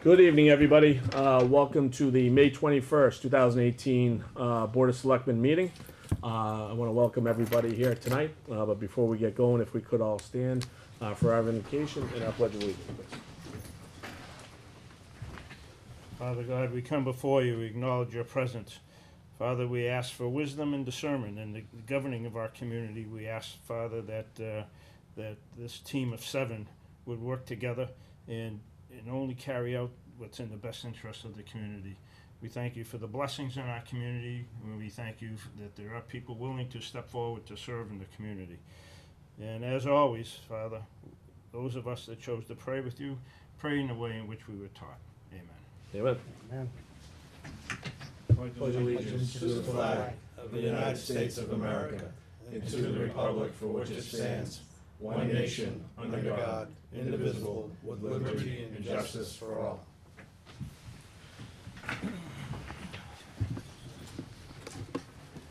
Good evening, everybody. Welcome to the May 21st, 2018 Board of Selectmen meeting. I want to welcome everybody here tonight, but before we get going, if we could all stand for our invocation and our pledge of allegiance, please. Father God, we come before you, we acknowledge your presence. Father, we ask for wisdom and discernment in the governing of our community. We ask, Father, that this team of 7 would work together and only carry out what's in the best interest of the community. We thank you for the blessings in our community, and we thank you that there are people willing to step forward to serve in the community. And as always, Father, those of us that chose to pray with you, pray in the way in which we were taught. Amen. Amen. Amen. Pledge allegiance to the flag of the United States of America and to the republic for which it stands, one nation, under God, indivisible, with liberty and justice for all.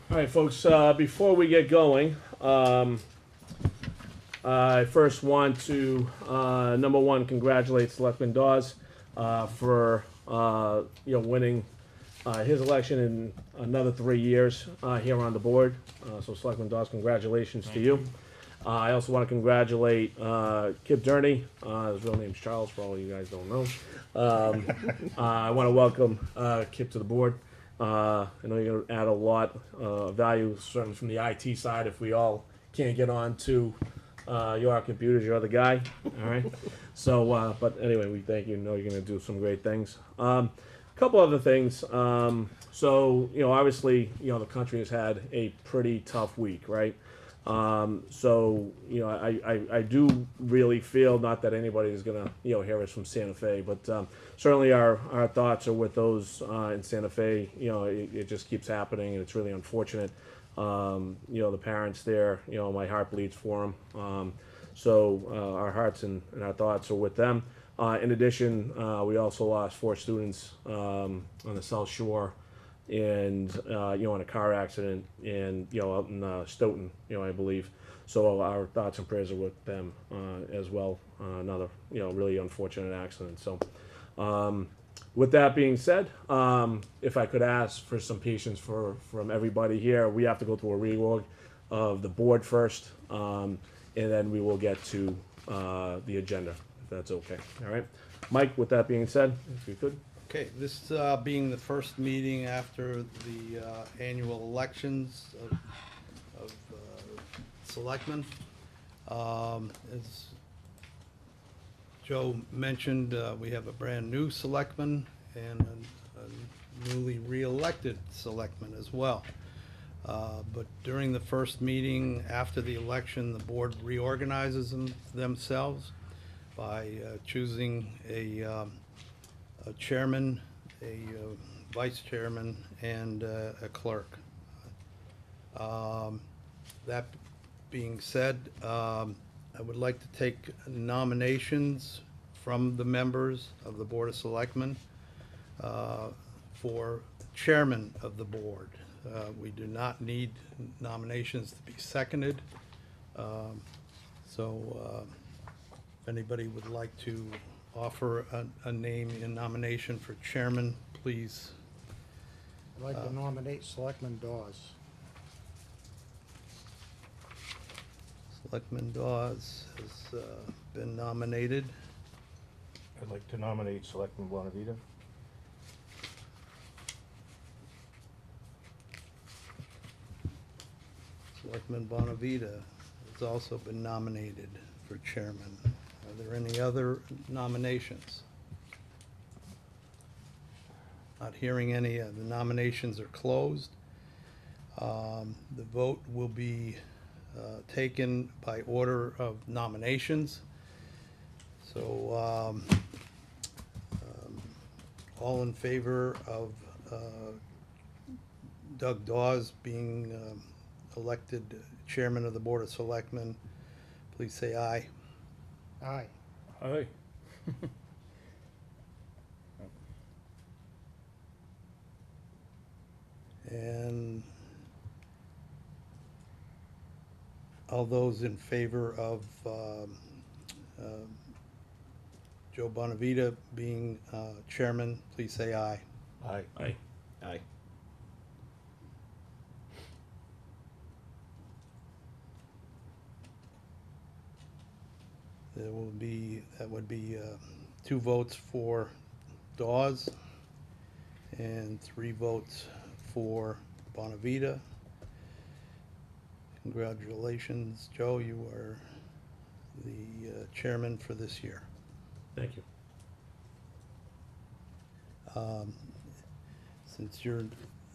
All right, folks, before we get going, I first want to, number one, congratulate Selectman Dawes for winning his election in another 3 years here on the board. So Selectman Dawes, congratulations to you. I also want to congratulate Kip Durney. His real name's Charles, for all you guys don't know. I want to welcome Kip to the board. I know you're going to add a lot of value, certainly from the IT side. If we all can't get on to your computers, you're the guy. All right. So, but anyway, we thank you. Know you're going to do some great things. A couple other things. So, obviously, the country has had a pretty tough week, right? So, I do really feel, not that anybody is going to, hear us from Santa Fe, but certainly our thoughts are with those in Santa Fe. It just keeps happening, and it's really unfortunate. The parents there, my heart bleeds for them. So our hearts and our thoughts are with them. In addition, we also lost 4 students on the South Shore, and in a car accident, and out in Stoughton, I believe. So our thoughts and prayers are with them as well. Another really unfortunate accident. So with that being said, if I could ask for some patience from everybody here, we have to go through a reorg of the board first, and then we will get to the agenda, if that's okay. All right, Mike. With that being said, if you could. Okay, this being the first meeting after the annual elections of selectmen, as Joe mentioned, we have a brand new selectman and a newly re-elected selectman as well. But during the first meeting after the election, the board reorganizes themselves by choosing a chairman, a vice chairman, and a clerk. That being said, I would like to take nominations from the members of the Board of Selectmen for chairman of the board. We do not need nominations to be seconded. So if anybody would like to offer a name in nomination for chairman, please. I'd like to nominate Selectman Dawes. Selectman Dawes has been nominated. I'd like to nominate Selectman Bonavita. Selectman Bonavita has also been nominated for chairman. Are there any other nominations? Not hearing any. The nominations are closed. The vote will be taken by order of nominations. So all in favor of Doug Dawes being elected chairman of the Board of Selectmen, please say aye. Aye. Aye. And all those in favor of Joe Bonavita being chairman, please say aye. Aye. Aye. Aye. That would be 2 votes for Dawes and 3 votes for Bonavita. Congratulations, Joe, you are the chairman for this year. Thank you. Since you're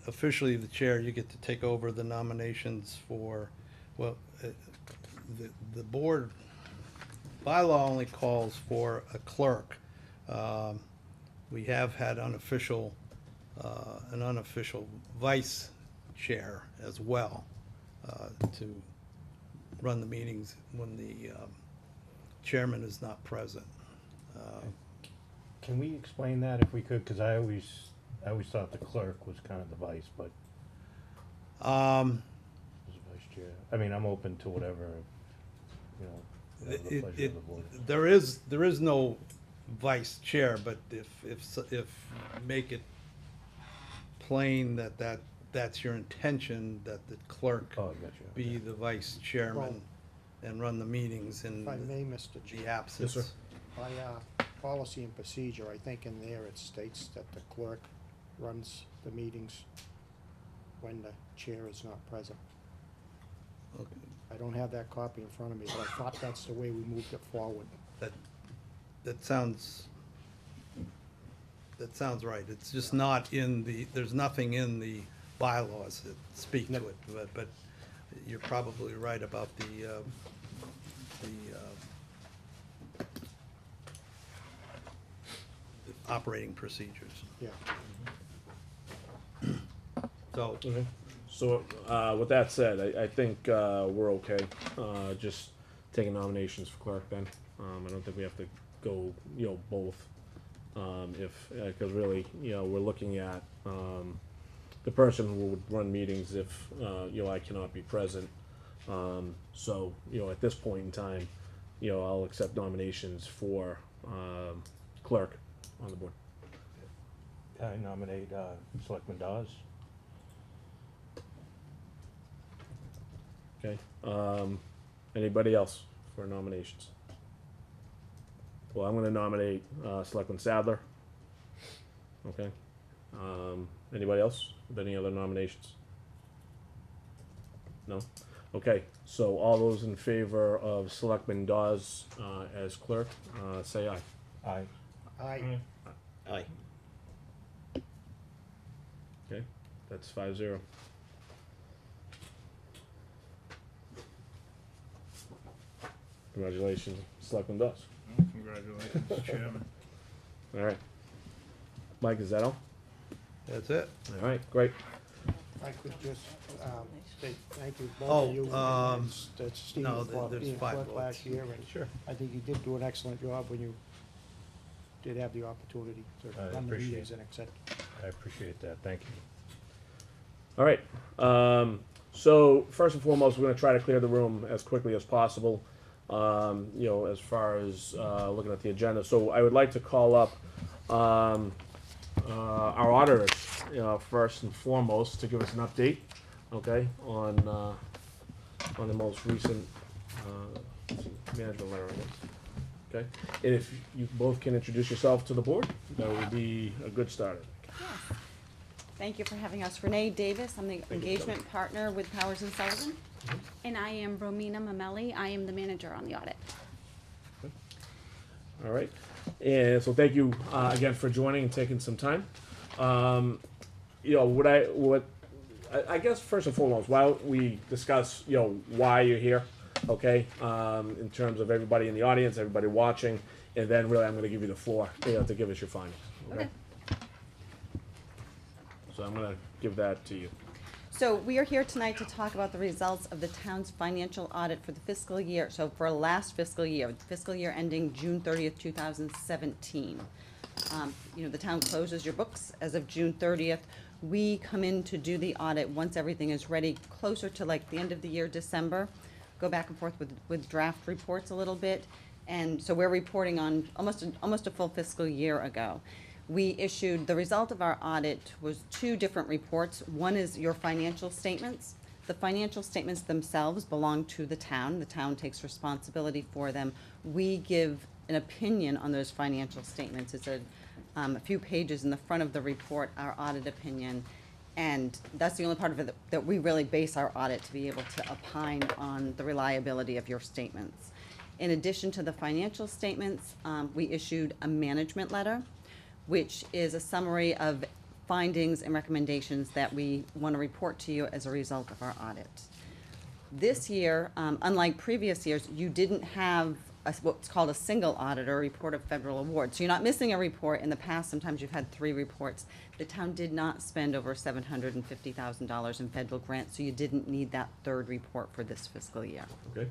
officially the chair, you get to take over the nominations for, well, the board bylaw only calls for a clerk. We have had an unofficial vice chair as well, to run the meetings when the chairman is not present. Can we explain that if we could? Because I always thought the clerk was kind of the vice, but was the vice chair. I mean, I'm open to whatever, you know, whatever the pleasure of the board. There is no vice chair, but if make it plain that's your intention, that the clerk Oh, I got you. be the vice chairman and run the meetings in If I may, Mr. Chair, the absence. Yes, sir. by policy and procedure, I think in there it states that the clerk runs the meetings when the chair is not present. Okay. I don't have that copy in front of me, but I thought that's the way we moved it forward. That sounds right. It's just not there's nothing in the bylaws that speak to it, but you're probably right about the operating procedures. Yeah. So, Okay. So, with that said, I think, we're okay, just taking nominations for clerk then. I don't think we have to go, both. Cause really, we're looking at, the person who would run meetings if, I cannot be present. So, at this point in time, I'll accept nominations for, clerk on the board. I nominate Selectman Dawes. Okay, anybody else for nominations? Well, I'm gonna nominate, Selectman Sadler. Okay, anybody else with any other nominations? No? Okay, so all those in favor of Selectman Dawes, as clerk, say aye. Aye. I, Aye. Okay, that's 5-0. Congratulations, Selectman Dawes. Congratulations, Chairman. All right. Mike, is that all? that's it. All right, great. I could just, say thank you, both Oh, of you. and Steve no, for there's being 5 clerk votes. last year, and Sure. I think you did do an excellent job when you did have the opportunity to I run the appreciate meetings and accept. I appreciate that. Thank you. All right. So first and foremost, we're going to try to clear the room as quickly as possible. As far as looking at the agenda, so I would like to call up our auditors, first and foremost, to give us an update, okay, on the most recent management letter. I guess. Okay, and if you both can introduce yourself to the board, that would be a good start. Yes. Thank you for having us. Renee Davis, I'm the you, engagement partner with Powers and Sullivan. And I am Romina Mamelli. I am the manager on the audit. All right, and so thank you again for joining and taking some time. I guess first and foremost, why don't we discuss, why you're here, okay? In terms of everybody in the audience, everybody watching, and then really I'm going to give you the floor, to give us your findings. Okay. So I'm going to give that to you. So we are here tonight to talk about the results of the town's financial audit for the fiscal year, so for last fiscal year ending June 30th, 2017. The town closes your books as of June 30th. We come in to do the audit once everything is ready, closer to like the end of the year, December. Go back and forth with draft reports a little bit, And so we're reporting on almost a full fiscal year ago. We issued, the result of our audit was two different reports. One is your financial statements. The financial statements themselves belong to the town. The town takes responsibility for them. We give an opinion on those financial statements. It's a few pages in the front of the report, our audit opinion. And that's the only part of it that we really base our audit to be able to opine on the reliability of your statements. In addition to the financial statements, we issued a management letter, which is a summary of findings and recommendations that we want to report to you as a result of our audit. This year, unlike previous years, you didn't have what's called a single audit or report of federal award. So you're not missing a report. In the past, sometimes you've had 3 reports. The town did not spend over $750,000 in federal grants, so you didn't need that 3rd report for this fiscal year. Okay.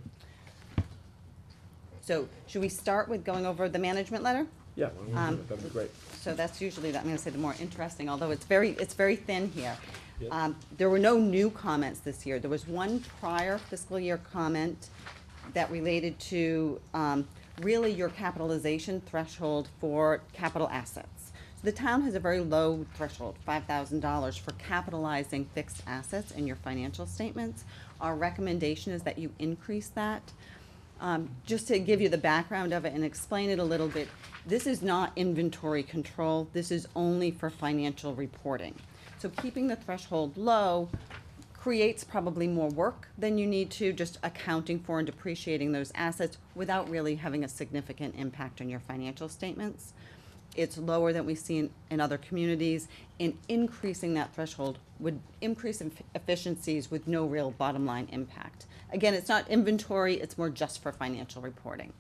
So should we start with going over the management letter? Yeah, that'd be great. So that's usually, I'm gonna say the more interesting, although it's very thin here. Yep. There were no new comments this year. There was one prior fiscal year comment that related to, really your capitalization threshold for capital assets. So the town has a very low threshold, $5,000 for capitalizing fixed assets in your financial statements. Our recommendation is that you increase that. Just to give you the background of it and explain it a little bit, this is not inventory control. This is only for financial reporting. So keeping the threshold low creates probably more work than you need to, just accounting for and depreciating those assets without really having a significant impact on your financial statements. It's lower than we see in other communities, and increasing that threshold would increase efficiencies with no real bottom line impact. Again, it's not inventory, it's more just for financial reporting.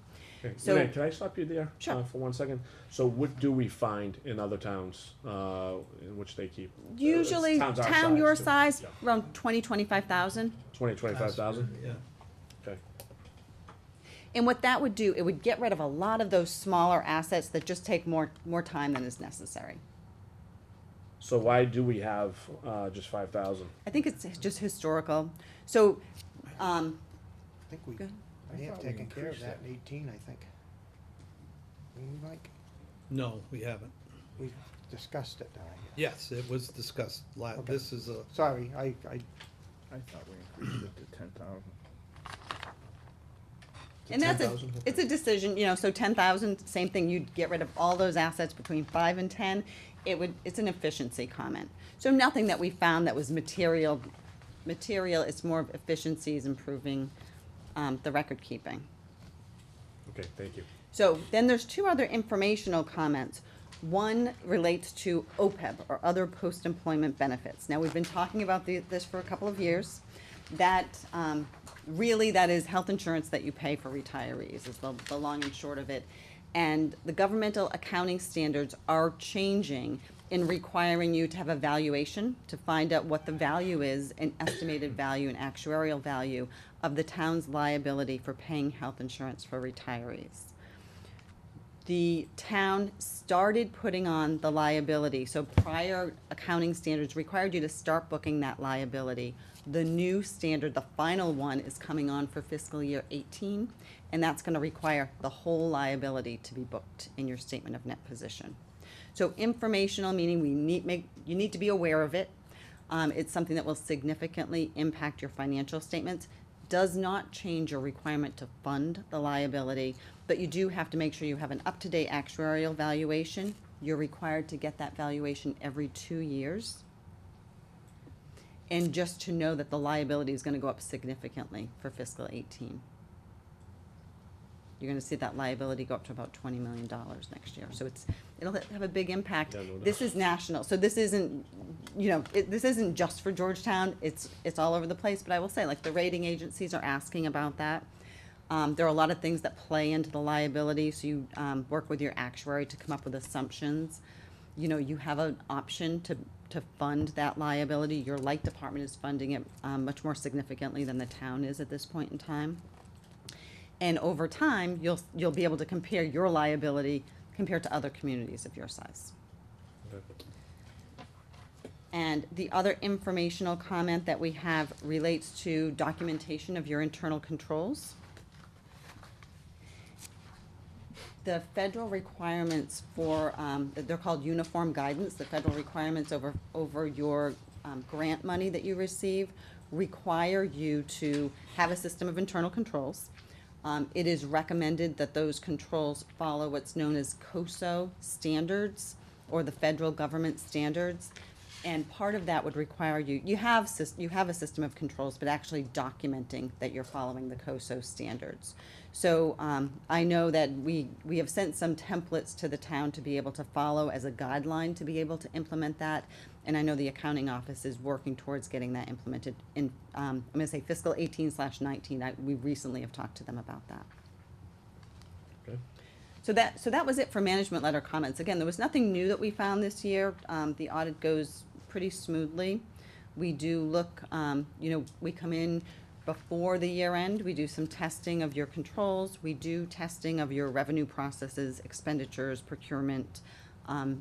Okay. So- Renee, can I stop you there? Sure. For 1 second? So what do we find in other towns, in which they keep? Usually, towns our town size, your too. size, Yeah. around 20-25,000. 25,000? Yeah. Okay. And what that would do, it would get rid of a lot of those smaller assets that just take more time than is necessary. So why do we have, just 5,000? I think it's just historical. So, I think we Good. may have thought we taken care of increased that in 18, I think. Mike, No, we haven't. we discussed it, Yes, it was discussed. Okay. This is a, sorry, I, I thought we increased it to 10,000. and that's 10,000? it's a decision, so 10,000, same thing, you'd get rid of all those assets between 5 and 10. It's an efficiency comment. So nothing that we found that was material, it's more of efficiencies, improving, the record keeping. Okay, thank you. So then there's 2 other informational comments. One relates to OPEB, or other post-employment benefits. Now, we've been talking about this for a couple of years. That, really, that is health insurance that you pay for retirees, is the long and short of it. And the governmental accounting standards are changing in requiring you to have a valuation to find out what the value is, an estimated value, an actuarial value of the town's liability for paying health insurance for retirees. The town started putting on the liability, so prior accounting standards required you to start booking that liability. The new standard, the final one, is coming on for fiscal year 18, and that's gonna require the whole liability to be booked in your statement of net position. So informational, meaning you need to be aware of it. It's something that will significantly impact your financial statements. Does not change your requirement to fund the liability, but you do have to make sure you have an up-to-date actuarial valuation. You're required to get that valuation every 2 years. And just to know that the liability is gonna go up significantly for fiscal 18. You're gonna see that liability go up to about $20 million next year. So it'll have a big impact. Yeah, no doubt. This is national, so this isn't, this isn't just for Georgetown, it's all over the place. But I will say, like, the rating agencies are asking about that. There are a lot of things that play into the liability, so you work with your actuary to come up with assumptions. You have an option to fund that liability. Your light department is funding it much more significantly than the town is at this point in time. And over time, you'll be able to compare your liability compared to other communities of your size. Okay. And the other informational comment that we have relates to documentation of your internal controls. The federal requirements for, they're called uniform guidance, the federal requirements over your grant money that you receive require you to have a system of internal controls. It is recommended that those controls follow what's known as COSO standards, or the federal government standards. And part of that would require you have a system of controls, but actually documenting that you're following the COSO standards. So I know that we have sent some templates to the town to be able to follow as a guideline to be able to implement that. And I know the accounting office is working towards getting that implemented in, I'm gonna say fiscal 18/19. We recently have talked to them about that. Okay. So that was it for management letter comments. Again, there was nothing new that we found this year. The audit goes pretty smoothly. We do look, we come in before the year end. We do some testing of your controls. We do testing of your revenue processes, expenditures, procurement,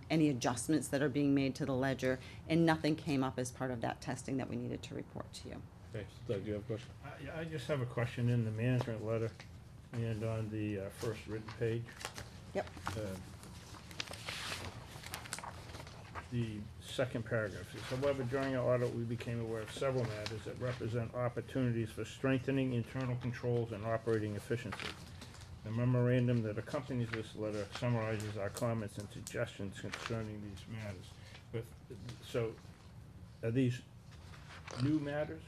any adjustments that are being made to the ledger, and nothing came up as part of that testing that we needed to report to you. Thanks. Doug, do you have a question? I just have a question in the management letter and on the first written page. Yep. The second paragraph says, however, during our audit, we became aware of several matters that represent opportunities for strengthening internal controls and operating efficiency. The memorandum that accompanies this letter summarizes our comments and suggestions concerning these matters. But, so, are these new matters?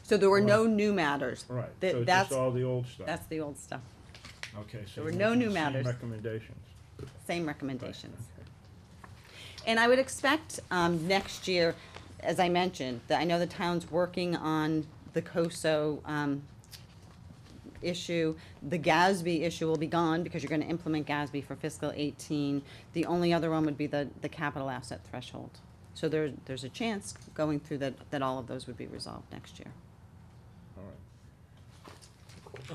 So there were no Right. new matters. Right, Th- so it's that's- just all the old stuff? That's the old stuff. Okay, so there were you're no making new the same matters. recommendations? Same Right, recommendations. okay. And I would expect next year, as I mentioned, that I know the town's working on the COSO issue. The GASB issue will be gone because you're gonna implement GASB for fiscal 18. The only other one would be the capital asset threshold. So there's a chance going through that all of those would be resolved next year. All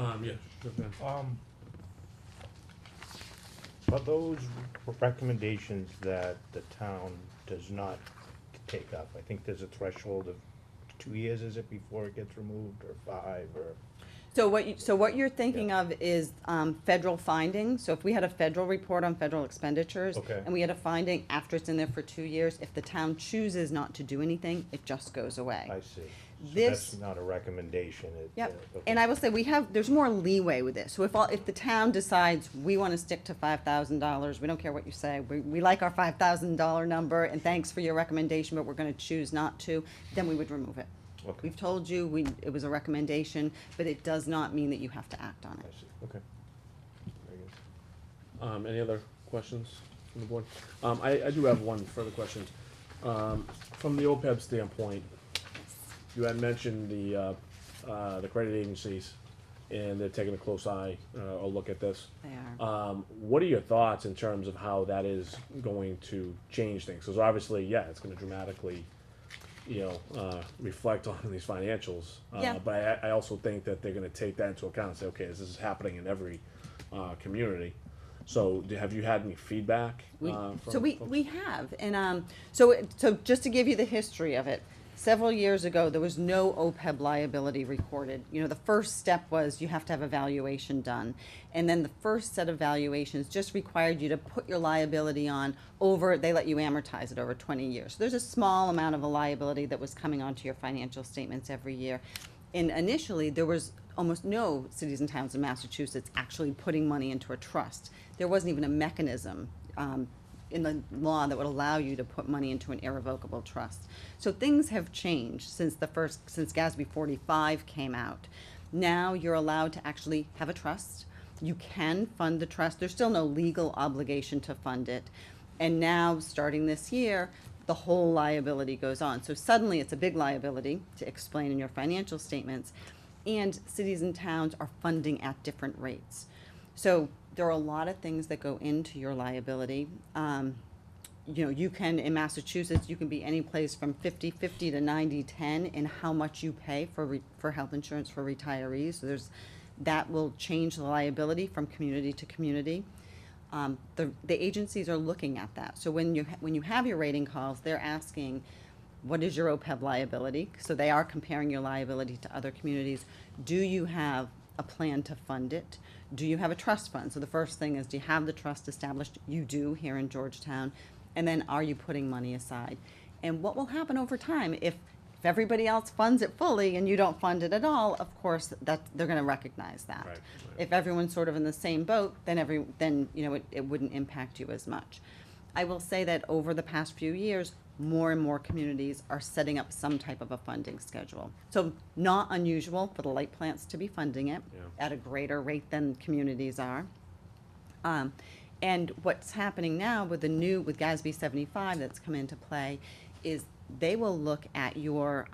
right. Yeah. Okay. Are those recommendations that the town does not take up? I think there's a threshold of 2 years, is it, before it gets removed, or 5, or? So what you're thinking of is federal findings. So if we had a federal report on federal expenditures, Okay. and we had a finding after it's in there for 2 years, if the town chooses not to do anything, it just goes away. I see. So This- that's not a recommendation. Yep, okay. and I will say, there's more leeway with this. So if the town decides we wanna stick to $5,000, we don't care what you say, we like our $5,000 number, and thanks for your recommendation, but we're gonna choose not to, then we would remove it. Okay. We've told you, it was a recommendation, but it does not mean that you have to act on I it. see, okay. Very good. Any other questions from the board? I do have one further question. From the OPEB standpoint, you had mentioned the credit agencies, and they're taking a close eye, or look at this. They are. What are your thoughts in terms of how that is going to change things? Because obviously, yeah, it's gonna dramatically, reflect on these financials. Yeah. But I also think that they're gonna take that into account and say, okay, this is happening in every, community. So, have you had any feedback? From So we folks? have, and so just to give you the history of it, several years ago, there was no OPEB liability recorded. The first step was you have to have a valuation done. And then the first set of valuations just required you to put your liability on they let you amortize it over 20 years. So there's a small amount of a liability that was coming onto your financial statements every year. And initially, there was almost no cities and towns in Massachusetts actually putting money into a trust. There wasn't even a mechanism in the law that would allow you to put money into an irrevocable trust. So things have changed since GASB 45 came out. Now you're allowed to actually have a trust. You can fund the trust. There's still no legal obligation to fund it. And now, starting this year, the whole liability goes on. So suddenly it's a big liability to explain in your financial statements, and cities and towns are funding at different rates. So there are a lot of things that go into your liability. You can, in Massachusetts, you can be any place from 50-50 to 90-10 in how much you pay for health insurance for retirees. So that will change the liability from community to community. The agencies are looking at that. So when you have your rating calls, they're asking, what is your OPEB liability? So they are comparing your liability to other communities. Do you have a plan to fund it? Do you have a trust fund? So the first thing is, do you have the trust established? You do here in Georgetown. And then are you putting money aside? And what will happen over time if everybody else funds it fully and you don't fund it at all? Of course, that they're going to recognize that. Right, right. If everyone's sort of in the same boat, then you know it wouldn't impact you as much. I will say that over the past few years, more and more communities are setting up some type of a funding schedule. So not unusual for the light plants to be funding it Yeah. at a greater rate than communities are. And what's happening now with with GASB 75 that's come into play is they will look at your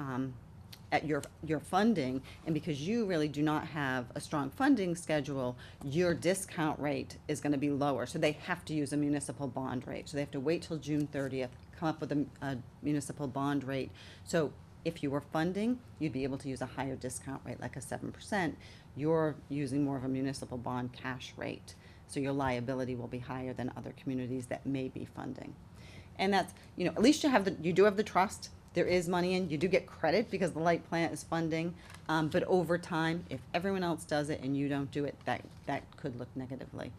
funding, and because you really do not have a strong funding schedule, your discount rate is going to be lower. So they have to use a municipal bond rate. So they have to wait till June 30th, come up with a municipal bond rate. So if you were funding, you'd be able to use a higher discount rate, like a 7%. You're using more of a municipal bond cash rate. So your liability will be higher than other communities that may be funding. And that's, you know, at least you do have the trust. There is money in, you do get credit because the light plant is funding. But over time, if everyone else does it and you don't do it, that could look negatively.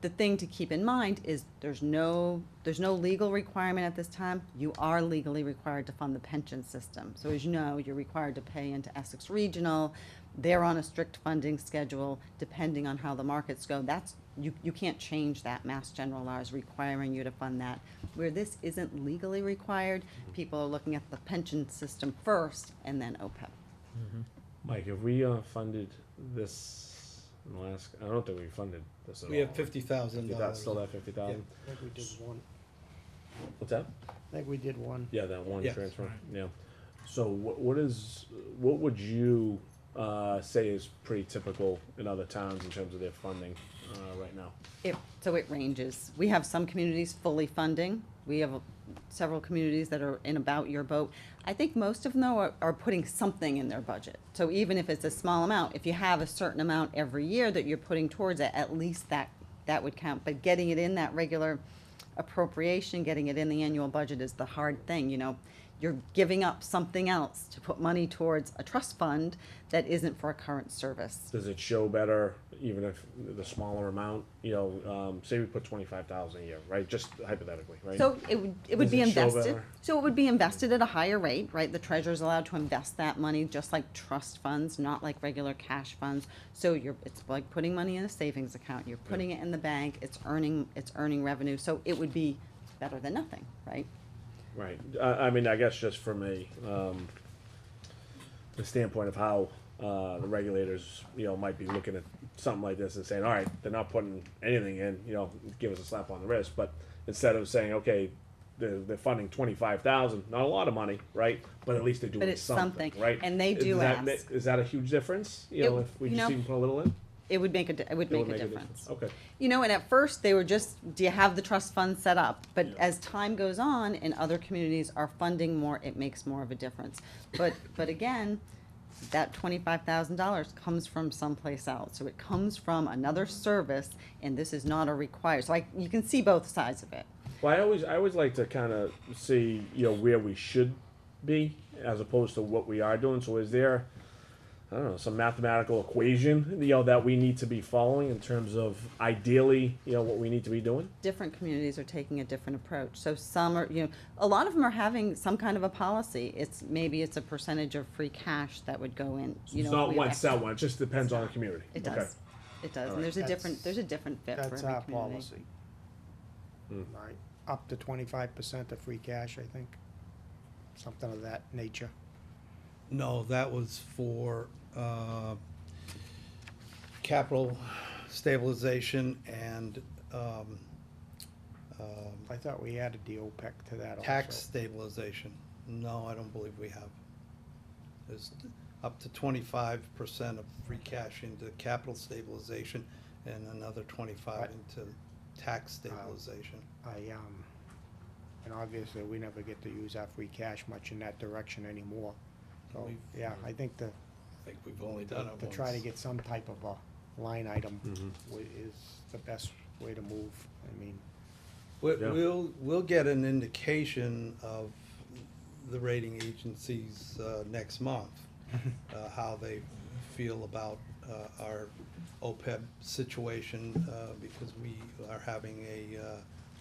The thing to keep in mind is there's no legal requirement at this time. You are legally required to fund the pension system. So as you know, you're required to pay into Essex Regional. They're on a strict funding schedule depending on how the markets go. You can't change that. Mass General law is requiring you to fund that. Where this isn't legally required, people are looking at the pension system first and then OPEB. Mike, have we funded this in the last? I don't think we funded this at all. We have $50,000. Still that 50,000. I think we did one. What's that? I think we did one. Yeah, that one Yes. transfer. Yeah. So what would you say is pretty typical in other towns in terms of their funding right now? So it ranges. We have some communities fully funding. We have several communities that are in about your boat. I think most of them, though, are putting something in their budget. So even if it's a small amount, if you have a certain amount every year that you're putting towards it, at least that would count. But getting it in that regular appropriation, getting it in the annual budget is the hard thing, you know. You're giving up something else to put money towards a trust fund that isn't for a current service. Does it show better, even if the smaller amount? You know, say we put 25,000 a year, right? Just hypothetically, right? So it would Does be it show invested. better? So it would be invested at a higher rate, right? The treasurer's allowed to invest that money just like trust funds, not like regular cash funds. So it's like putting money in a savings account. You're putting it in the bank. It's earning revenue. So it would be better than nothing, right? Right. I mean, I guess just from the standpoint of how the regulators, you know, might be looking at something like this and saying, all right, they're not putting anything in, you know, give us a slap on the wrist. But instead of saying, okay, they're funding 25,000, not a lot of money, right? But at least they're doing But it's something, right? and they do ask. Is that a huge difference? You know, if we you just know, even put a little in? It would make a It difference. Okay. You know, and at first they were just, do you have the trust fund set up? But Yeah. as time goes on and other communities are funding more, it makes more of a difference. But again, that $25,000 comes from someplace else. So it comes from another service, and this is not a required. So you can see both sides of it. Well, I always like to kind of see, you know, where we should be as opposed to what we are doing. So is there, I don't know, some mathematical equation, you know, that we need to be following in terms of ideally, you know, what we need to be doing? Different communities are taking a different approach. So some are, you know, a lot of them are having some kind of a policy. Maybe it's a percentage of free cash that would go in. You It's know, not if we have one extra- set one. It just depends on the community. It Okay. does. It does. All And there's a right. different fit for That's every our community. policy. Hmm. Right, up to 25% of free cash, I think. Something of that nature. No, that was for capital stabilization and I thought we added the OPEC to that also. tax stabilization. No, I don't believe we have. There's up to 25% of free cash into capital stabilization and another 25 Right. into tax stabilization. And obviously, we never get to use our free cash much in that direction anymore. So, We've- yeah, I think I think we've only done it to once. try to get some type of a line item Mhm. is the best way to move. I mean, Yeah. We'll get an indication of the rating agencies next month, how they feel about our OPEB situation, because we are having a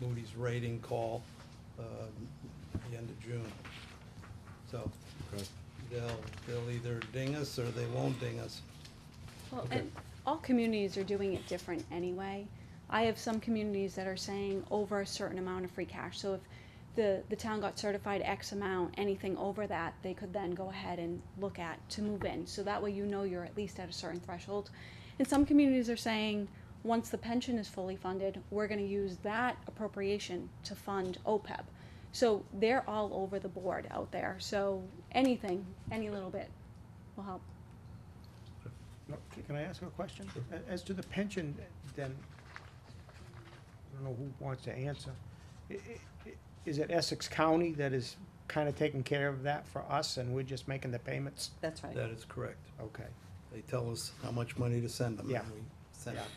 Moody's rating call the end of June. So Okay. they'll either ding us or they won't ding us. Well, Okay. and all communities are doing it different anyway. I have some communities that are saying over a certain amount of free cash. So if the town got certified X amount, anything over that, they could then go ahead and look at to move in. So that way you know you're at least at a certain threshold. And some communities are saying, once the pension is fully funded, we're gonna use that appropriation to fund OPEB. So they're all over the board out there. So anything, any little bit will help. No, can I ask a question? As to the pension, then, I don't know who wants to answer. Is it Essex County that is kind of taking care of that for us, and we're just making the payments? That's right. That is correct. Okay. They tell us how much money to send them, Yeah. and we send Yeah. it.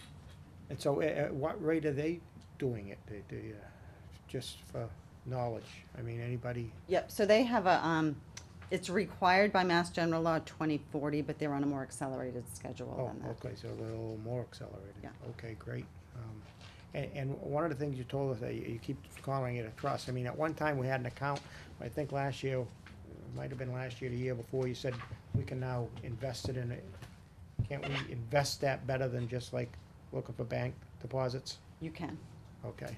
And so at what rate are they doing it? Just for knowledge? I mean, anybody? Yep, so they have a, it's required by Mass General Law 2040, but they're on a more accelerated schedule Oh, than that. okay, so they're a little more accelerated. Yeah. Okay, great. And one of the things you told us, that you keep calling it a trust. I mean, at one time, we had an account, I think last year, it might have been last year, the year before, you said we can now invest it in it. Can't we invest that better than just like looking for bank deposits? You can. Okay.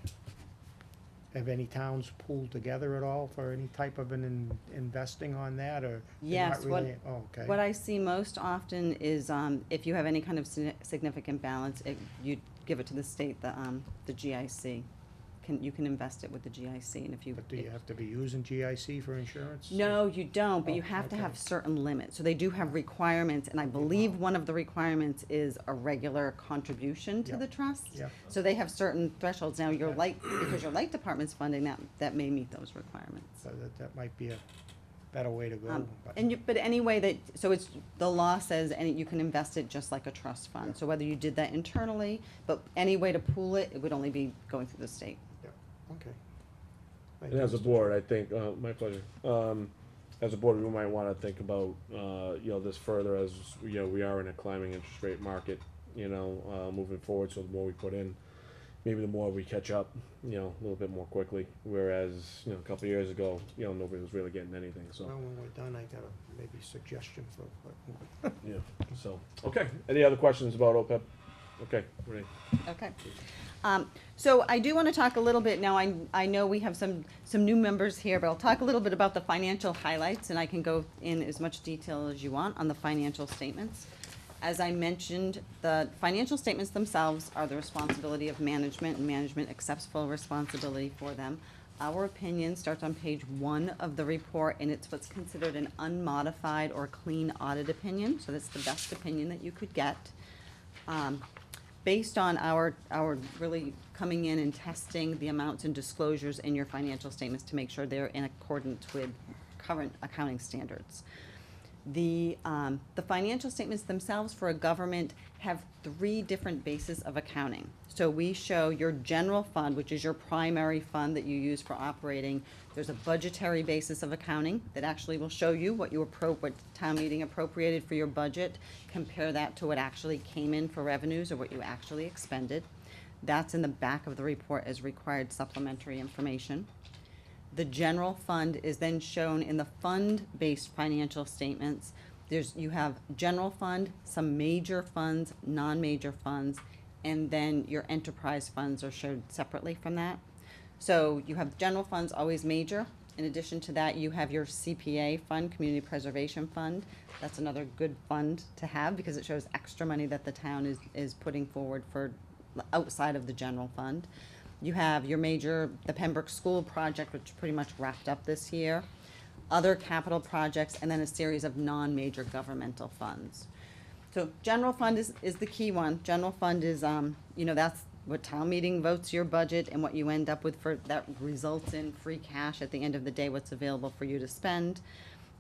Have any towns pooled together at all for any type of an investing on that, or? they're not Yes, what- really- Oh, okay. What I see most often is, if you have any kind of significant balance, you give it to the state, the GIC. You can invest it with the GIC, and if you. But do you have to be using GIC for insurance? No, you don't, but you Oh, have to okay. have certain limits. So they do have requirements, and I believe one of the requirements is a regular contribution to Yeah. the trust. Yeah. So they have certain thresholds. Now, your light, because your light department's funding that may meet those requirements. So that might be a better way to go. but- But any way that, so it's, the law says, and you can invest it just like a trust fund. So whether you did that internally, but any way to pool it, it would only be going through the state. Yeah, okay. Thank And you, as a Mr. board, I think, my pleasure. As a board, we might wanna think about, this further as, we are in a climbing interest rate market, moving forward, so the more we put in, maybe the more we catch up, a little bit more quickly, whereas, a couple of years ago, nobody was really getting anything, so. Well, when we're done, I got a maybe suggestion for, Yeah, so, okay, any other questions about OPEB? Okay, Renee. Okay. So I do want to talk a little bit, now I know we have some new members here, but I'll talk a little bit about the financial highlights, and I can go in as much detail as you want on the financial statements. As I mentioned, the financial statements themselves are the responsibility of management, and management accepts full responsibility for them. Our opinion starts on page 1 of the report, and it's what's considered an unmodified or clean audit opinion, so that's the best opinion that you could get. Based on our really coming in and testing the amounts and disclosures in your financial statements to make sure they're in accordance with current accounting standards. The financial statements themselves for a government have 3 different bases of accounting. So we show your general fund, which is your primary fund that you use for operating. There's a budgetary basis of accounting that actually will show you what what town meeting appropriated for your budget. Compare that to what actually came in for revenues or what you actually expended. That's in the back of the report as required supplementary information. The general fund is then shown in the fund-based financial statements. You have general fund, some major funds, non-major funds, and then your enterprise funds are showed separately from that. So you have general funds, always major. In addition to that, you have your CPA fund, Community Preservation Fund. That's another good fund to have because it shows extra money that the town is putting forward for outside of the general fund. You have your the Pembroke School project, which pretty much wrapped up this year, other capital projects, and then a series of non-major governmental funds. So general fund is the key one. General fund is, that's what town meeting votes your budget and what you end up with that results in free cash at the end of the day, what's available for you to spend.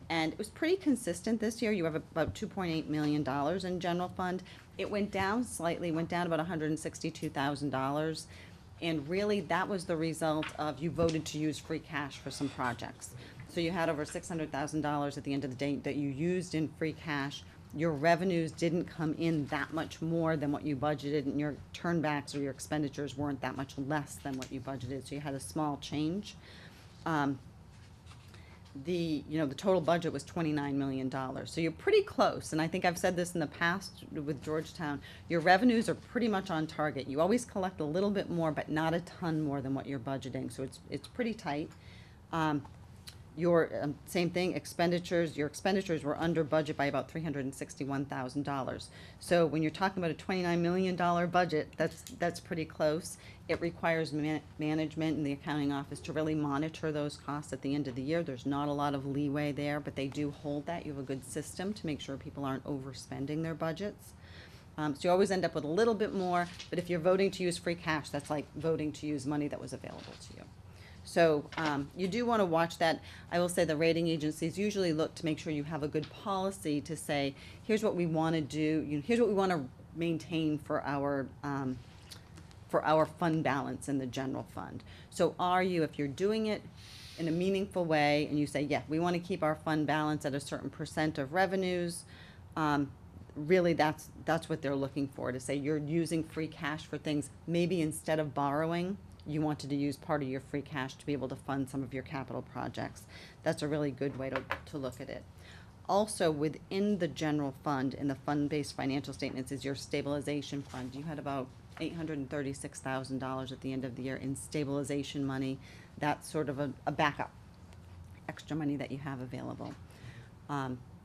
And it was pretty consistent this year. You have about $2.8 million in general fund. It went down slightly, went down about $162,000. And really, that was the result of you voted to use free cash for some projects. So you had over $600,000 at the end of the day that you used in free cash your revenues didn't come in that much more than what you budgeted, and your turnbacks or your expenditures weren't that much less than what you budgeted, so you had a small change. The total budget was $29 million, so you're pretty close, and I think I've said this in the past with Georgetown, your revenues are pretty much on target. You always collect a little bit more, but not a ton more than what you're budgeting, so it's pretty tight. Your same thing, your expenditures were under budget by about $361,000. So when you're talking about a $29 million budget, that's pretty close. It requires management and the accounting office to really monitor those costs at the end of the year. There's not a lot of leeway there, but they do hold that. You have a good system to make sure people aren't overspending their budgets. So you always end up with a little bit more, but if you're voting to use free cash, that's like voting to use money that was available to you. So you do want to watch that. I will say the rating agencies usually look to make sure you have a good policy to say, here's what we want to do, here's what we want to maintain for our fund balance in the general fund. So if you're doing it in a meaningful way and you say, yeah, we want to keep our fund balance at a certain % of revenues, really that's what they're looking for, to say you're using free cash for things. Maybe instead of borrowing, you wanted to use part of your free cash to be able to fund some of your capital projects. That's a really good way to look at it. Also, within the general fund, in the fund-based financial statements, is your stabilization fund. You had about $836,000 at the end of the year in stabilization money. That's sort of a backup, extra money that you have available.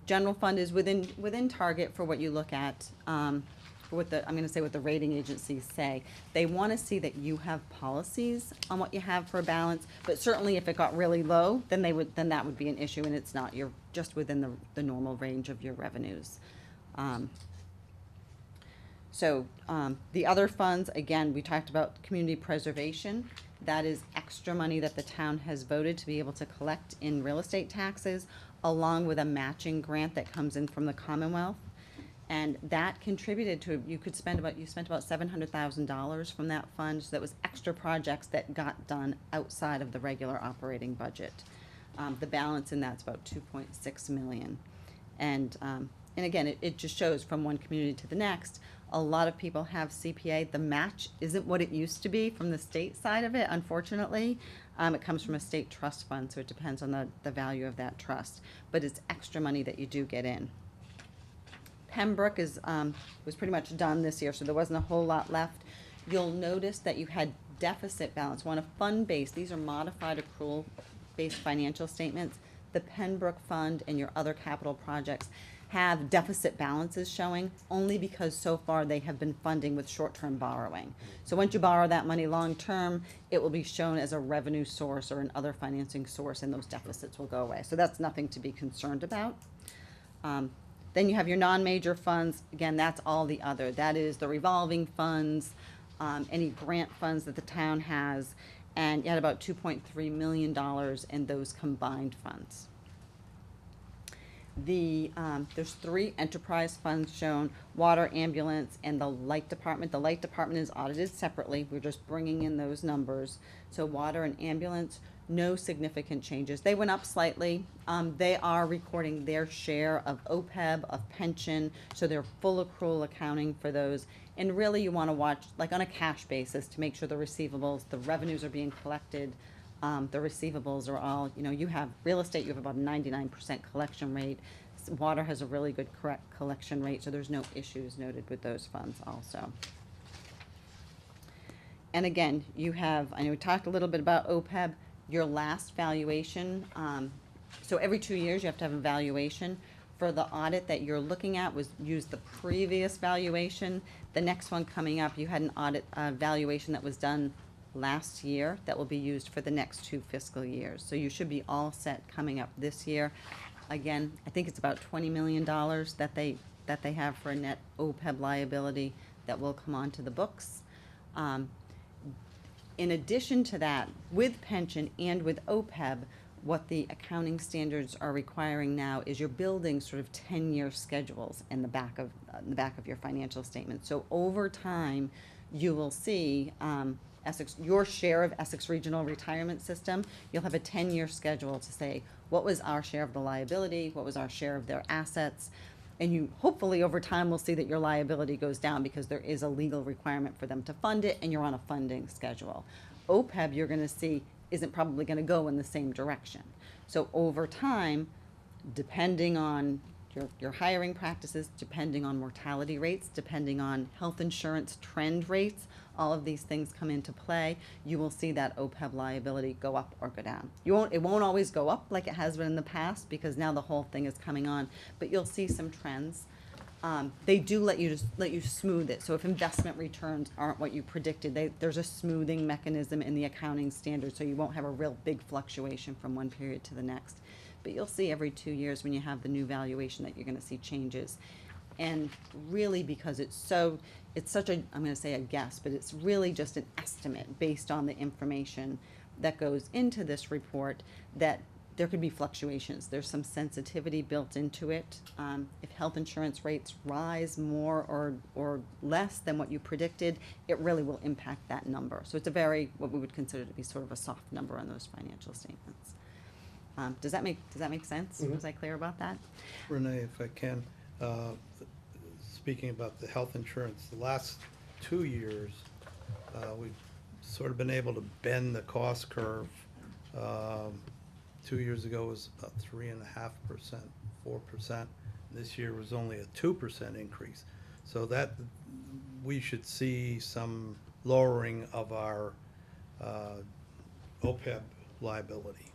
General fund is within target for what you look at. What the rating agencies say. They want to see that you have policies on what you have for a balance, but certainly if it got really low, then that would be an issue, and it's not. You're just within the normal range of your revenues. The other funds, again, we talked about community preservation. That is extra money that the town has voted to be able to collect in real estate taxes, along with a matching grant that comes in from the Commonwealth. And that contributed to, you spent about $700,000 from that fund. So that was extra projects that got done outside of the regular operating budget. The balance in that's about $2.6 million. And again, it just shows from one community to the next. A lot of people have CPA. The match isn't what it used to be from the state side of it, unfortunately. It comes from a state trust fund, so it depends on the value of that trust. But it's extra money that you do get in. Pembroke was pretty much done this year, so there wasn't a whole lot left. You'll notice that you had deficit balance. On a fund-based, these are modified accrual-based financial statements. The Pembroke Fund and your other capital projects have deficit balances showing, only because so far they have been funding with short-term borrowing. So once you borrow that money long-term, it will be shown as a revenue source or an other financing source, and those deficits will go away. So that's nothing to be concerned about. Then you have your non-major funds. Again, that's all the other. That is the revolving funds, any grant funds that the town has, and you had about $2.3 million in those combined funds. There's 3 enterprise funds shown: water, ambulance, and the light department. The light department is audited separately. We're just bringing in those numbers. So water and ambulance, no significant changes. They went up slightly. They are recording their share of OPEB, of pension, so they're full accrual accounting for those. And really you want to watch, like on a cash basis, to make sure the receivables, the revenues are being collected. The receivables are all, you have real estate, you have about a 99% collection rate. Water has a really good correct collection rate, so there's no issues noted with those funds also. And again, I know we talked a little bit about OPEB. Your last valuation, so every 2 years you have to have a valuation. For the audit that you're looking at, use the previous valuation. The next one coming up, you had an audit valuation that was done last year that will be used for the next 2 fiscal years. So you should be all set coming up this year. Again, I think it's about $20 million that they have for a net OPEB liability that will come onto the books. In addition to that, with pension and with OPEB, what the accounting standards are requiring now is you're building sort of 10-year schedules in the back of your financial statement. So over time, you will see your share of Essex Regional Retirement System. You'll have a 10-year schedule to say, what was our share of the liability? What was our share of their assets? And you, hopefully, over time, will see that your liability goes down because there is a legal requirement for them to fund it, and you're on a funding schedule. OPEB, you're gonna see, isn't probably gonna go in the same direction. So over time, depending on your hiring practices, depending on mortality rates, depending on health insurance trend rates, all of these things come into play, you will see that OPEB liability go up or go down. It won't always go up like it has been in the past, because now the whole thing is coming on, but you'll see some trends. They do let you smooth it, so if investment returns aren't what you predicted, there's a smoothing mechanism in the accounting standard, so you won't have a real big fluctuation from one period to the next. But you'll see every 2 years when you have the new valuation that you're gonna see changes. And really, because it's such a, I'm gonna say a guess, but it's really just an estimate based on the information that goes into this report, that there could be fluctuations. There's some sensitivity built into it. If health insurance rates rise more or less than what you predicted, it really will impact that number. So it's a very, what we would consider to be sort of a soft number on those financial statements. Does that make sense? Was I clear about that? Renee, if I can, speaking about the health insurance, the last 2 years, we've sort of been able to bend the cost curve. 2 years ago was about 3.5%, 4%. This year was only a 2% increase. So that, we should see some lowering of our OPEB liability.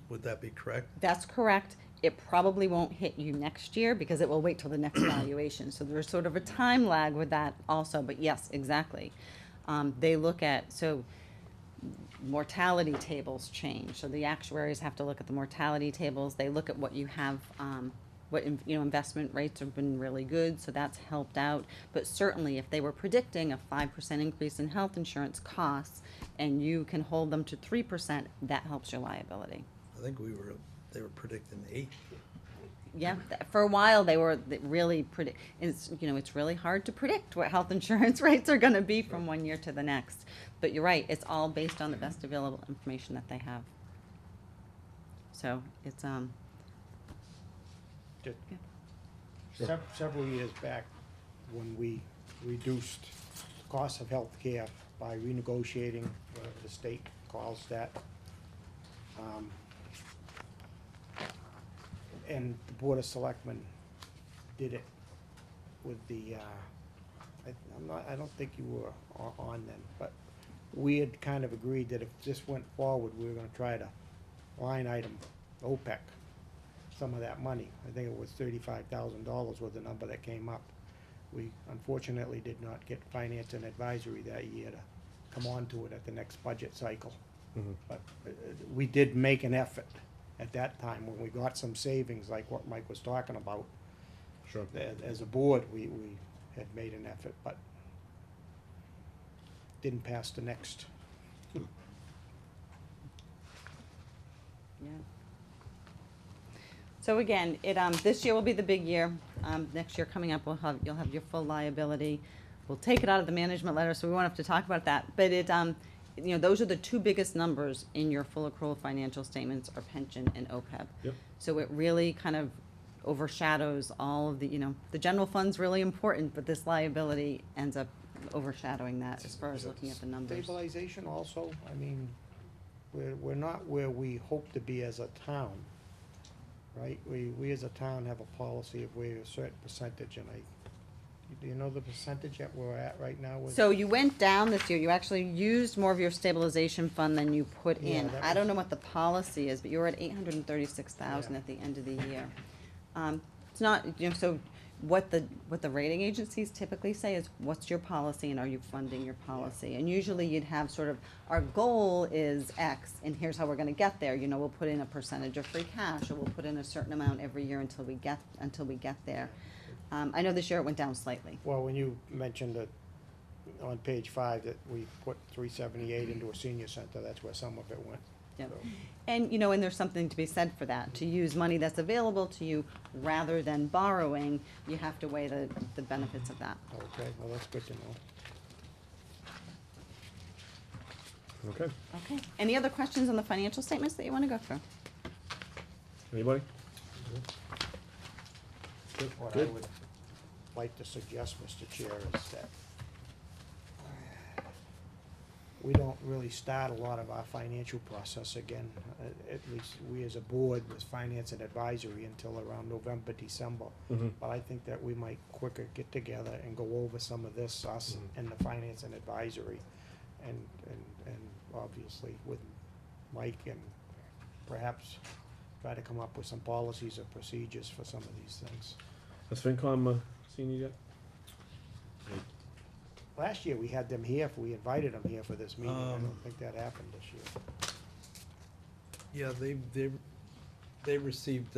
Would that be correct? That's correct. It probably won't hit you next year because it will wait till the next valuation. So there's sort of a time lag with that also, but yes, exactly. They look at, so mortality tables change. So the actuaries have to look at the mortality tables. They look at what you have, investment rates have been really good, so that's helped out. But certainly if they were predicting a 5% increase in health insurance costs and you can hold them to 3%, that helps your liability. I think they were predicting 8. Yeah, for a while they were really it's really hard to predict what health insurance rates are gonna be from one year to the next. But you're right, it's all based on the best available information that they have. So it's, Several years back, when we reduced the cost of health care by renegotiating, whatever the state calls that, and the Board of Selectmen did it with the, I don't think you were on then, but we had kind of agreed that if this went forward, we were gonna try to line item OPEC some of that money. I think it was $35,000 was the number that came up. We unfortunately did not get finance and advisory that year to come on to it at the next budget cycle. But we did make an effort at that time when we got some savings like what Mike was talking about. Sure. As a board, we had made an effort, but didn't pass the next. yeah. So again, this year will be the big year. Next year coming up, you'll have your full liability. We'll take it out of the management letter, so we won't have to talk about that. But those are the two biggest numbers in your full accrual financial statements are pension and OPEB. Yep. So it really kind of overshadows all of the general fund's really important, but this liability ends up overshadowing that as far as looking at the numbers. Stabilization also, I mean, we're not where we hope to be as a town, right? We as a town have a policy of we're a certain percentage, and do you know the percentage that we're at right now? So you went down this year, you actually used more of your stabilization fund than you put Yeah, in. that I don't was- know what the policy is, but you were at 836,000 Yeah. at the end of the year. It's not, so what the rating agencies typically say is, what's your policy and are you funding your policy? And usually you'd have sort of, our goal is X and here's how we're gonna get there. We'll put in a percentage of free cash, or we'll put in a certain amount every year until we get there. I know this year it went down slightly. Well, when you mentioned that on page 5 that we put 378 into a senior center, that's where some of it went. Yep. So, And, and there's something to be said for that. To use money that's available to you rather than borrowing, you have to weigh the benefits of that. okay, well, that's good to know. Okay. Okay. Any other questions on the financial statements that you want to go through? Anybody? What I Good. would like to suggest, Mr. Chair, is that we don't really start a lot of our financial process again, at least we as a board with finance and advisory until around November, December. Mhm. But I think that we might quicker get together and go over some of this, us and the finance and advisory. And obviously with Mike and perhaps try to come up with some policies or procedures for some of these things. Has FinCom seen you yet? Last year, we had them here, we invited them here for this meeting, I Um, don't think that happened this year. Yeah, they received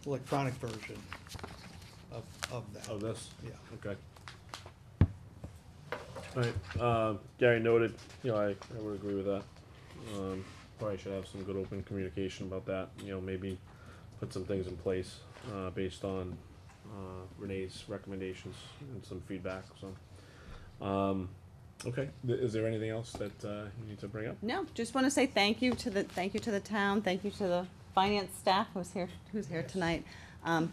electronic version of that. Oh, this? Yeah. Okay. Alright, Gary noted, I would agree with that. Probably should have some good open communication about that, maybe put some things in place, based on, Renee's recommendations and some feedback, so. Okay, is there anything else that, you need to bring up? No, just wanna say thank you to the town, thank you to the finance staff who's here tonight.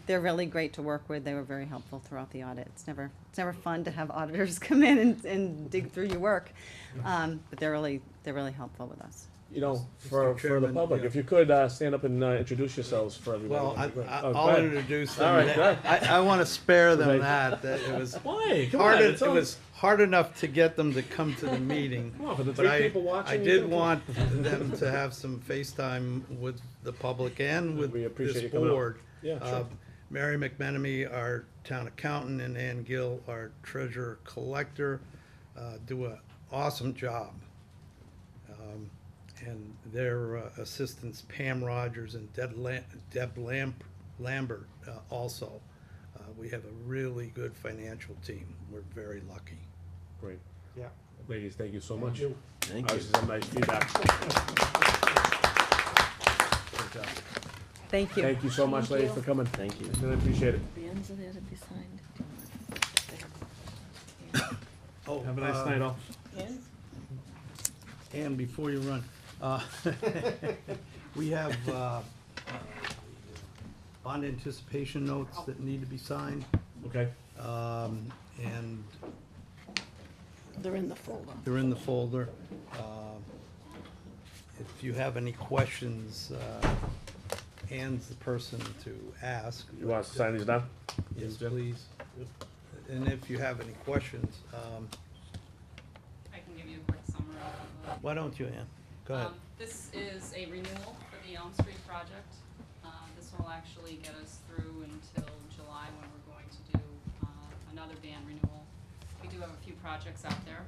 They're really great to work with, they were very helpful throughout the audit. It's never fun to have auditors come in and dig through your work, but they're really helpful with us. For the Chairman, public, yeah. if you could, stand up and, introduce yourselves for everybody. Well, that'd be great. Oh, go I'll ahead. introduce All right, them. go ahead. I want to spare them Okay. that it was Why? Come hard. on, It it's all- was hard enough to get them to come to the meeting. Come on, for the But three people watching. I you did can- want them to have some FaceTime with the public and with We appreciate this you coming up. board. Yeah, sure. Mary McMenamy, our town accountant, and Ann Gill, our treasurer collector, do an awesome job. And their assistants Pam Rogers and Deb Lambert also. We have a really good financial team. We're very lucky. Great. Yeah. Ladies, thank you so much. Thank Obviously, some nice feedback. Good job. Thank you. Thank you so much, ladies, for coming. Thank you. Really appreciate it. The ends are there to be signed. Oh, Have a nice night, all. And before you run, we have bond anticipation notes that need to be signed. Okay. And They're in the folder. they're in the folder. If you have any questions, Ann's the person to ask. You want us to sign these now? Yes, Jim? please. And if you have any questions, I can give you a quick summary of why don't you, Ann? Go ahead. This is a renewal for the Elm Street project. This will actually get us through until July when we're going to do another ban renewal. We do have a few projects out there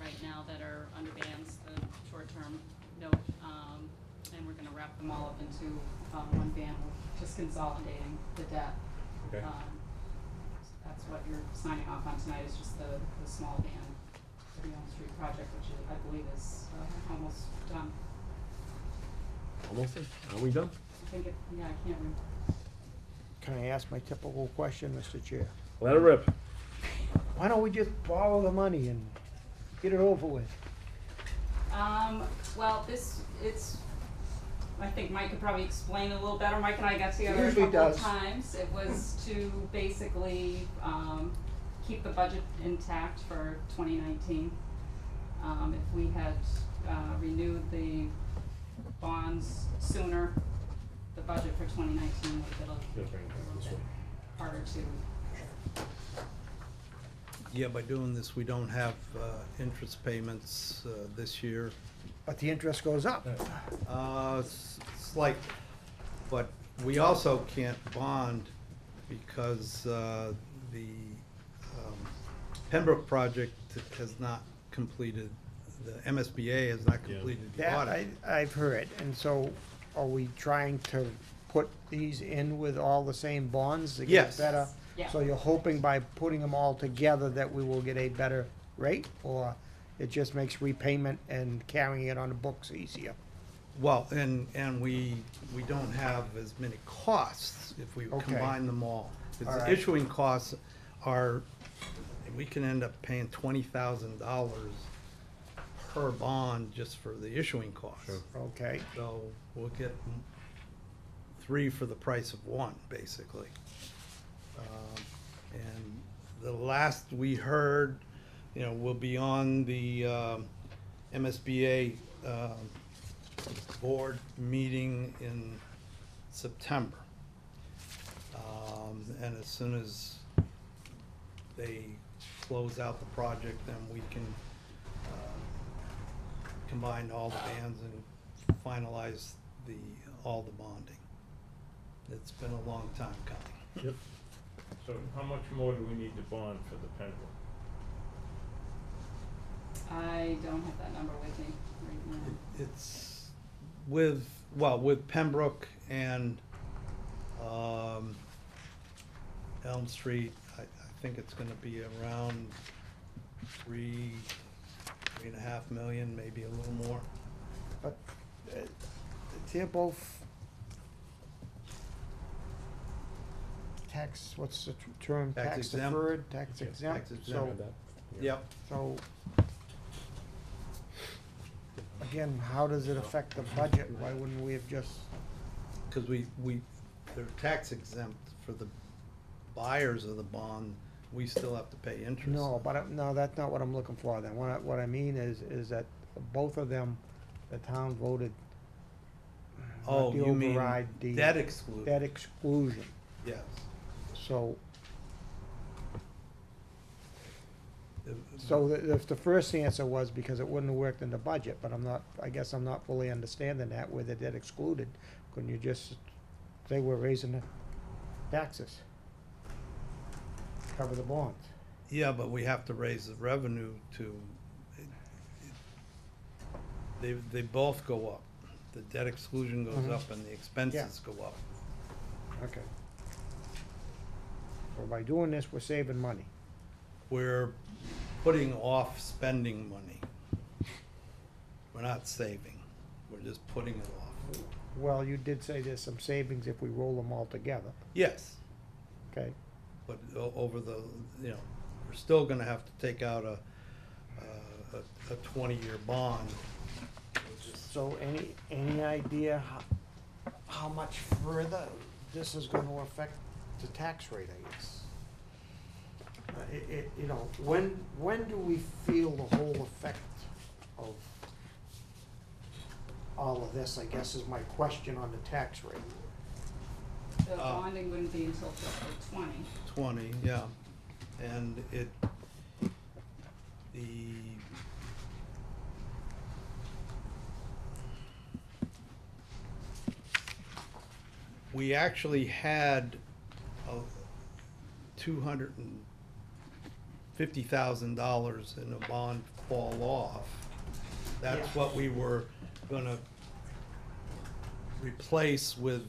right now that are under bans, the short-term note, and we're gonna wrap them all up into one ban, just consolidating the debt. Okay. That's what you're signing off on tonight, is just the small ban for the Elm Street project, which I believe is almost done. Almost there. Are we done? I think I can't remember. Can I ask my typical question, Mr. Chair? Let it rip. Why don't we just borrow the money and get it over with? Well, I think Mike could probably explain a little better. Mike and I got together a Usually couple of does. times. It was to basically, keep the budget intact for 2019. If we had, renewed the bonds sooner, the budget for 2019 would have been a Yeah, bring it back little this bit way. harder to. Yeah, by doing this, we don't have interest payments this year. But the interest goes up. Slightly, but we also can't bond because the Pembroke project has not completed, the MSBA has not completed the That audit. I've heard, and so are we trying to put these in with all the same bonds to get Yes. better? Yeah. So you're hoping by putting them all together that we will get a better rate, or it just makes repayment and carrying it on the books easier? Well, and we don't have as many costs if we Okay. combine them all. 'Cause All the right. issuing costs are, we can end up paying $20,000 per bond just for the issuing costs. Sure. Okay, So we'll get 3 for the price of 1, basically. And the last we heard, you know, we'll be on the MSBA board meeting in September. And as soon as they close out the project, then we can combine all the bands and finalize all the bonding. It's been a long time coming. Yep. So how much more do we need to bond for the Pembroke? I don't have that number with me right now. It's with Pembroke and Elm Street, I think it's gonna be around 3.5 million, maybe a little more. but they're both tax, what's the term? Tax exempt. Deferred, tax exempt, Tax so, exempt. Yep. so. Again, how does it affect the budget? Why wouldn't we have just, Because they're tax exempt for the buyers of the bond, we still have to pay interest. no, but, no, that's not what I'm looking for then. What I mean is that both of them, the town voted. not Oh, the you mean override, the debt exclusion? Debt exclusion, Yes. so. The- So the first answer was because it wouldn't have worked in the budget, but I guess I'm not fully understanding that with the debt excluded. Couldn't you just say we're raising the taxes? Cover the bonds. Yeah, but we have to raise the revenue to, they both go up. The debt exclusion goes Mhm. up and the expenses go up. Okay. So by doing this, we're saving money. We're putting off spending money. We're not saving, we're just putting it off. Well, you did say there's some savings if we roll them all together, Yes, okay? but over the, you know, we're still gonna have to take out a 20-year bond. which is- So any idea how much further this is gonna affect the tax rate, I guess? You know, when do we feel the whole effect of all of this, I guess is my question on the tax rate? The bonding wouldn't be until fiscal 20. 20, yeah, and we actually had $250,000 in a bond fall off. That's Yeah. what we were gonna replace with,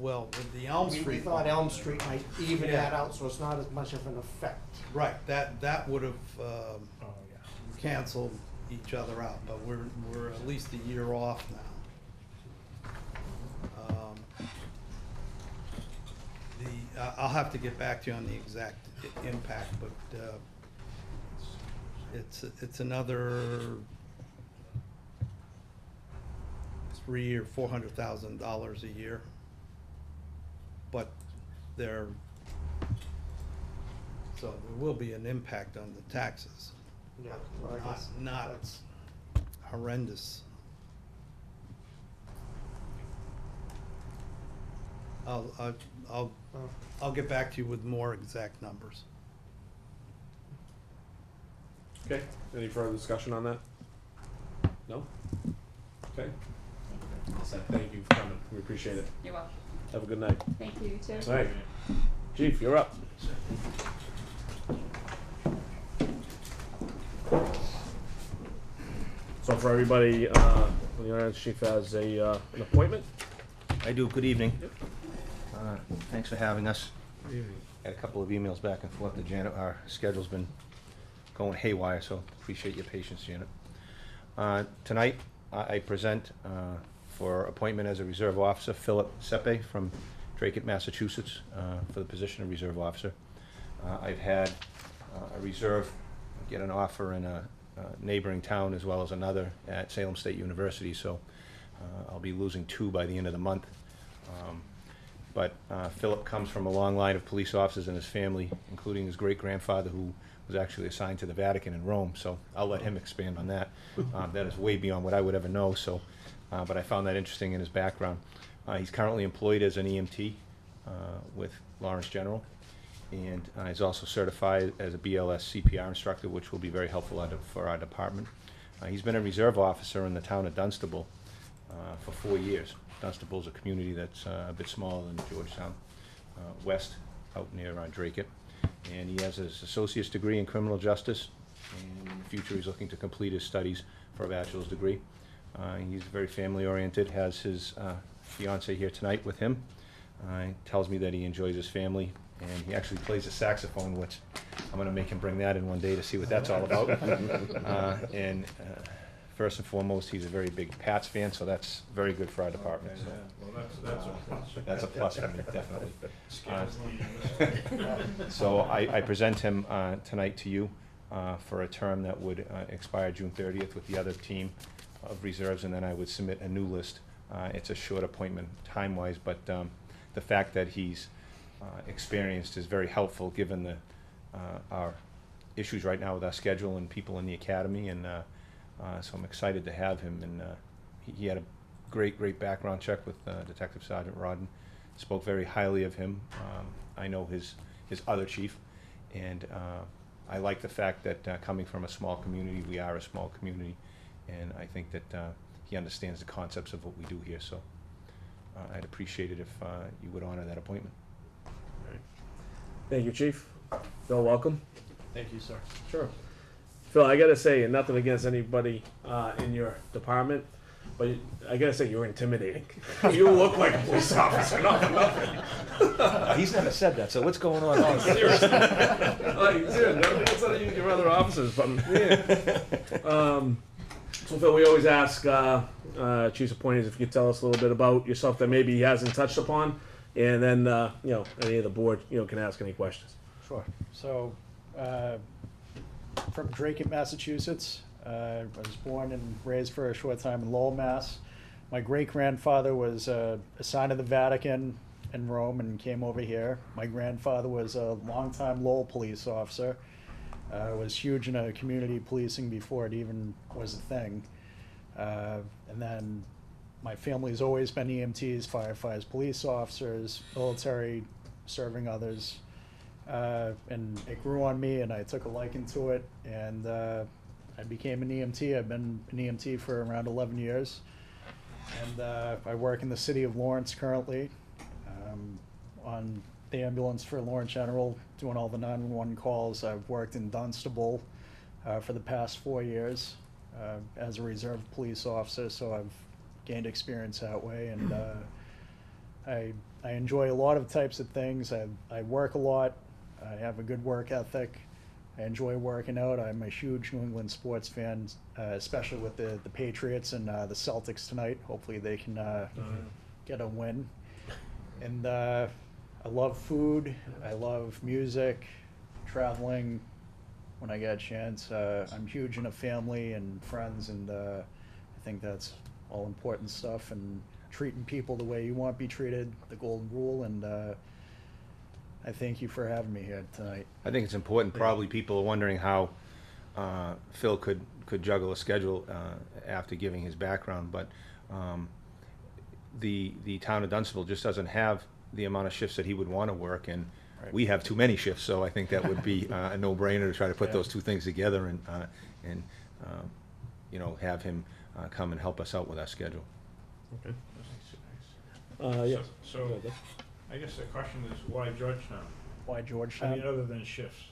with the Elm We Street. thought bond. Elm Street might even Yeah. that out, so it's not as much of an effect. Right, that would have Oh, yeah. canceled each other out, but we're at least a year off now. I'll have to get back to you on the exact impact, but it's another $300,000 or $400,000 a year. But so there will be an impact on the taxes. Yeah, well, I guess Not that's- horrendous. I'll get back to you with more exact numbers. Okay, any further discussion on that? No? Okay. Thank you for coming, we appreciate it. You're welcome. Have a good night. Thank you, you too. All right, Chief, you're up. So for everybody, the Orange Chief has an appointment. I do. Good evening. Thanks for having us. Had a couple of emails back and forth to Janet. Our schedule's been going haywire, so appreciate your patience, Janet. Tonight, I present for appointment as a reserve officer, Philip Sepe from Drake, Massachusetts, for the position of reserve officer. I've had a reserve get an offer in a neighboring town as well as another at Salem State University, so I'll be losing 2 by the end of the month. But Philip comes from a long line of police officers in his family, including his great-grandfather, who was actually assigned to the Vatican in Rome, so I'll let him expand on that. That is way beyond what I would ever know, so, but I found that interesting in his background. He's currently employed as an EMT with Lawrence General, and he's also certified as a BLS CPR instructor, which will be very helpful for our department. He's been a reserve officer in the town of Dunstable for 4 years. Dunstable's a community that's a bit smaller than Georgetown West, out near Dracut. And he has his associate's degree in criminal justice, and in the future he's looking to complete his studies for a bachelor's degree. He's very family-oriented, has his fiance here tonight with him. He tells me that he enjoys his family, and he actually plays the saxophone, which I'm going to make him bring that in one day to see what that's all about. First and foremost, he's a very big Pats fan, so that's very good for our department. So. Well, that's a plus. That's a plus for me, definitely. So I present him tonight to you for a term that would expire June 30th with the other team of reserves, and then I would submit a new list. It's a short appointment time-wise, but the fact that he's experienced is very helpful given our issues right now with our schedule and people in the academy, and so I'm excited to have him. And he had a great background check with Detective Sergeant Rodden. Spoke very highly of him. I know his other chief, and I like the fact that coming from a small community, we are a small community, and I think that he understands the concepts of what we do here. So I'd appreciate it if you would honor that appointment. Thank you, Chief. Phil, welcome. Thank you, sir. Sure. Phil, I gotta say, and nothing against anybody in your department, but I gotta say, you're intimidating. You look like a police officer, not for nothing. He's never said that, so what's going on? Seriously. Like, seriously, nothing against any of your other officers, but, yeah. So Phil, we always ask chiefs appointees if you could tell us a little bit about yourself that maybe he hasn't touched upon, and then, you know, any of the board, you know, can ask any questions. Sure. So, from Dracut, Massachusetts. I was born and raised for a short time in Lowell, Mass. My great-grandfather was assigned to the Vatican in Rome and came over here. My grandfather was a longtime Lowell police officer. Was huge in community policing before it even was a thing. And then my family's always been EMTs, firefighters, police officers, military, serving others. And it grew on me, and I took a liking to it, and I became an EMT. I've been an EMT for around 11 years, and I work in the city of Lawrence currently, on the ambulance for Lawrence General, doing all the 911 calls. I've worked in Dunstable for the past 4 years as a reserve police officer, so I've gained experience that way, and I enjoy a lot of types of things. I work a lot. I have a good work ethic. I enjoy working out. I'm a huge New England sports fan, especially with the Patriots and the Celtics tonight. Hopefully they can get a win. And I love food. I love music, traveling when I get a chance. I'm huge into family and friends, and I think that's all important stuff. And treating people the way you want to be treated, the golden rule, and I thank you for having me here tonight. I think it's important. Probably people are wondering how Phil could juggle a schedule after giving his background, but the town of Dunstable just doesn't have the amount of shifts that he would want to work, and we have too many shifts. So I think that would be a no-brainer to try to put those two things together and you know, have him come and help us out with our schedule. Okay. Yeah. So I guess the question is, why Georgetown? Why I Georgetown? mean, other than shifts.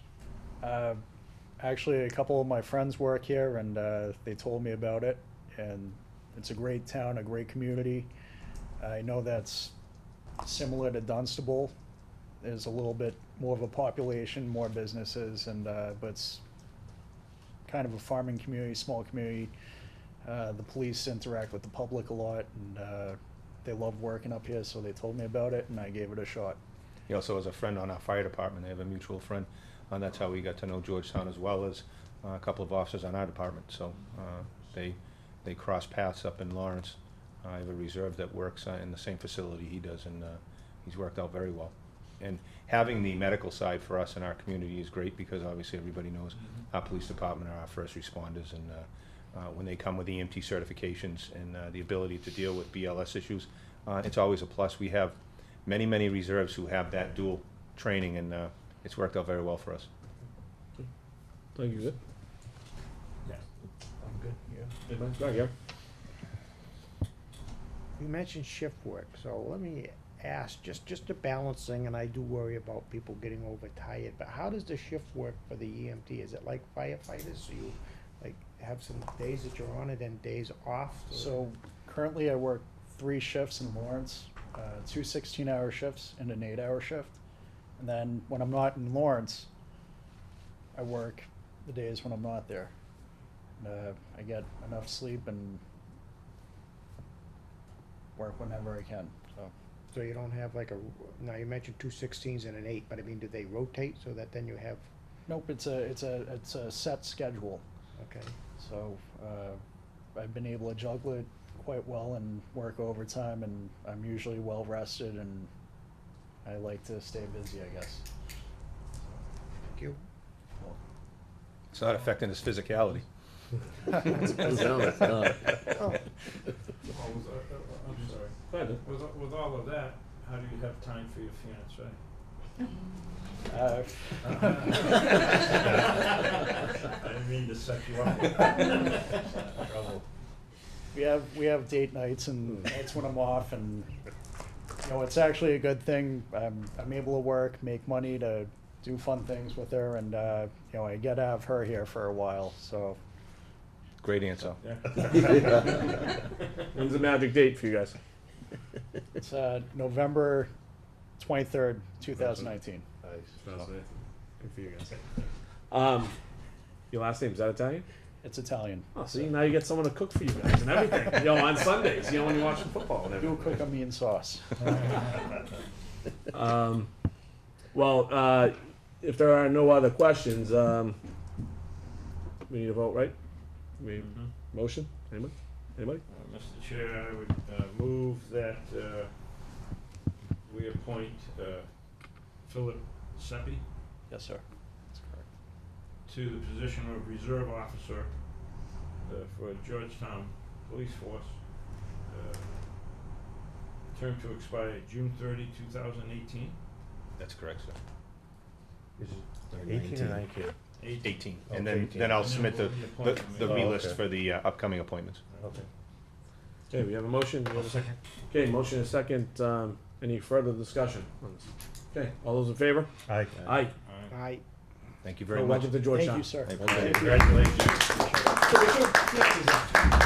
Actually, a couple of my friends work here, and they told me about it. And it's a great town, a great community. I know that's similar to Dunstable. There's a little bit more of a population, more businesses, and but it's kind of a farming community, small community. The police interact with the public a lot, and they love working up here, so they told me about it, and I gave it a shot. He also has a friend on our fire department. They have a mutual friend, and that's how we got to know Georgetown, as well as a couple of officers on our department, so they cross paths up in Lawrence. I have a reserve that works in the same facility he does, and he's worked out very well. And having the medical side for us in our community is great, because obviously everybody knows our police department are our first responders, and when they come with EMT certifications and the ability to deal with BLS issues, it's always a plus. We have many, many reserves who have that dual training, and it's worked out very well for us. Thank you, good. I'm good, yeah. Go ahead, Gary. You mentioned shift work, so let me ask, just a balancing, and I do worry about people getting overtired, but how does the shift work for the EMT? Is it like firefighters, so you, like, have some days that you're on and then days off? So currently I work 3 shifts in Lawrence, 2 16-hour shifts and an 8-hour shift. And then when I'm not in Lawrence, I work the days when I'm not there. I get enough sleep and work whenever I can, so. So you don't have like now you mentioned 2 16s and an 8, but I mean, do they rotate so that then you have, Nope, it's a set schedule. okay? So I've been able to juggle it quite well and work overtime, and I'm usually well rested, and I like to stay busy, I guess. Thank you. It's not affecting his physicality. Oh. I'm sorry. Go ahead. With all of that, how do you have time for your fiancée? I didn't mean to set you up. Trouble. We have date nights, and nights when I'm off, and it's actually a good thing. I'm able to work, make money to do fun things with her, and I get to have her here for a while. So Great answer. When's the magic date for you guys? it's November 23rd, 2019. Nice. Good for you guys. Your last name, is that Italian? It's Italian. Oh, see, now you get someone to cook for you guys and everything. On Sundays, when you're watching football and I do everything. cook a mean sauce. Well, if there are no other questions, we need a vote, right? Motion? Anybody? Mr. Chair, I would move that we appoint Philip Seppi Yes, sir. That's correct. to the position of Reserve Officer for Georgetown Police Force. Term to expire June 30, 2018. That's correct, sir. Is it 18 or 19? 18. Oh, And 18. then I'll submit the Oh, relist okay. for the upcoming appointments. Okay. Okay, we have a motion. We have a second. Okay, motion and a second. Any further discussion on this? Okay, all those in favor? Aye. Aye. I, Thank you very Well, much. welcome to Georgetown. Thank you, sir. Okay. Congratulations.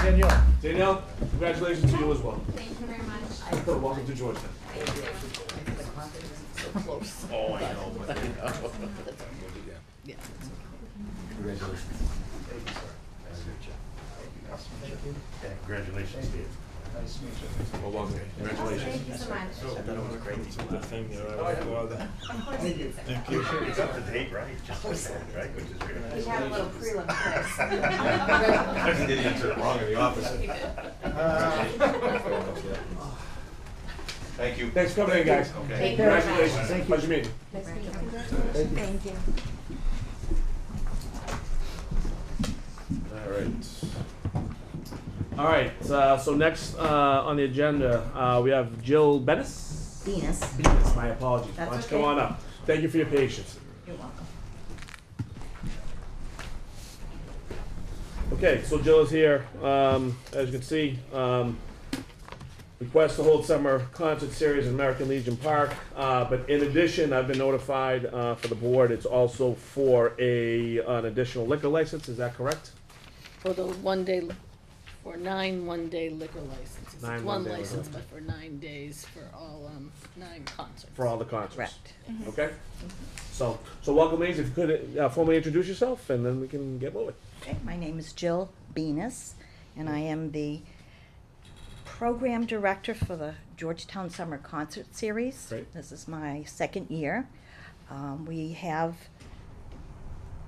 Danielle. Danielle, congratulations to you as well. Thank you very much. Welcome to Georgetown. Oh, I know. Yeah. Congratulations. Yeah, congratulations to you. Nice to meet you. Well, welcome. Congratulations. Thank you so much. The thing that I would bother. Thank you. Thank you. It's up to date, right? Just right, which is really We nice. had a little prelim quiz. I didn't answer it wrong in the office. Thank you. Thanks for coming in, guys. Okay. Congratulations. Pleasure meeting you. Thank you. All right, so next on the agenda, we have Jill Bennis. Venus. My apologies. That's Why don't you come okay. on up? Thank you for your patience. You're welcome. Okay, so Jill is here. As you can see, request to hold summer concert series in American Legion Park. But in addition, I've been notified for the board, it's also for an additional liquor license. Is that correct? For the 1 day, for 9 1-day liquor licenses. 9 It's one one-day license, liquor. but for 9 days for all, 9 concerts. For all the concerts. Correct. Okay? So welcome, ladies. If you could formally introduce yourself, and then we can get moving. Okay, my name is Jill Venus, and I am the program director for the Georgetown Summer Concert Series. Great. This is my second year. We have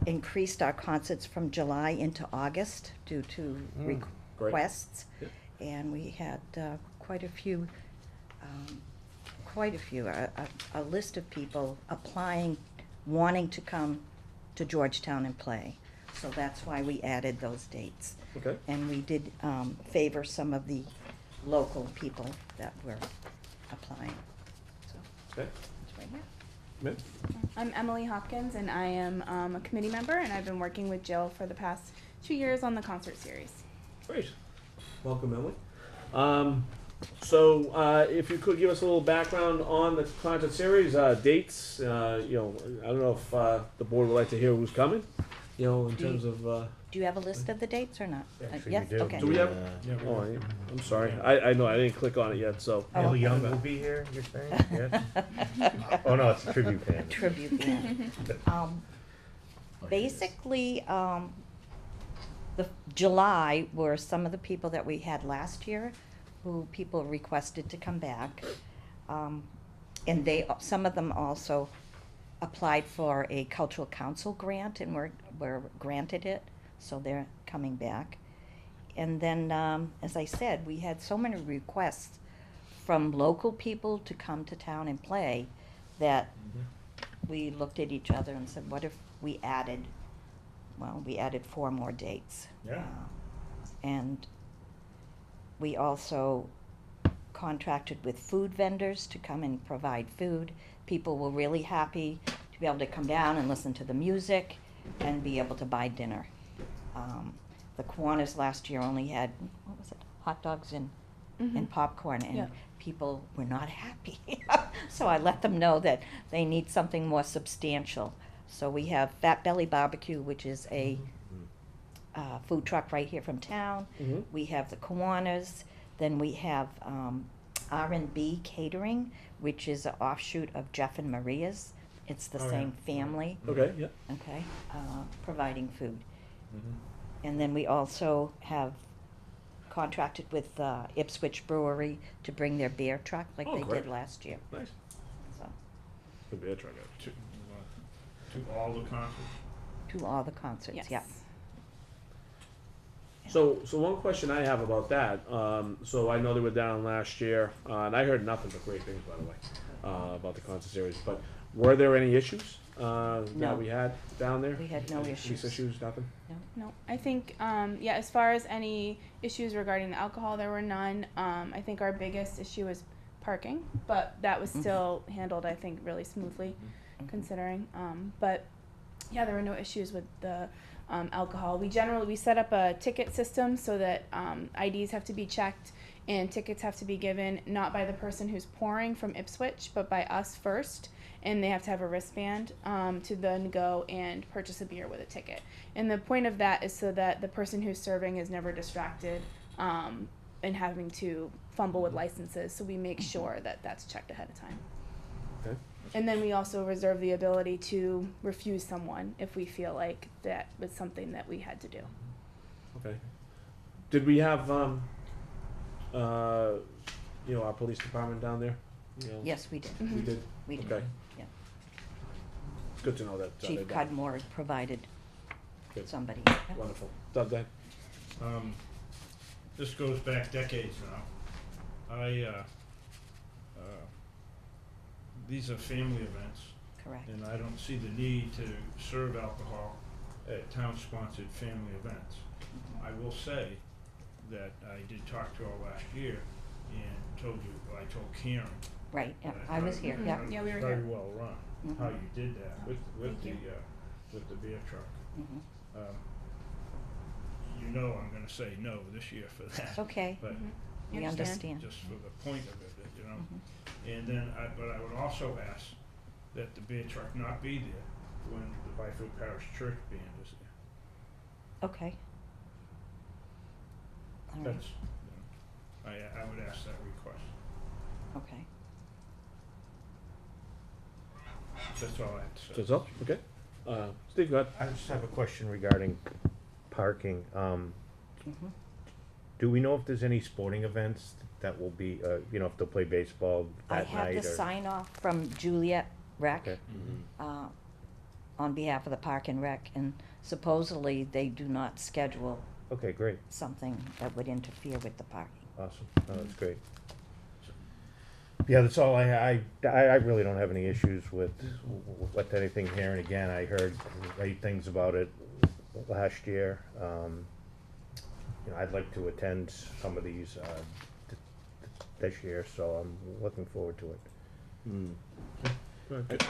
increased our concerts from July into August due to great. requests. Yeah. And we had quite a few, a list of people applying, wanting to come to Georgetown and play. So that's why we added those dates. Okay. And we did favor some of the local people that were applying. So Okay. that's right here. Mint? I'm Emily Hopkins, and I am a committee member, and I've been working with Jill for the past 2 years on the concert series. Great. Welcome, Emily. So, if you could give us a little background on the concert series, dates, you know, I don't know if the board would like to hear who's coming, you know, in terms of, Do you have a list of the dates or not? Actually, Yes? we do. Okay. do we have? Oh, I'm sorry. I know, I didn't click on it yet, so. Oh, Neil okay. Young will be here, you're saying? Yes? Oh, no, it's a tribute band. Tribute band. Basically, the July were some of the people that we had last year, who people requested to come back. And some of them also applied for a cultural council grant and were granted it, so they're coming back. And then, as I said, we had so many requests from local people to come to town and play that we looked at each other and said, what if we added 4 more dates. Yeah. And we also contracted with food vendors to come and provide food. People were really happy to be able to come down and listen to the music and be able to buy dinner. The Kiwanis last year only had, what was it, hot dogs and popcorn, and Yeah. people were not happy. So I let them know that they need something more substantial. So we have Fat Belly Barbecue, which is a food truck right here from town. Mhm. We have the Kiwanis. Then we have R&B Catering, which is an offshoot of Jeff and Maria's. It's the Oh, yeah. same family, Okay, yeah. okay, providing food. And then we also have contracted with Ipswich Brewery to bring their beer truck like Oh, they great. did last year. Nice. So, Could be a try. To all the concerts. to all the concerts, Yes. yeah. So one question I have about that, so I know they were down last year, and I heard nothing but great things, by the way, about the concert series, but were there any issues, No. that we had down there? We had no Police issues. issues, nothing? No, I think, yeah, as far as any issues regarding the alcohol, there were none. I think our biggest issue was parking, but that was still handled, I think, really smoothly, considering. But yeah, there were no issues with the alcohol. We set up a ticket system so that IDs have to be checked and tickets have to be given not by the person who's pouring from Ipswich, but by us first. And they have to have a wristband to then go and purchase a beer with a ticket. And the point of that is so that the person who's serving is never distracted and having to fumble with licenses. So we make sure that that's checked ahead of time. Okay. And then we also reserve the ability to refuse someone if we feel like that was something that we had to do. Okay. Did we have, you know, our police department down there? You know, Yes, we did. We did? We did. Okay. Yeah. It's good to know that. Chief they're done. Cudmore provided Good. somebody. Wonderful. Doug, then? This goes back decades now. These are family events, Correct. and I don't see the need to serve alcohol at town-sponsored family events. I will say that I did talk to her last year and I told Karen. Right, yeah, that I was thought here, it yeah. Yeah, we were Very here. well run, Mhm. how you did that with Thank you. the beer truck. Mhm. You know I'm gonna say no this year for that. It's okay, But we understand. just for the point of it, you know. Mhm. And then, but I would also ask that the beer truck not be there when the Byfield Parish Church band is there. Okay. All right, That's, I would ask that request. okay. That's all I have to say. So it's up? Okay. Steve, go ahead. I just have a question regarding parking. Mhm. Do we know if there's any sporting events that will be, you know, if they'll play baseball I that night or? have the sign off from Juliet Rec. Okay. on behalf of the Park and Rec, and supposedly they do not schedule Okay, great, something that would interfere with the parking. awesome, no, that's great. Yeah, that's all I really don't have any issues with anything here, and again, I heard great things about it last year. You know, I'd like to attend some of these, this year, so I'm looking forward to it.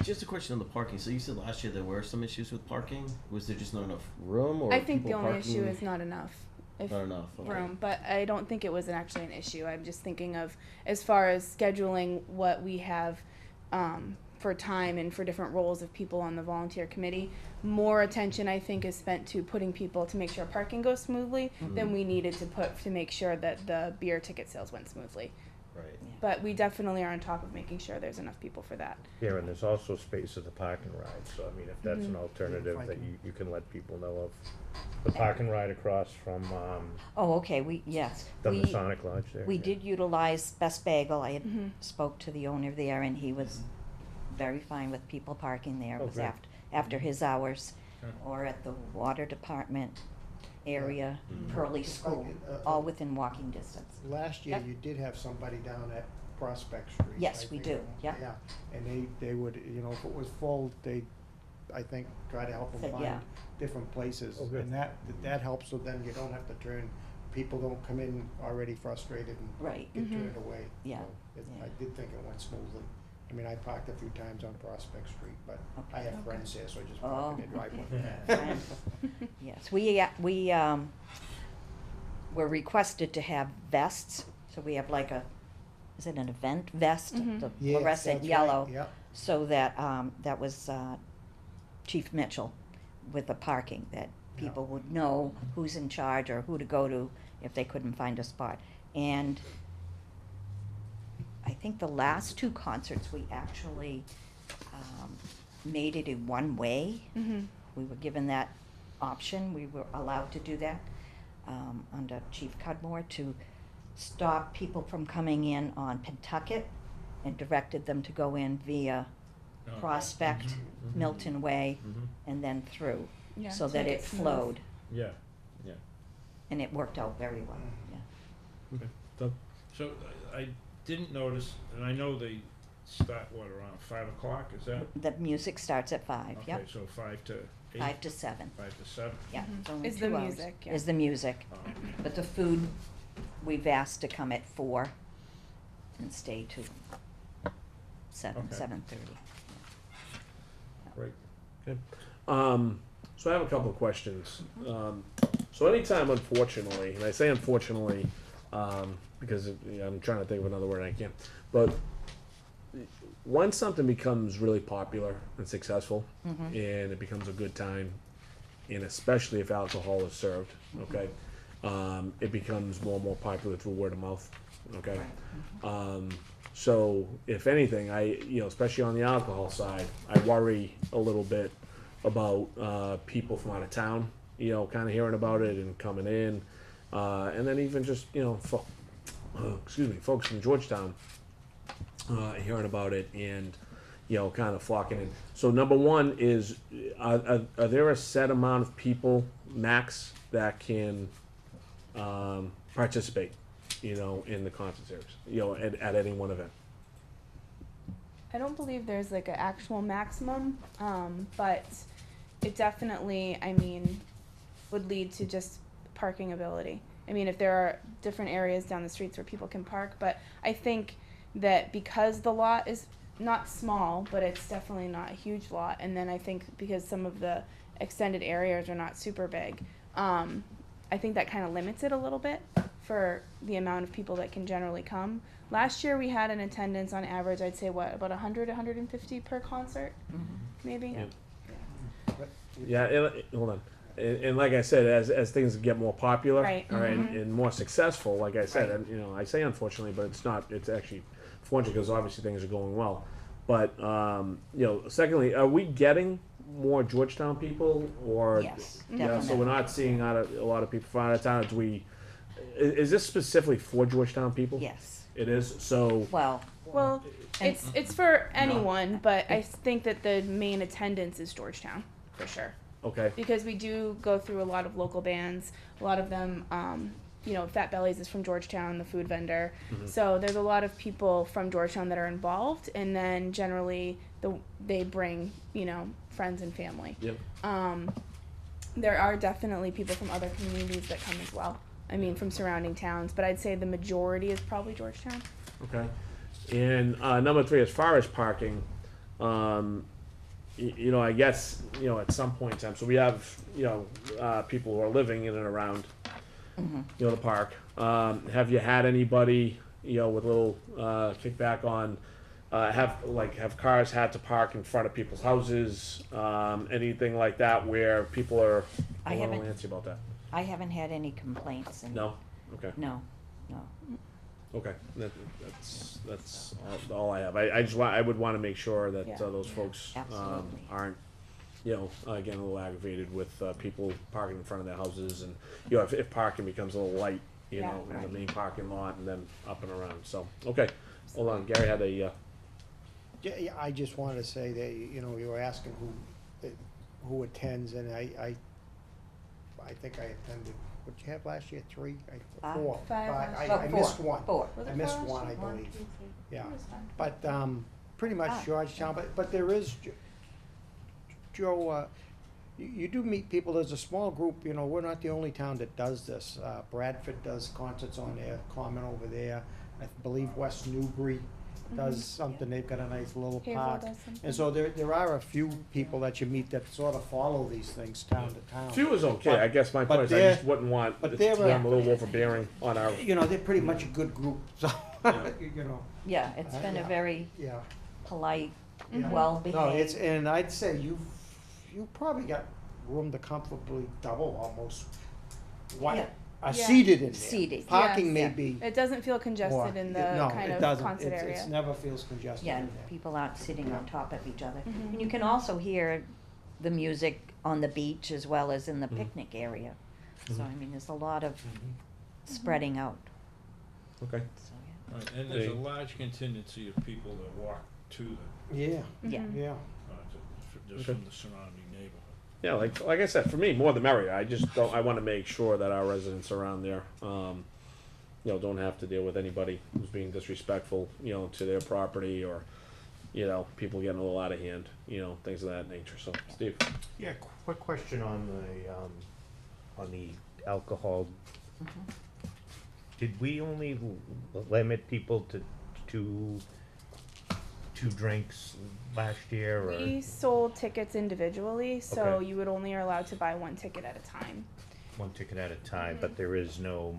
Just a question on the parking. So you said last year there were some issues with parking. Was there just not enough room, or I think the people only parking? issue is not enough. Not enough. Okay. Room, but I don't think it was actually an issue. I'm just thinking of as far as scheduling what we have for time and for different roles of people on the volunteer committee. More attention, I think, is spent to putting people to make sure parking goes smoothly than we needed to put to make sure that the beer ticket sales went smoothly. Right. But we definitely are on top of making sure there's enough people for that. Yeah, and there's also space at the park and ride, so I mean, if that's an alternative that you can let people know of. The park and ride across from, Oh, okay, yes. the We- Masonic Lodge there. We yeah. did utilize Best Bagel. I had spoke to the owner there, and he was very fine with people parking there. It Oh, was great. after his hours, Okay. or at the water department area, Pearly School, all within walking distance. Last year, Yep. you did have somebody down at Prospect Street. Yes, I we think. do, yeah. Yeah, and they would, you know, if it was full, they, I think, try to help them Said, find yeah. different places. Oh, good. And that helps, so then you don't have to people don't come in already frustrated and Right. get turned away. Yeah, So yeah. I did think it went smoothly. I mean, I parked a few times on Prospect Street, but I Okay. have friends there, so I just Oh. park in their driveway. Friends. Yes, we were requested to have vests, so we have like is it an event vest? The Yes, fluorescent that's yellow. right, yep. So that, that was, Chief Mitchell with the parking, that people would know who's in charge or who to go to if they couldn't find a spot. And I think the last two concerts, we actually, made it a one-way. We were given that option, we were allowed to do that, under Chief Cudmore, to stop people from coming in on Pentucket and directed them to go in via Prospect, Milton Way, and then through, Yeah, so to that make it it smooth. flowed, Yeah, yeah. and it worked out very well, yeah. Doug? So I didn't notice, and I know they start, around 5 o'clock, is that? The music starts at 5, Okay, yep, so 5 to 8? 5 to 7, 5 to 7? yeah, it's only Is the 2 hours. music, yeah. Is the music, Oh, but the food, we've asked to come at 4 and stay to 7, Okay. 7:30. Great. So I have a couple of questions. So anytime, unfortunately, and I say unfortunately, because I'm trying to think of another word I can't, but once something becomes really popular and successful, and it becomes a good time, and especially if alcohol is served, okay, it becomes more and more popular through word of mouth, okay. So if anything, especially on the alcohol side, I worry a little bit about people from out of town, kind of hearing about it and coming in, and then even just folks from Georgetown hearing about it and kind of flocking in. So number one is, are there a set amount of people max that can participate, in the concert series, at any one event? I don't believe there's like an actual maximum, but it definitely, I mean, would lead to just parking ability. I mean, if there are different areas down the streets where people can park, but I think that because the lot is not small, but it's definitely not a huge lot, and then I think because some of the extended areas are not super big, I think that kind of limits it a little bit for the amount of people that can generally come. Last year we had an attendance on average, I'd say about 100, 150 per concert, maybe. Yeah, hold on. And like I said, as things get more popular, Right. all right, and more successful, like I said, and, I say unfortunately, but it's not. It's actually fortunate because obviously things are going well. But secondly, are we getting more Georgetown people, or Yes, yeah? So definitely. we're not seeing a lot of people from out of town. Is this specifically for Georgetown people? Yes, It is. So well, Well, And- it's for anyone, but I think that the main attendance is Georgetown. for sure. Okay, Because we do go through a lot of local bands. A lot of them, you know, Fat Bellies is from Georgetown, the food vendor. So there's a lot of people from Georgetown that are involved, and then generally they bring, you know, friends and family. yep, There are definitely people from other communities that come as well. I mean, from surrounding towns, but I'd say the majority is probably Georgetown. okay. And, number 3, as far as parking, you know, I guess, you know, at some point in time, so we have, you know, people who are living in and around, you know, the park. Have you had anybody, you know, with a little, kickback on, have cars had to park in front of people's houses, anything like that where people are I a little haven't- antsy about that? I haven't had any complaints and. No? Okay. No. Okay, that's all I have. I would wanna make sure that, Yeah. those folks, Absolutely. aren't, you know, getting a little aggravated with, people parking in front of their houses and, you know, if parking becomes a little light, you Yeah, know, in the right. main parking lot and then up and around, so, okay. Hold on, Gary had a, Yeah, I just wanted to say that, you know, you were asking who attends, and I think I attended, what'd you have last year, 3? 4? Five last I year. missed one. 4. Was it I missed four last one, year? I One, believe. two, three. Yeah. It was fun. But, pretty much Ah. Georgetown, but there is, Joe, you do meet people, there's a small group, you know, we're not the only town that does this. Bradford does concerts on their common over there. I believe West Newbury does something, they've got a nice little Haverhill park. does something. And so there are a few people that you meet that sort of follow these things town to town. few is okay, I guess my but point is I they're- just wouldn't want but it they're, to become a little overbearing on our, You know, they're pretty much a good group, so, you know, Yeah, it's been a Yeah. very yeah. polite, Yeah. well-behaved. No, it's, and I'd say you probably got room to comfortably double almost what Yeah. are Yeah. seated in there. Seated. Parking Yes. may Yeah. be It doesn't feel congested more. in No, the kind it of doesn't. concert It's- area. It's never feels congested Yeah, in there. people aren't sitting on top of each other. Mhm. And you can also hear the music on the beach as well as in the picnic area. So, I mean, there's a lot of spreading out, okay. so, Right, and there's Hey. a large contingency of people that walk to the, Yeah, yeah. Mhm. yeah. just Okay. from the surrounding neighborhood. Yeah, like I said, for me, more the merrier. I just don't. I want to make sure that our residents around there, you know, don't have to deal with anybody who's being disrespectful, you know, to their property or, you know, people getting a little out of hand, you know, things of that nature. So, Steve. Yeah, quick question on the alcohol. Did we only limit people to two drinks last year, or? We sold tickets individually, so Okay. you would only are allowed to buy one ticket at a time. One ticket at a time, but there is no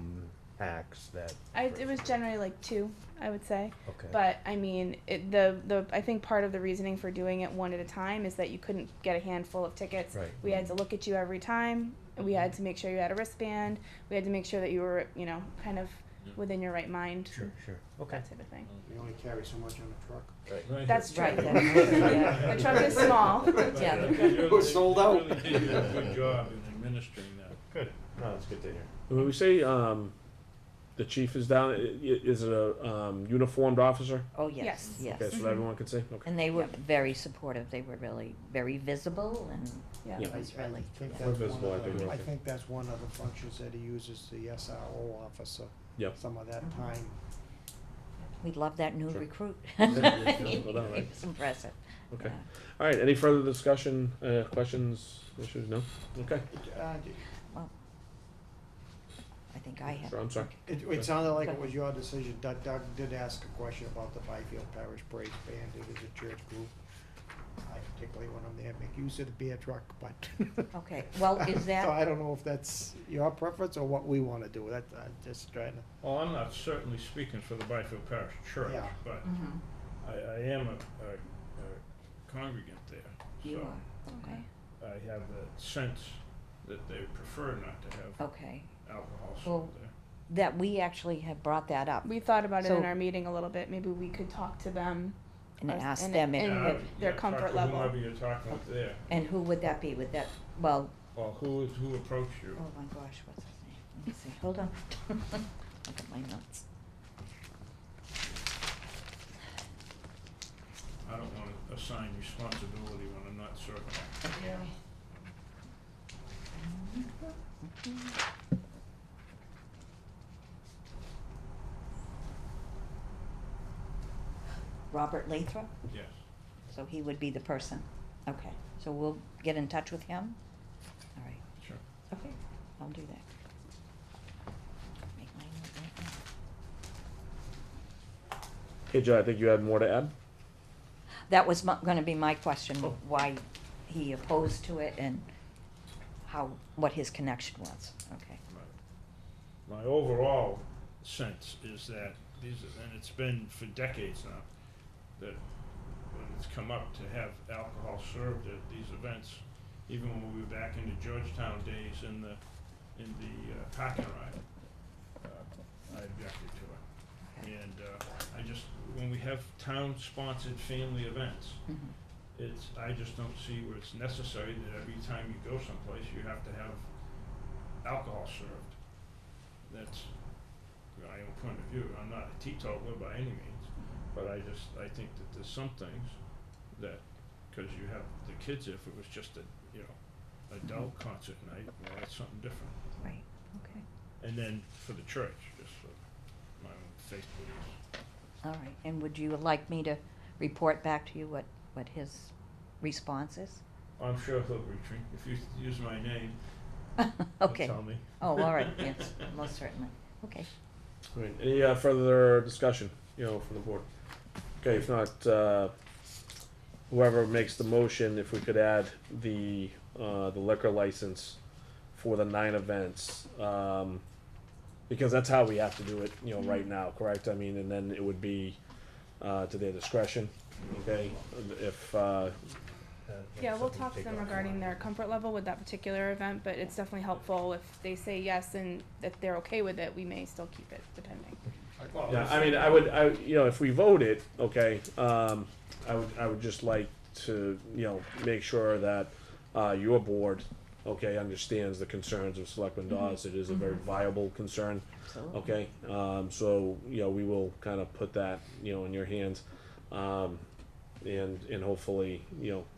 packs that. It was generally like 2, I would say. Okay. But I mean, I think part of the reasoning for doing it one at a time is that you couldn't get a handful of tickets. Right. We had to look at you every time. And we had to make sure you had a wristband. We had to make sure that you were, you know, kind of within your right mind. Sure, okay. That type of thing. You only carry so much on the truck. Right. That's true. Right, that's- The truck is small. Yeah. We're sold out. They really did a good job in administering that. Good, no, that's good to hear. When we say the chief is down, is it a uniformed officer? Oh, yes, Yes. yes. Okay, so everyone can see. Okay. And they were very supportive, they were really very visible, and Yeah. Yeah. it was really, think yeah. that's visible, one I of think the- we're I okay. think that's one of the functions that he uses, the SRO officer. Yep. Some of that time. We love that new Sure. recruit. Yeah, I yeah, mean, no doubt, right. It was impressive. Okay. Yeah. All right. Any further discussion, questions, issues? No. Okay. I think I have. Sure, I'm sorry. It sounded like it was your decision. Doug did ask a question about the Byfield Parish Praise Band. It is a church group. I particularly when I'm there, make use of the beer truck, but. Okay, well, is that- So I don't know if that's your preference or what we wanna do. That, I'm just trying to. Well, I'm not certainly speaking for the Byfield Parish Church, Yeah. but Mhm. I am a congregant there. You so are, okay, I have the sense that they prefer not to have okay. alcohol Well, sold there. That we actually have brought that up We thought about it So- in our meeting a little bit. Maybe we could talk to them. and us- asked and- them and if, their talk comfort to level. Whoever you're talking with there. and who would that be? Would that, well, Well, who approached you? oh my gosh, what's his name? Let me see, hold on. Look at my notes. I don't want to assign responsibility when I'm not certain. Robert Lathrop, Yes. so he would be the person. Okay, so we'll get in touch with him? All right, Sure. okay, I'll do that. Make my note right now. Hey, Joe, I think you had more to add? That was gonna be my question, Oh. why he opposed to it and what his connection was, okay. My overall sense is that and it's been for decades now, that when it's come up to have alcohol served at these events, even when we were back in the Georgetown days in the parking ride, I objected to it. And when we have town-sponsored family events, I just don't see where it's necessary that every time you go someplace, you have to have alcohol served. That's my own point of view. I'm not a teetotaler by any means, but I think that there's some things that, because you have the kids, if it was just a, adult concert night, well, that's something different. Right, okay. And then for the church, just for my own faith beliefs. All right, and would you like me to report back to you what his response is? I'm sure he'll retreat. If you use my name, Okay. he'll tell me. Oh, all right, yes, most certainly, okay. All right, any further discussion, from the board? Okay, if not, whoever makes the motion, if we could add the liquor license for the 9 events, because that's how we have to do it, right now, correct? I mean, and then it would be to their discretion, okay? If, Yeah, we'll talk to them regarding their comfort level with that particular event, but it's definitely helpful if they say yes and if they're okay with it, we may still keep it depending. yeah, I mean, I would, if we vote it, okay, I would just like to, make sure that, your board, okay, understands the concerns of Selectman Dawes. It is a very viable concern, okay? So, we will kind of put that, in your hands. And hopefully,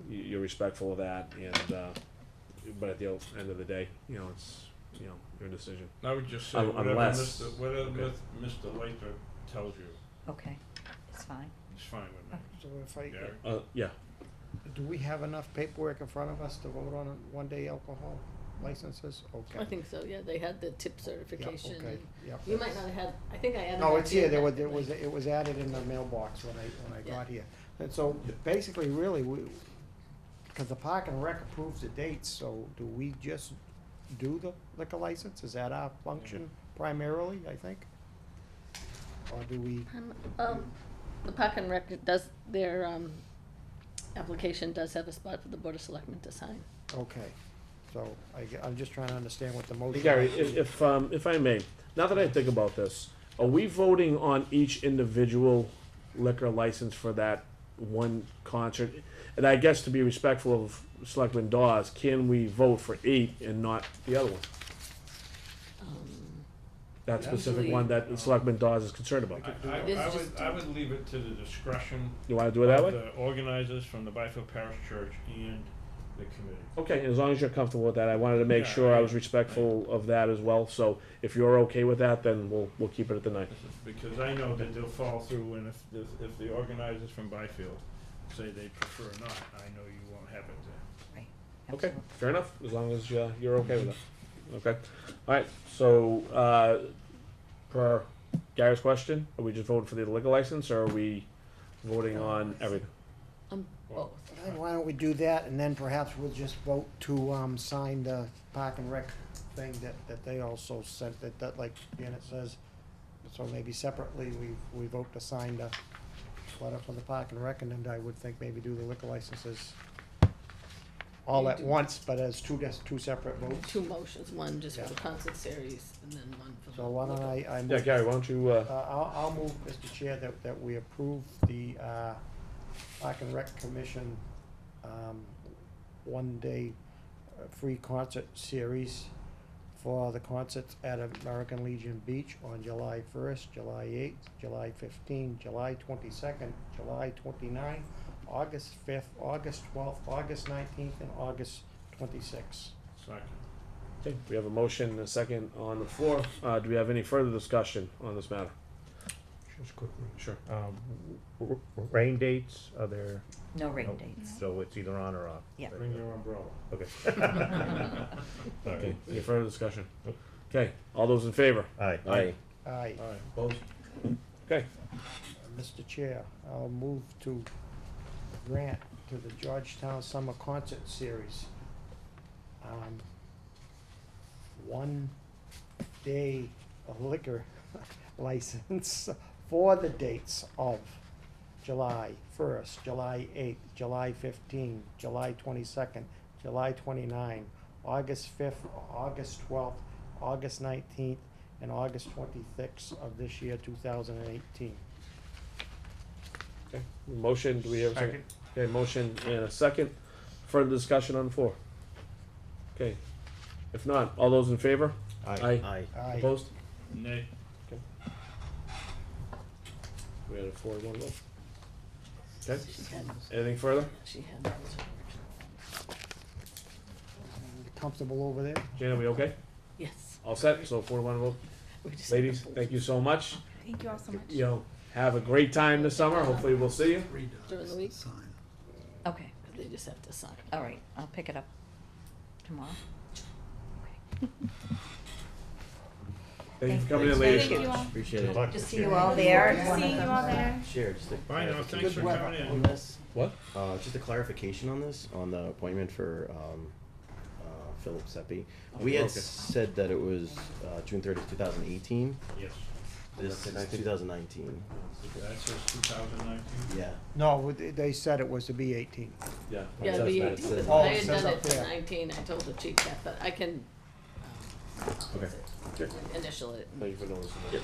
you're respectful of that, and, but at the end of the day, it's, your decision. I would just say Unless- whatever okay. Mr. Lathrop tells you, Okay, it's fine. it's fine with me. So if I, Gary? Yeah, do we have enough paperwork in front of us to vote on one-day alcohol licenses? Okay. I think so, yeah, they had the tip Yeah, certification. okay, and yeah. You might not have had, I think I added No, that it's in here, that it was added in the mailbox when I Yeah. got here. And so, basically, really, because the Park and Rec approves the dates, so do we just do the liquor license? Is that our function primarily, I think? Or do we, The Park and Rec does, their, application does have a spot for the Board of Selectmen to sign. okay, so I'm just trying to understand what the motion is. Gary, if I may, now that I think about this, are we voting on each individual liquor license for that one concert? And I guess to be respectful of Selectman Dawes, can we vote for 8 and not the other one? That specific one that Selectman Dawes is concerned about? I would leave it to the discretion You wanna do it that of way? the organizers from the Byfield Parish Church and the committee. Okay, as long as you're comfortable with that, I wanted to make Yeah, sure I was respectful of that as well, so if you're okay with that, then we'll keep it at the 9. Because I know that they'll follow through, and if the organizers from Byfield say they prefer not, I know you won't have it there. Right. Okay, absolutely. fair enough, as long as you're okay with that. Okay, alright, so, per Gary's question, are we just voting for the liquor license, or are we voting on everything? Both. Why don't we do that, and then perhaps we'll just vote to, sign the Park and Rec thing that they also sent, that like Janet says. So maybe separately, we vote to sign the letter from the Park and Rec, and then I would think maybe do the liquor licenses all at once, but as two separate votes. Two motions, one just for Yeah. the concert series and then one for the. So why don't I move. Yeah, Gary, why don't you, I'll move, Mr. Chair, that we approve the, Park and Rec Commission, one-day free concert series for the concerts at American Legion Beach on July 1st, July 8th, July 15th, July 22nd, July 29th, August 5th, August 12th, August 19th, and August 26th. Second. Okay, we have a motion and a second on the floor. Do we have any further discussion on this matter? Just quickly. Sure. Rain dates, are there? No rain No. dates. So it's either on or off? Yeah. Bring your umbrella. Okay. All Okay, right. any further discussion? Okay, all those in favor? Aye. Aye. Aye. Opposed? Okay, Mr. Chair, I'll move to grant to the Georgetown Summer Concert Series, 1 day liquor license for the dates of July 1st, July 8th, July 15th, July 22nd, July 29th, August 5th, August 12th, August 19th, and August 26th of this year, 2018. okay, motion, do we have a second? Okay, motion and a second. Further discussion on the floor? Okay, if not, all those in favor? Aye. Aye. Opposed? Nay. We had a 4-1 vote. Okay, anything further? Comfortable over there? Janet, we okay? Yes. All set, so 4-1 vote. We just Ladies, thank you so much. Thank you all so much. You know, have a great time this summer. Hopefully we'll see you. During the week? Sign. Okay, They just have to sign. all right, I'll pick it up tomorrow. Thank you for coming in, ladies. Thank you all. Appreciate Good it. luck. Just see you all there. Seeing you all there. Share, just a Bye now, thanks clarification for coming in. on this. What? Just a clarification on this, on the appointment for, Philip Seppi. We had Okay. said that it was, June 30th, 2018. Yes. This is 2019. That says 2019. Yeah. No, they said it was to be 18. Yeah. Yeah, that's the bad. 18th. Oh, I it had says done up it for there. 19. I told the chief that, but I can Okay. Okay. initial it. Thank you for noticing that. Yep.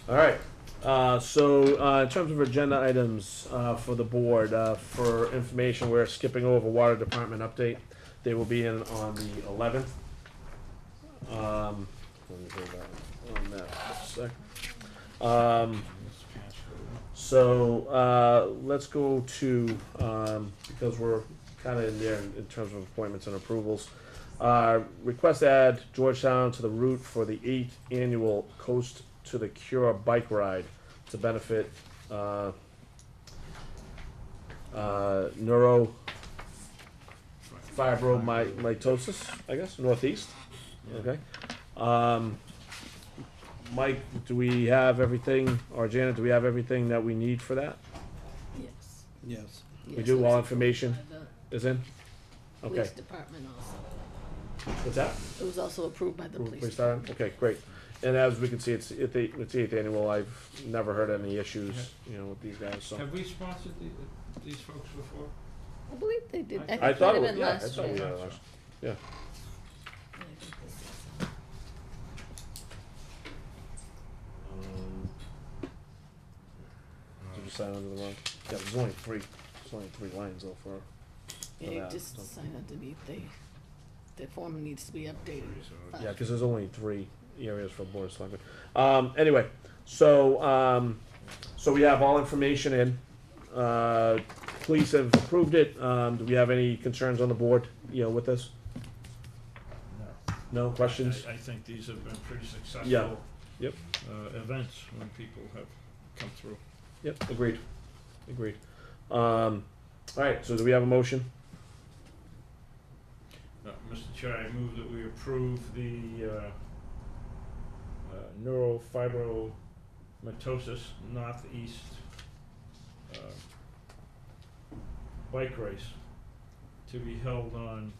All right, in terms of agenda items, for the board, for information, we're skipping over water department update. They will be in on the 11th. Let me go back on that for a sec. Let's go to, because we're kinda in there in terms of appointments and approvals. Request to add Georgetown to the route for the 8th annual Coast to the Cure bike ride to benefit, neurofibromatosis, I guess, Northeast, okay? Mike, do we have everything, or Janet, do we have everything that we need for that? Yes. Yes. We Yes, do, it was all approved information by is in? the Okay, Police department also. what's that? It was also approved by the police. Police department? Okay, great. And as we can see, it's the 8th annual, I've never heard any issues, you know, with these guys, so. Have we sponsored these folks before? I believe they did. I think I it thought might it have was, been yeah, I last thought we year. had last, yeah. I think this is- Did you sign under the wrong? Yeah, there's only three lines though for. Yeah, you that, just so. sign underneath. The form needs to be updated. Yeah, cause there's only 3 areas for board of selectmen. Anyway, so we have all information in. Police have approved it. Do we have any concerns on the board, you know, with this? No questions? I think these have been pretty successful. Yeah. Yep. Events when people have come through. Yep, agreed. All right, so do we have a motion? Mr. Chair, I move that we approve the neurofibromatosis Northeast bike race to be held on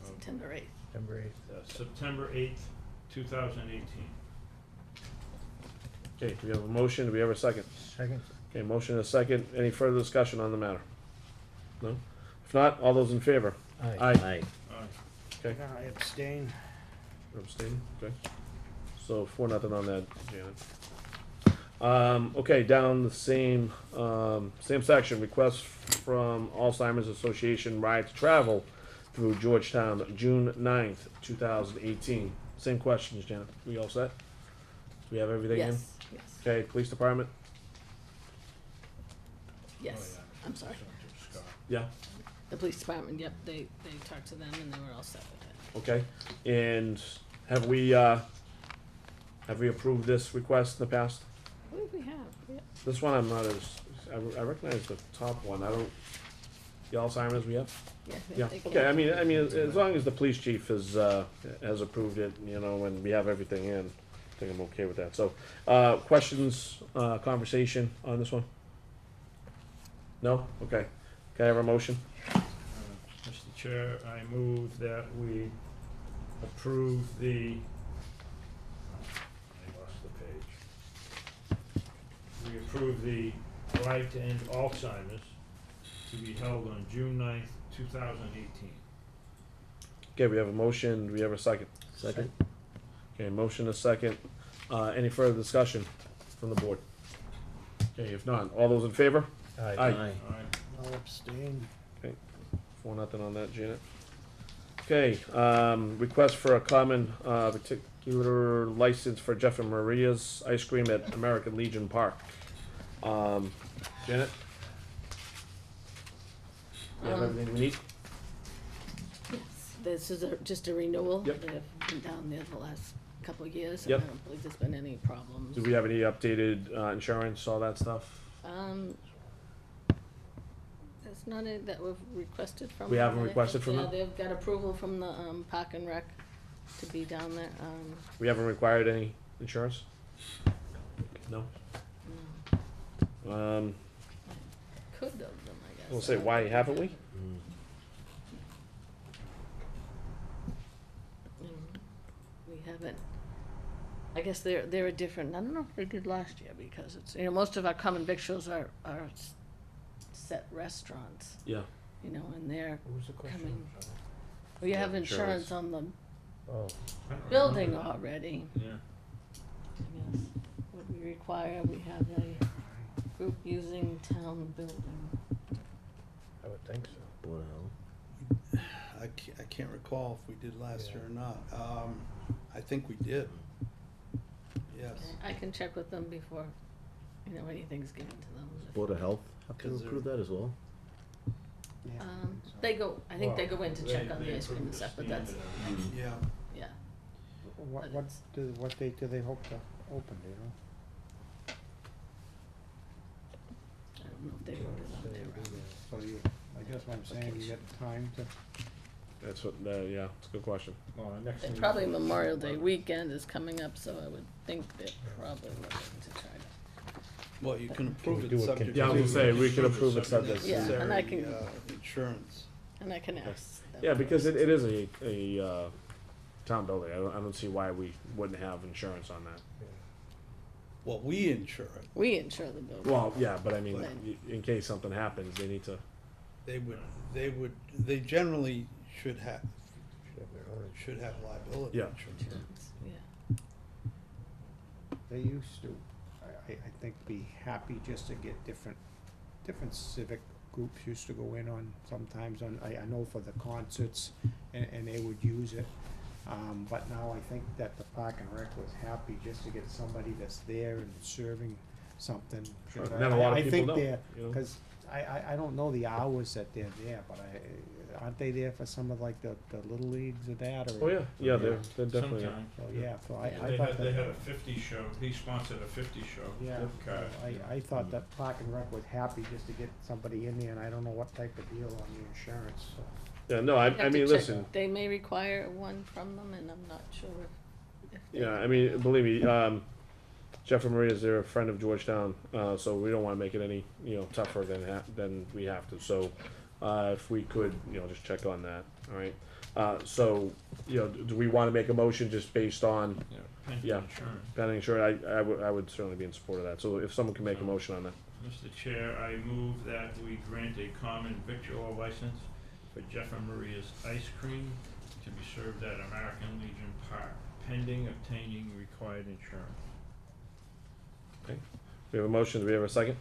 September 8th. September 8th, 2018. Okay, do we have a motion? Do we have a second? Second. Okay, motion and a second. Any further discussion on the matter? No? If not, all those in favor? Aye. Aye. Aye. Okay. I abstain. Abstain, okay. So 4-0 on that, Janet. Okay, down the same section, request from Alzheimer's Association Ride to Travel through Georgetown, June 9th, 2018. Same questions, Janet. We all set? Do we have everything in? Yes, yes, Okay, police department? yes. I'm sorry. Yeah. The police department, yep, they talked to them and they were all set with it. Okay, and have we approved this request in the past? I believe we have, yeah. This one I'm not as, I recognize the top one, I don't, the Alzheimer's we have? Yeah, okay, I mean, as long as the police chief has approved it, you know, and we have everything in, I think I'm okay with that. So, questions, conversation on this one? No? Okay. Can I have a motion? Mr. Chair, I move that we approve the, I lost the page. We approve the Right to End Alzheimer's to be held on June 9th, 2018. Okay, we have a motion, do we have a second? Second. Okay, motion a second. Any further discussion from the board? Okay, if not, all those in favor? Aye. All right. I'll abstain. 4-0 on that, Janet. Okay, request for a common, particular license for Jeff and Maria's Ice Cream at American Legion Park. Janet? You have everything we need? Yes, this is just a renewal. Yep. They've been down there the last couple of years. Yep. And I don't believe there's been any problems. Do we have any updated, insurance, all that stuff? There's none that we've requested from. We haven't them. requested from them? Yeah, they've got approval from the, Park and Rec to be down there, We haven't required any insurance? No? no. Could of them, I guess. We'll say, why haven't we? We haven't, I guess they're a different, I don't know if they did last year, because it's, you know, most of our common victuals are set restaurants, Yeah. you know, and they're What was the question? coming, we have insurance. insurance on the Oh, building already, Yeah. I guess. What we require, we have a group using town building. I would think so. Board of Health. I can't recall if we did last year or not. I think we did. Yes. Okay, I can check with them before, you know, anything's given to them. Board of Health have to 'Cause they're- approve that as well? Yeah. They go, I think they go in to check on They the ice cream and approve the stuff, but that's, standard. Yeah. yeah. What date do they hope to open, do you know? I don't know if they wrote it on there. So you, I guess what I'm saying, you get time to, That's what, yeah, it's a good question. Next And probably Memorial Day weekend is coming up, so I would think they're probably looking to try to. Well, you can approve we it do a subject to. Yeah, I was gonna say, we could approve it subject. Yeah, and I necessary, can- Insurance. And I can ask them. Yeah, because it is a town building. I don't see why we wouldn't have insurance on that. Well, we insure it. We insure the building. Well, yeah, but I mean, Right. in case something happens, they need to, They generally should have Should have their own. liability Yeah. insurance. Insurance, yeah. they used to, I think, be happy just to get different civic groups used to go in on sometimes on, I know for the concerts, and they would use it. But now I think that the Park and Rec was happy just to get somebody that's there and serving something. Sure. 'Cause Then a lot of I people think don't, they're, you know? cause I don't know the hours that they're there, but aren't they there for some of like the little leagues or that, or? oh, yeah, they're definitely, Sometime. So, yeah, so I They thought had, that. they had a 50 show, he sponsored a 50 show. Yeah, card. I thought that Park and Rec was happy just to get somebody in there, and I don't know what type of deal on the insurance, so. yeah, no, I Have to mean, check. listen, They may require one from them, and I'm not sure if they. yeah, I mean, believe me, Jeff and Maria is they're a friend of Georgetown, so we don't wanna make it any, tougher than we have to, so, if we could, just check on that, alright? So, do we wanna make a motion just based on Pension Yeah. insurance. pending insurance? I would certainly be in support of that, so if someone can make a motion on that. Mr. Chair, I move that we grant a common victual license for Jeff and Maria's Ice Cream to be served at American Legion Park, pending obtaining required insurance. We have a motion, do we have a second?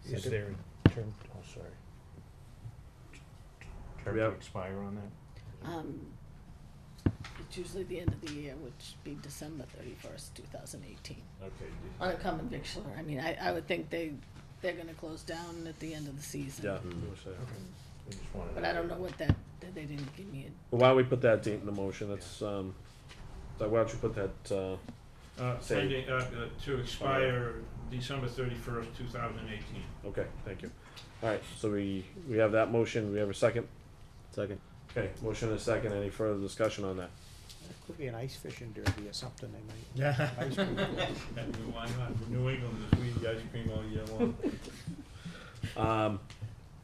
Is there a term, oh, sorry. Term to Yep. expire on that? It's usually the end of the year, which would be December 31st, 2018. Okay. On a common victualler, I mean, I would think they're gonna close down at the end of the season. Yeah. Mm-hmm. we'll say. We just wanted. But I don't know what that they didn't give me Well, why don't we put that date in the motion? That's, so why don't you put that, say- Pending, to expire December 31st, 2018. okay, thank you. All right, so we have that motion, we have a second? Second. Okay, motion and a second, any further discussion on that? Could be an ice fishing derby or something, they might. Yeah. Ice cream. Why not? New England is we eat ice cream all year long.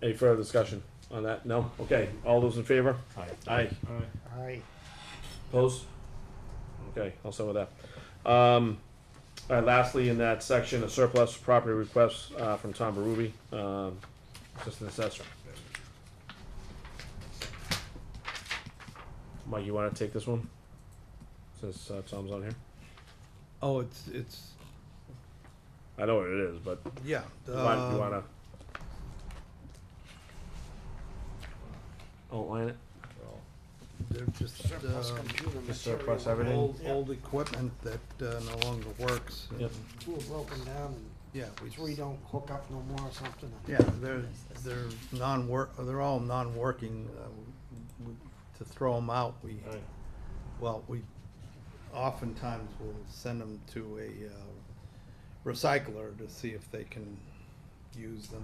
Any further discussion on that? No? Okay, all those in favor? Aye. Aye. Aye. Opposed? Okay, I'll start with that. All right, lastly, in that section, a surplus property request, from Tom Berube, Assistant Assessor. Mike, you wanna take this one? Since, Tom's on here? Oh, it's, I know what it is, but yeah. you wanna outline it? They're just, Surplus computer Just surplus material. everything? old equipment that, no longer works. and- Yep. Two are broken down Yeah, and three don't hook up no more or something. Yeah, they're they're all non-working. To throw them out, we oftentimes will send them to a recycler to see if they can use them.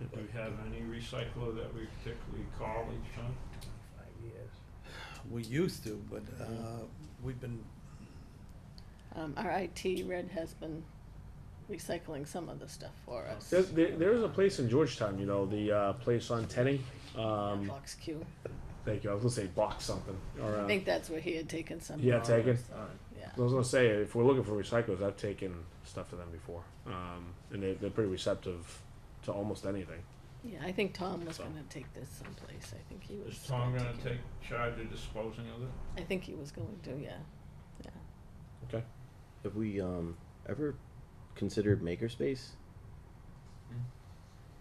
Do we have any recycler that we particularly call each time? 5 years. We used to, but we've been, our IT Red has been recycling some of the stuff for us. There's a place in Georgetown, you know, the, place on Tenny, Box Q. thank you, I was gonna say box something, or, I think that's where he had taken some. yeah, from taken? us. Yeah. I was gonna say, if we're looking for recyclers, I've taken stuff to them before, and they're pretty receptive to almost anything. Yeah, I think Tom was gonna take this someplace. I think he was. Is Tom gonna take it. take charge of disposing of it? I think he was going to, yeah. Okay. Have we ever considered makerspace?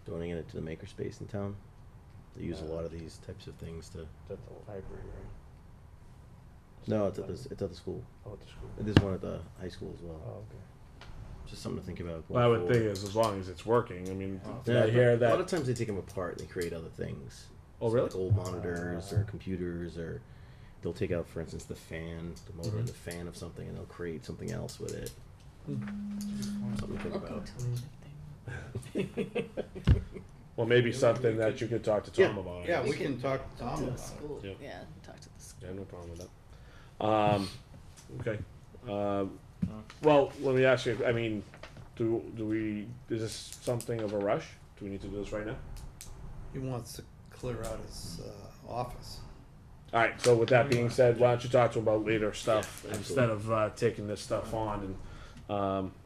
Donating it to the makerspace in town? They use a lot of these types of things to. It's at the library, right? No, it's at the school. Oh, at the school. There's one at the high school as well. Oh, okay. Just something to think about. Well, I going would think forward. as long as it's working, I mean, did Yeah, I hear A lot that? of times they take them apart and they create other things. Oh, So, really? like old monitors or computers, or they'll take out, for instance, the fan, the motor and the fan of something, and they'll create something else with it. Something to think about. Well, maybe something that you could talk to Tom about. I yeah, guess. we can talk to Tom To the about it. school, Yep. yeah, talk to the school. Yeah, no problem with that. Okay. Well, let me ask you, I mean, do we, is this something of a rush? Do we need to do this right now? He wants to clear out his office. All right, so with that being said, why don't you talk to him about later stuff Yeah, instead of taking this stuff on and,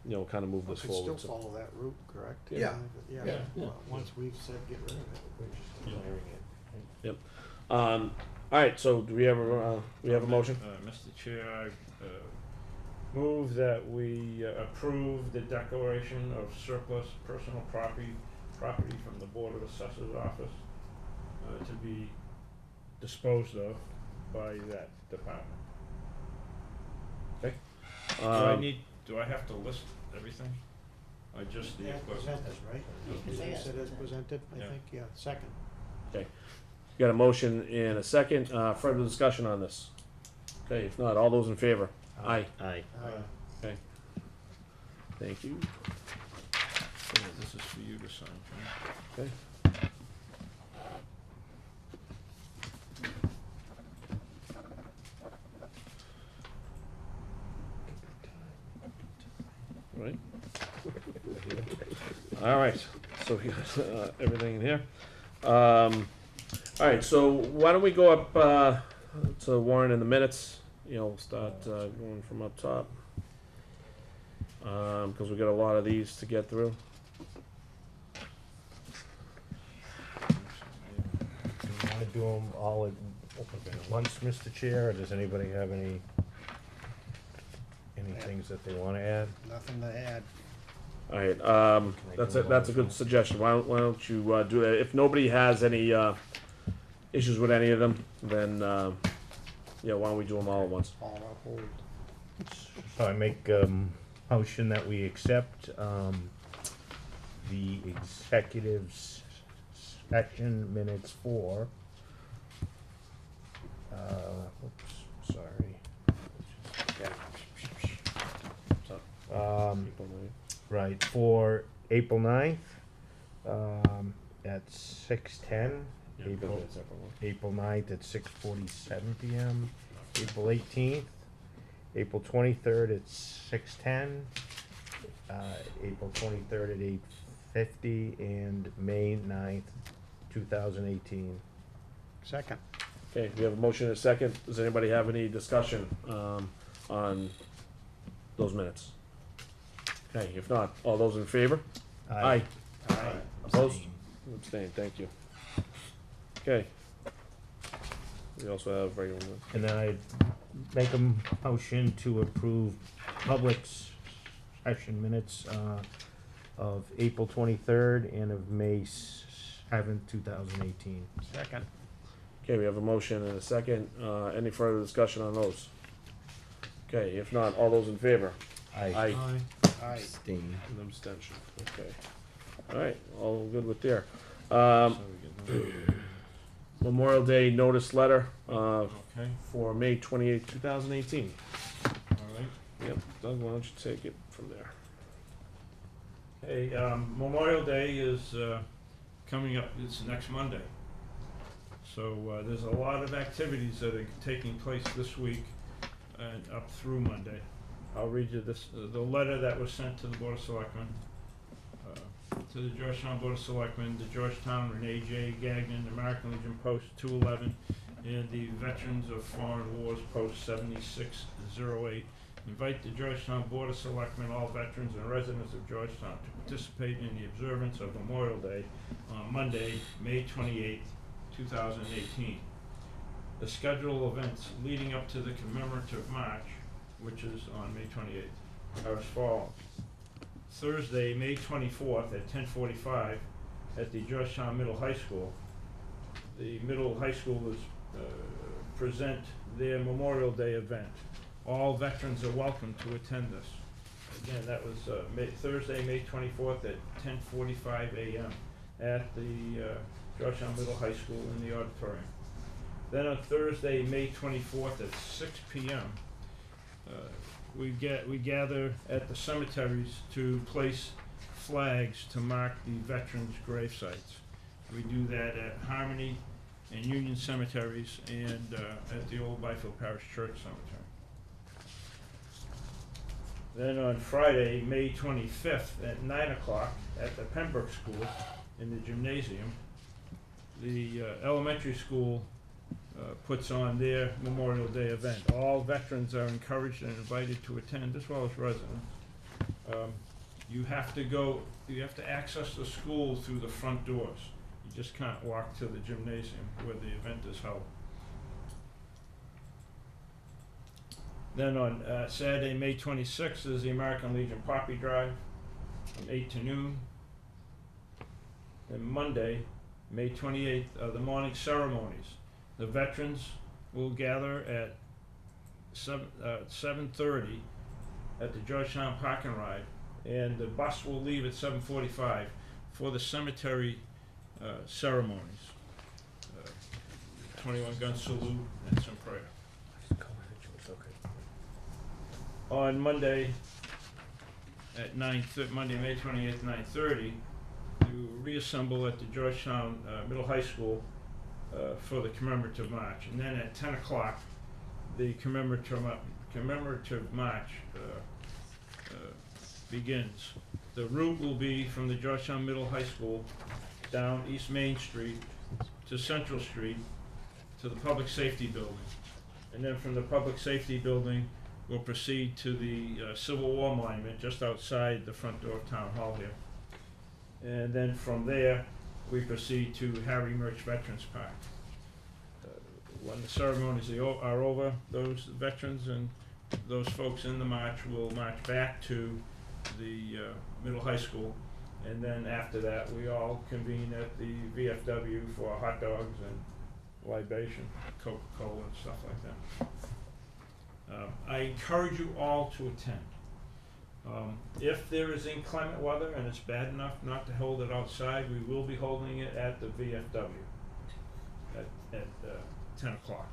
you know, kind of move We this could still forward. So- follow that route, correct? Yeah. Yeah, Yeah. well, once we've said get rid of it, we're just Clearing it. All right, so do we have a motion? Mr. Chair, I move that we approve the declaration of surplus personal property from the Board of Assessors office to be disposed of by that department. Do I have to list everything? I just the Yeah, equipment? presented, right? Yeah. Is it as presented, I Yeah. think, yeah, second. Got a motion and a second, further discussion on this? Okay, if not, all those in favor? Aye. Aye. Okay. Thank you. Yeah, this is for you to sign, John. Okay. Right. All right, so we got everything in here. All right, so why don't we go up to Warren in the minutes? You know, we'll start going from up top. Because we got a lot of these to get through. Do you wanna do them all at once, Mr. Chair, or does anybody have any things that they wanna add? Nothing to add. All right, that's a good suggestion. Why don't you do that? If nobody has any issues with any of them, then yeah, why don't we do them all at once? All our hold. So I make motion that we accept the executive's session minutes for, oops, sorry. Right, for April 9th, at 6:10. April 9th at 6:47 PM. April 18th, April 23rd at 6:10. April 23rd at 8:50, and May 9th, 2018. Second. Okay, we have a motion and a second. Does anybody have any discussion, on those minutes? Okay, if not, all those in favor? Aye. Opposed? Abstain, thank you. Okay. We also have regular minutes. And then I make a motion to approve public session minutes, of April 23rd and of May 7th, 2018. Second. Okay, we have a motion and a second. Any further discussion on those? Okay, if not, all those in favor? Aye. Aye. Abstain. An abstention, okay. All right, all good with there. Memorial Day notice letter, Okay, for May 28th, 2018. all right. Yep, Doug, why don't you take it from there? Hey, Memorial Day is coming up, it's next Monday. So there's a lot of activities that are taking place this week and up through Monday. I'll read you this, the letter that was sent to the Board of Selectmen, to the Georgetown Board of Selectmen, the Georgetown Renee J. Gagnon, American Legion Post 211, and the Veterans of Foreign Wars Post 7608. Invite the Georgetown Board of Selectmen, all veterans and residents of Georgetown, to participate in the observance of Memorial Day on Monday, May 28th, 2018. The scheduled events leading up to the commemorative march, which is on May 28th, are as follows. Thursday, May 24th at 10:45 at the Georgetown Middle High School. The Middle High School is present their Memorial Day event. All veterans are welcome to attend this. Again, that was Thursday, May 24th at 10:45 a.m. at the Georgetown Middle High School in the auditorium. Then on Thursday, May 24th at 6 p.m., we gather at the cemeteries to place flags to mark the veterans' grave sites. We do that at Harmony and Union Cemeteries and at the Old Byfield Parish Church Cemetery. Then on Friday, May 25th at 9 o'clock at the Pembroke School in the gymnasium, the elementary school puts on their Memorial Day event. All veterans are encouraged and invited to attend, as well as residents. You have to access the school through the front doors. You just can't walk to the gymnasium where the event is held. Then on Saturday, May 26th is the American Legion Poppy Drive from 8 to noon. And Monday, May 28th, are the morning ceremonies. The veterans will gather at 7:30 at the Georgetown Park and Ride, and the bus will leave at 7:45 for the cemetery ceremonies. 21-gun salute and some prayer. On Monday at Monday, May 28th, 9:30, you reassemble at the Georgetown Middle High School for the commemorative march. And then at 10 o'clock, the commemorative march begins. The route will be from the Georgetown Middle High School down East Main Street to Central Street to the Public Safety Building. And then from the Public Safety Building, we'll proceed to the Civil War Monument just outside the front door of Town Hall here. And then from there, we proceed to Harry Murch Veterans Park. When the ceremonies are over, those veterans and those folks in the march will march back to the middle high school. And then after that, we all convene at the VFW for hot dogs and libation, Coca-Cola and stuff like that. I encourage you all to attend. If there is inclement weather and it's bad enough not to hold it outside, we will be holding it at the VFW at 10 o'clock.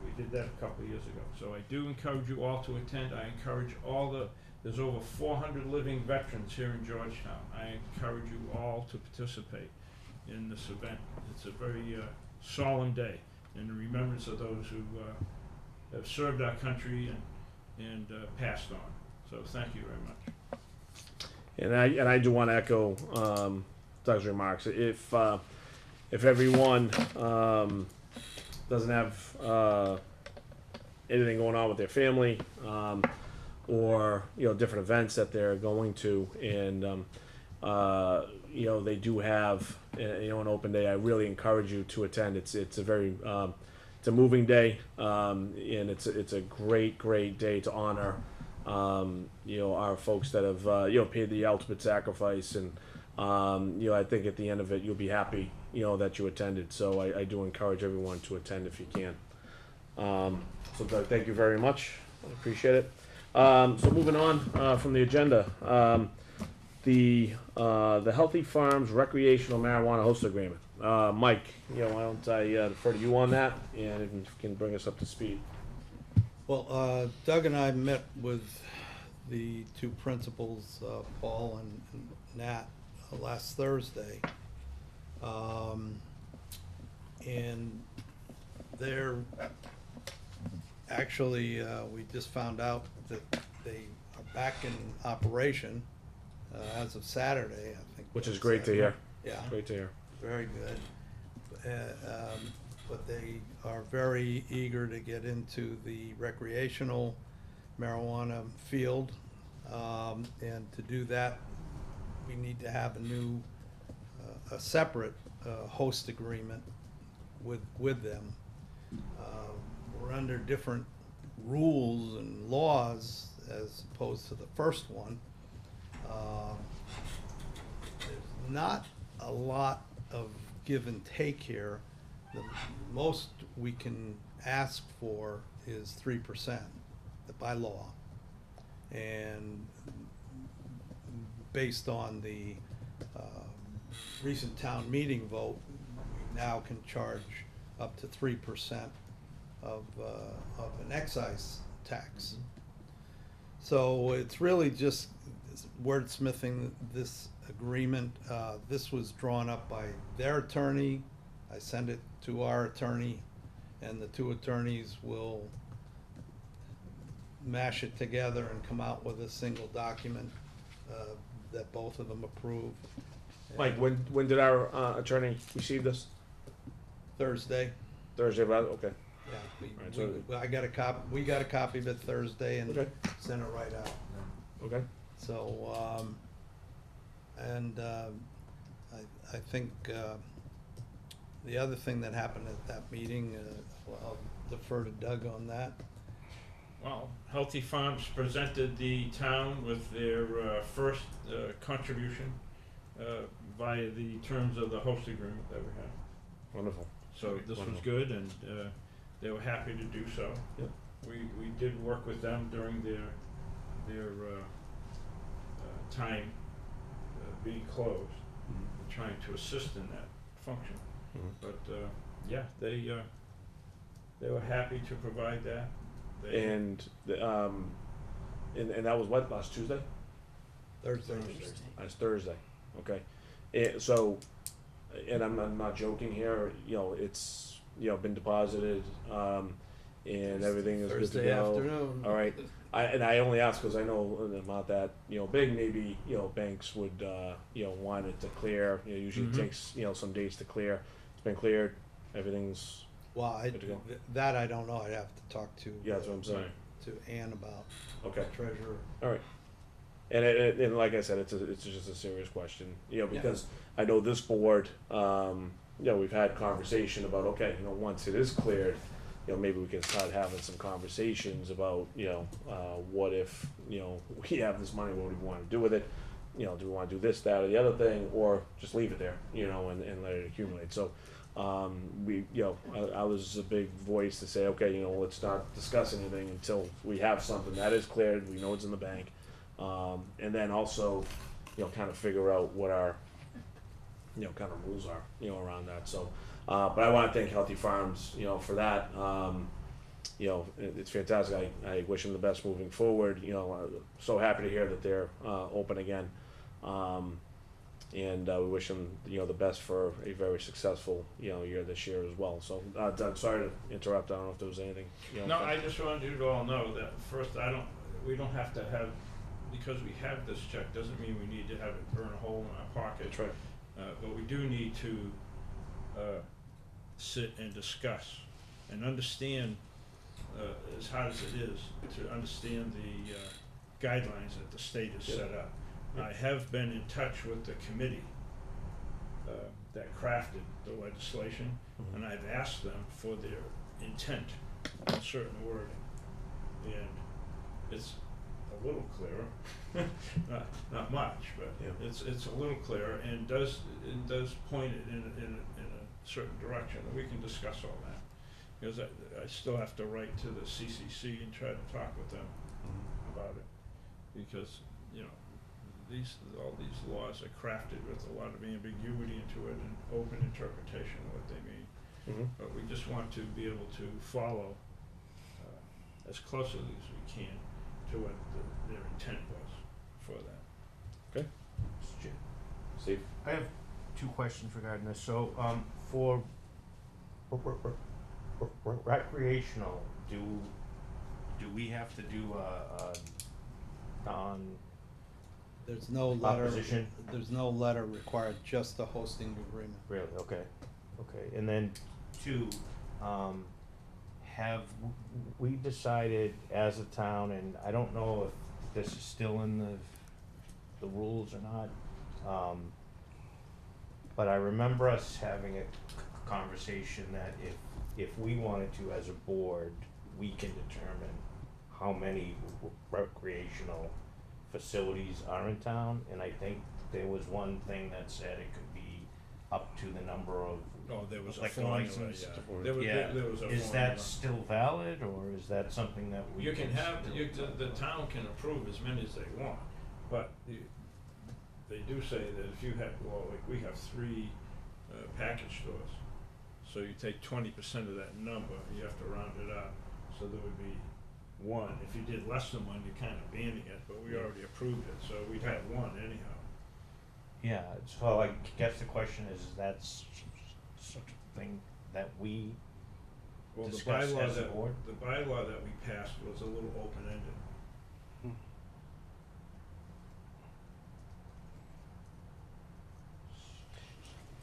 We did that a couple of years ago. So I do encourage you all to attend. I encourage there's over 400 living veterans here in Georgetown. I encourage you all to participate in this event. It's a very solemn day in the remembrance of those who have served our country and passed on. So thank you very much. And I do want to echo Doug's remarks. If everyone doesn't have anything going on with their family, or different events that they're going to, and they do have an open day, I really encourage you to attend. It's a very it's a moving day, and it's a great day to honor our folks that have paid the ultimate sacrifice, and I think at the end of it you'll be happy that you attended. So I do encourage everyone to attend if you can. So Doug, thank you very much. I appreciate it. So moving on from the agenda, the Healthy Farms recreational marijuana host agreement. Mike, why don't I defer to you on that, and if you can bring us up to speed. Well, Doug and I met with the two principals, Paul and Nat, last Thursday. And they're actually, we just found out that they are back in operation as of Saturday, I think. Which is great to hear. Yeah. Great to hear. Very good. But they are very eager to get into the recreational marijuana field. And to do that, we need to have a separate host agreement with them. We're under different rules and laws as opposed to the first one. There's not a lot of give and take here. The most we can ask for is 3% by law. And based on the recent town meeting vote, we now can charge up to 3% of an excise tax. So it's really just wordsmithing this agreement. This was drawn up by their attorney. I sent it to our attorney, and the two attorneys will mash it together and come out with a single document that both of them approve. Mike, when did our attorney receive this? Thursday. Thursday, okay. Yeah, Alright, so- I got a copy. We got a copy of it Thursday and Okay. sent it right out. Okay. So, I think the other thing that happened at that meeting, I'll defer to Doug on that. Well, Healthy Farms presented the town with their first contribution via the terms of the host agreement that we had. Wonderful. So this was Wonderful. good, and they were happy to do so. Yep. We did work with them during their time being closed, and trying to assist in that function. But yeah, they were happy to provide that. And that was what, last Tuesday? Thursday. Last Thursday. Okay. So, and I'm not joking here. It's been deposited, and everything is good to Thursday go. afternoon. All right. I only ask because I know they're not that big. Maybe banks would want it to clear. Usually it takes some days to clear. It's been cleared. Everything's Well, good to go. that I don't know. I'd have to talk to. Yeah, that's what I'm saying. To Ann about. Okay. Treasurer. All right. And like I said, it's just a serious question, because I know this board, we've had conversation about, okay, once it is cleared, maybe we can start having some conversations about, what if, we have this money, what do we want to do with it? you know, do we wanna do this, that, or the other thing, or just leave it there, you know, and let it accumulate, so, we, you know, I was a big voice to say, okay, you know, let's not discuss anything until we have something that is cleared, we know it's in the bank. And then also, you know, kind of figure out what our, you know, kind of rules are, you know, around that, so. But I wanna thank Healthy Farms, you know, for that, you know, it's fantastic, I wish them the best moving forward, you know, so happy to hear that they're, open again. And we wish them, you know, the best for a very successful, you know, year this year as well. So, Doug, sorry to interrupt. I don't know if there was anything. You know, No, I just wanted you to all know that first, we don't have to have, because we have this check, doesn't mean we need to have it burn a hole in our pocket. That's right. But we do need to sit and discuss and understand, as hard as it is, to understand the guidelines that the state has set up. I have been in touch with the committee that crafted the legislation, and I've asked them for their intent on certain wording. And it's a little clearer, not much, but it's a little clearer, and does point it in a certain direction, and we can discuss all that. Because I still have to write to the CCC and try to talk with them about it, because, you know, all these laws are crafted with a lot of ambiguity into it and open interpretation of what they mean. But we just want to be able to follow as closely as we can to what their intent was for that. Okay. Steve? I have two questions regarding this. So, for recreational, do we have to do on There's no letter, opposition? there's no letter required, just the hosting agreement. Really? Okay. Okay. And then two, have we decided as a town, and I don't know if this is still in the rules or not, but I remember us having a conversation that if we wanted to as a board, we can determine how many recreational facilities are in town, and I think there was one thing that said it could be up to the number of Oh, there was a liquor formula, license. yeah. There was a Is formula. that still valid, or is that something that we You can have, still- the town can approve as many as they want, but they do say that if you have, well, like we have 3 package stores, so you take 20% of that number, you have to round it up, so there would be 1. If you did less than 1, you're kind of banning it, but we already approved it, so we'd have 1 anyhow. Yeah, so I guess the question is that's such a thing that we Well, the discuss bylaw as a that, board? the bylaw that we passed was a little open-ended.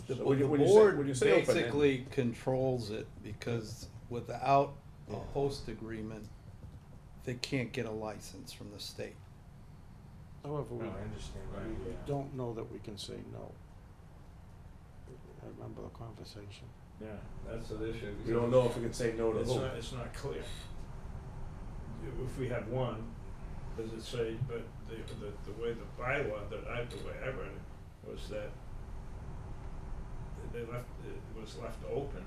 The So when you board say open-ended- basically controls it, because without a host agreement, they can't get a license from the state. No, However, we I understand. Right. don't know that we can say no. I remember the conversation. Yeah, that's the issue. We don't know if we can say no to who. It's not clear. If we had 1, does it say, but the way the bylaw, the way I read it, was that it was left open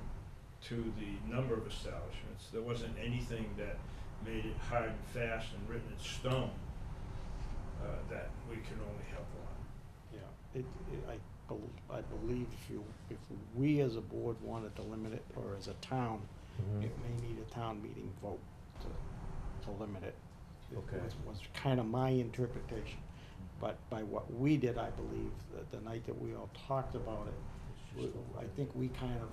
to the number of establishments. There wasn't anything that made it hard and fast and written in stone, that we can only have 1. Yeah, I believe if we as a board wanted to limit it, or as a town, it may need a town meeting vote to limit it. Okay. Was kind of my interpretation, but by what we did, I believe, that the night that we all talked about it, I think we kind of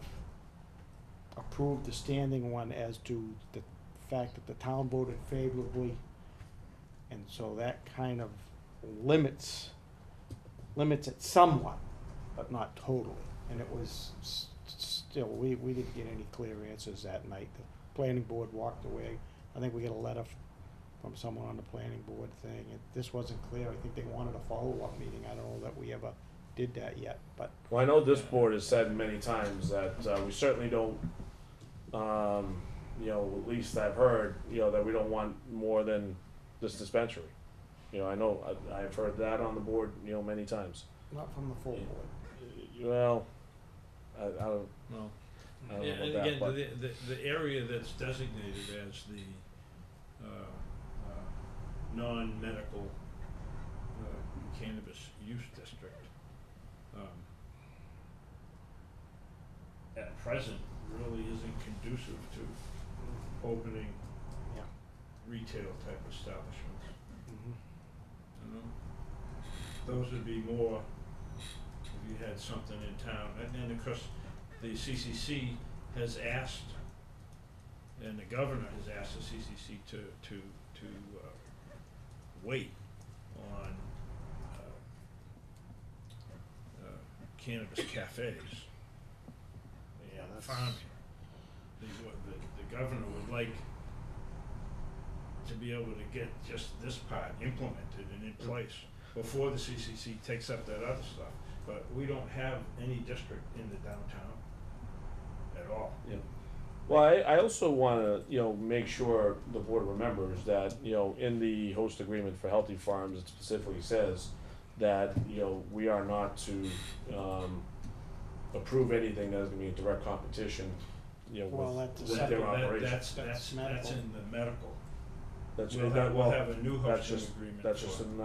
approved the standing one as to the fact that the town voted favorably, and so that kind of limits it somewhat, but not totally. And it was still, we didn't get any clear answers that night. The planning board walked away. I think we got a letter from someone on the planning board saying this wasn't clear. I think they wanted a follow-up meeting. I don't know that we ever did that yet, but. Well, I know this board has said many times that we certainly don't, you know, at least I've heard, you know, that we don't want more than this dispensary. You know, I know, I've heard that on the board, you know, many times. Not from the full Yeah. board. Well, I don't, Well, I don't know yeah, about and that, again, but, the area that's designated as the, non-medical, cannabis use district, at present really isn't conducive to opening Yeah. retail type establishments. Mhm. You know? Those would be more if you had something in town, and of course, the CCC has asked, and the governor has asked the CCC to wait on, cannabis cafes Yeah, and that's- farming. The governor would like to be able to get just this part implemented and in place before the CCC takes up that other stuff. But we don't have any district in the downtown at all. yeah. Well, I also wanna, you know, make sure the board remembers that, you know, in the host agreement for Healthy Farms, it specifically says that, you know, we are not to, approve anything that is gonna be in direct competition, you know, Well, with, that's a with separate- their That- operation. That's medical. in the medical. That's, We'll that, have, well, we'll have a new that's hosting just, agreement. that's for- just in,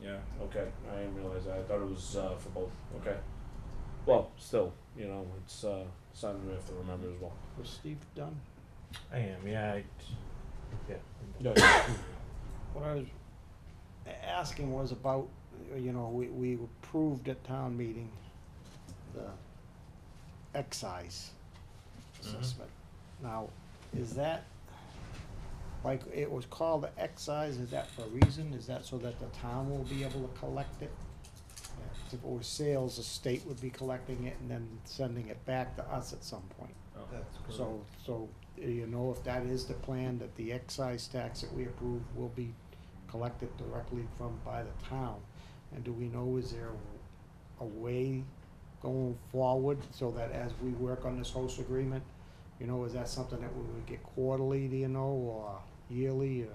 Yeah. okay, I didn't realize that, I thought it was, for both, okay. Well, still, you know, it's, something we have to remember as well. Was Steve done? I am, yeah, yeah. Yeah. What I was asking was about, you know, we approved at town meeting the excise assessment. Now, is that, like, it was called the excise, is that for a reason? Is that so that the town will be able to collect it? If it was sales, the state would be collecting it and then sending it back to us at some point. That's correct. So, you know, if that is the plan, that the excise tax that we approve will be collected directly by the town? And do we know, is there a way going forward so that as we work on this host agreement, you know, is that something that we would get quarterly, do you know, or yearly, or?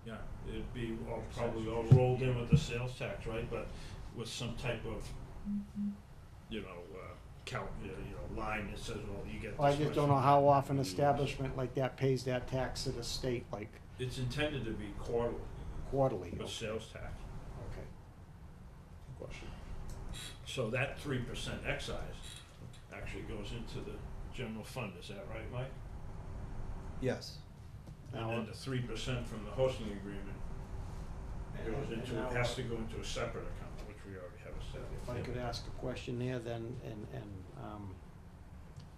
Yeah, it'd be all, probably all rolled in with the sales tax, right, but with some type of, you know, line that says, well, you get this I just much don't know from how that, often you an use. establishment like that pays that tax to the state, like It's intended to be quarterly quarterly. with sales tax. Okay. Good question. So that 3% excise actually goes into the general fund, is that right, Mike? Yes. And Now, then the 3% from the hosting agreement goes into, now, has to go into a separate account, which we already have a separate. if I could ask a question there, then,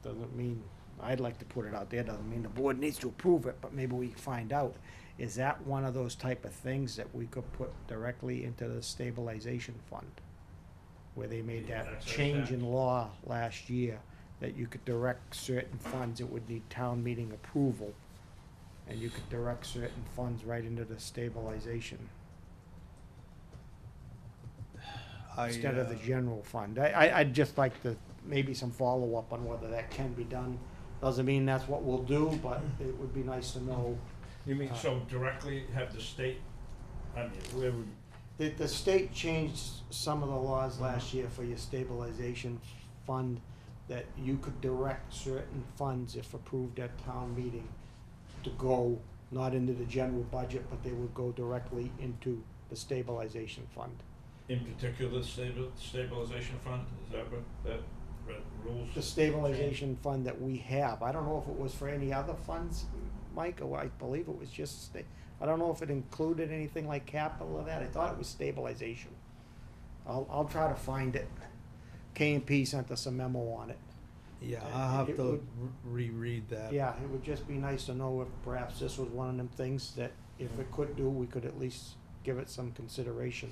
doesn't mean, I'd like to put it out there, doesn't mean the board needs to approve it, but maybe we can find out. Is that one of those type of things that we could put directly into the stabilization fund? Where they made The that excise change tax? in law last year, that you could direct certain funds, it would need town meeting approval. And you could direct certain funds right into the stabilization instead of the general fund. I'd just like to, maybe some follow-up on whether that can be done. Doesn't mean that's what we'll do, but it would be nice to know. You mean, so directly have the state, I mean, where would, The state changed some of the laws last year for your stabilization fund, that you could direct certain funds, if approved at town meeting, to go, not into the general budget, but they would go directly into the stabilization fund. in particular, stabilization fund, is that what, that rules? The stabilization fund that we have, I don't know if it was for any other funds, Mike, or I believe it was just I don't know if it included anything like capital or that, I thought it was stabilization. I'll try to find it. K&P sent us a memo on it. Yeah, I'll have It to would- reread that. Yeah, it would just be nice to know if perhaps this was one of them things that if it could do, we could at least give it some consideration.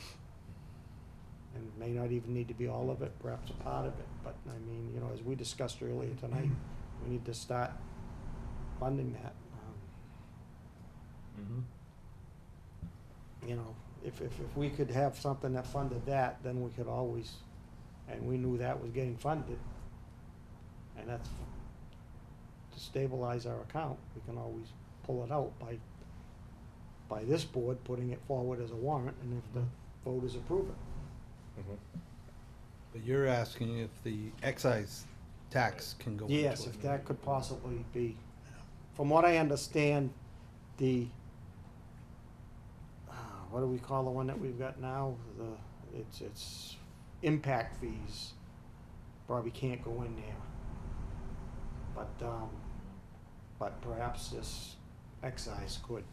And it may not even need to be all of it, perhaps a part of it, but I mean, you know, as we discussed earlier tonight, we need to start funding that. Mm-hmm. You know, if we could have something that funded that, then we could always, and we knew that was getting funded. And that's to stabilize our account, we can always pull it out by by this board, putting it forward as a warrant, and if the voters approve it. But you're asking if the excise tax can go into it. Yes, if that could possibly be, from what I understand, the, what do we call the one that we've got now? It's impact fees probably can't go in there. But perhaps this excise could.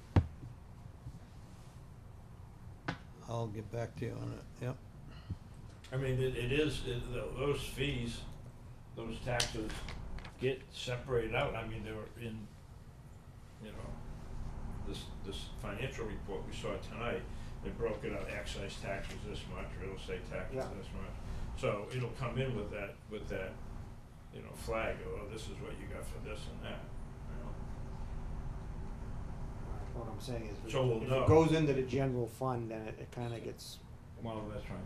I'll get back to you on it, yep. I mean, those fees, those taxes get separated out. I mean, they were in, you know, this financial report we saw tonight, they broke it out, excise tax was this much, real estate tax was this much. So it'll come in with that, you know, flag, oh, this is what you got for this and that, you know. What I'm saying is, So we'll if know. it goes into the general fund, then it kinda gets, Well, that's right.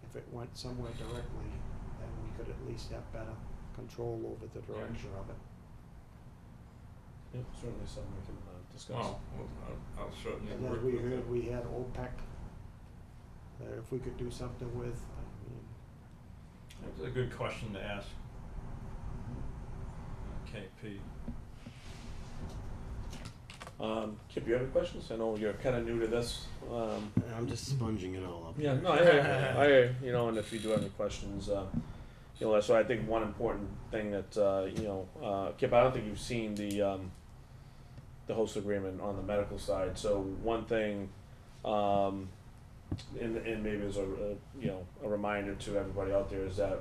if it went somewhere directly, then we could at least have better control over the direction of it. Yeah, certainly something we can discuss. Well, I'll certainly And work then we with heard it. we had OPEC, that if we could do something with, I mean, That's a good question to ask. KP. Kip, you have any questions? I know you're kinda new to this. I'm just sponging it all up. Yeah, no, I hear you. I hear you, you know, and if you do have any questions, you know, so I think one important thing that, you know, Kip, I don't think you've seen the host agreement on the medical side, so one thing, and maybe as you know, a reminder to everybody out there is that